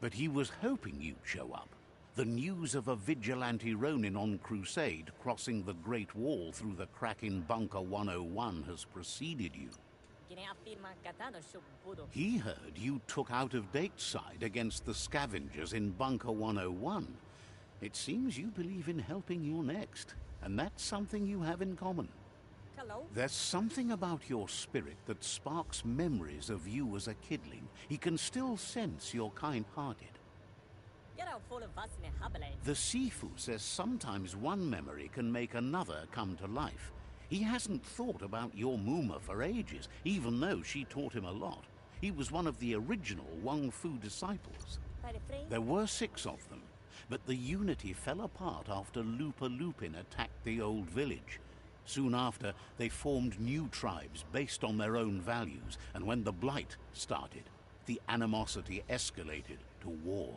But he was hoping you'd show up. The news of a vigilante Ronin on crusade crossing the Great Wall through the crack in Bunker 101 has preceded you. He heard you took out of Dateside against the scavengers in Bunker 101. It seems you believe in helping your next, and that's something you have in common. There's something about your spirit that sparks memories of you as a kidling. He can still sense you're kind-hearted. The Sifu says sometimes one memory can make another come to life. He hasn't thought about your Muma for ages, even though she taught him a lot. He was one of the original Wang Fu disciples. There were 6 of them, but the unity fell apart after Lupa Lupin attacked the old village. Soon after, they formed new tribes based on their own values, and when the Blight started, the animosity escalated to war.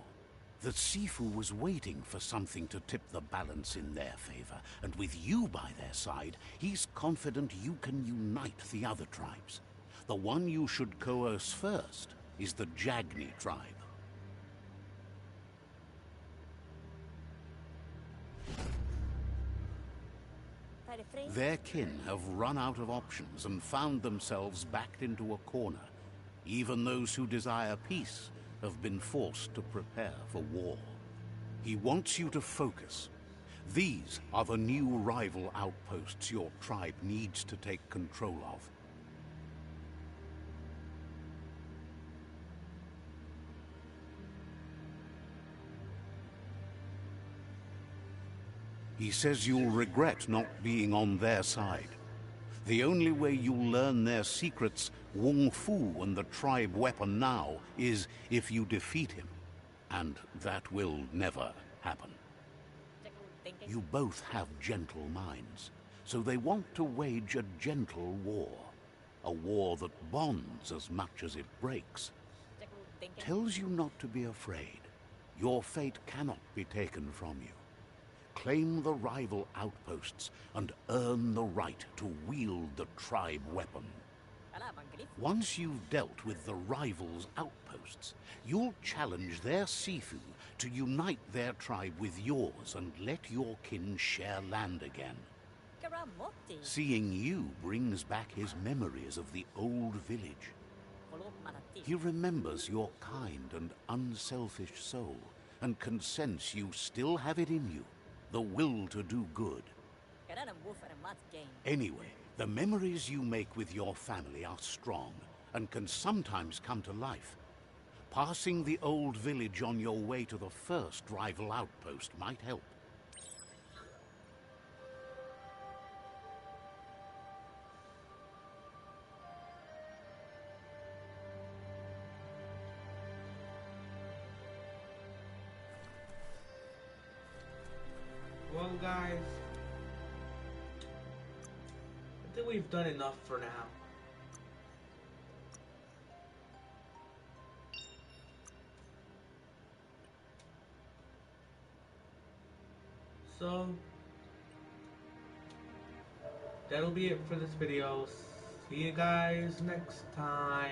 The Sifu was waiting for something to tip the balance in their favor, and with you by their side, he's confident you can unite the other tribes. The one you should coerce first is the Jagni tribe. Their kin have run out of options and found themselves backed into a corner. Even those who desire peace have been forced to prepare for war. He wants you to focus. These are the new rival outposts your tribe needs to take control of. He says you'll regret not being on their side. The only way you'll learn their secrets, Wung Fu and the tribe weapon now, is if you defeat him. And that will never happen. You both have gentle minds, so they want to wage a gentle war. A war that bonds as much as it breaks. Tells you not to be afraid. Your fate cannot be taken from you. Claim the rival outposts and earn the right to wield the tribe weapon. Once you've dealt with the rivals' outposts, you'll challenge their Sifu to unite their tribe with yours and let your kin share land again. Seeing you brings back his memories of the old village. He remembers your kind and unselfish soul and can sense you still have it in you. The will to do good. Anyway, the memories you make with your family are strong and can sometimes come to life. Passing the old village on your way to the first rival outpost might help. Well, guys, I think we've done enough for now. So, that'll be it for this video. See you guys next time.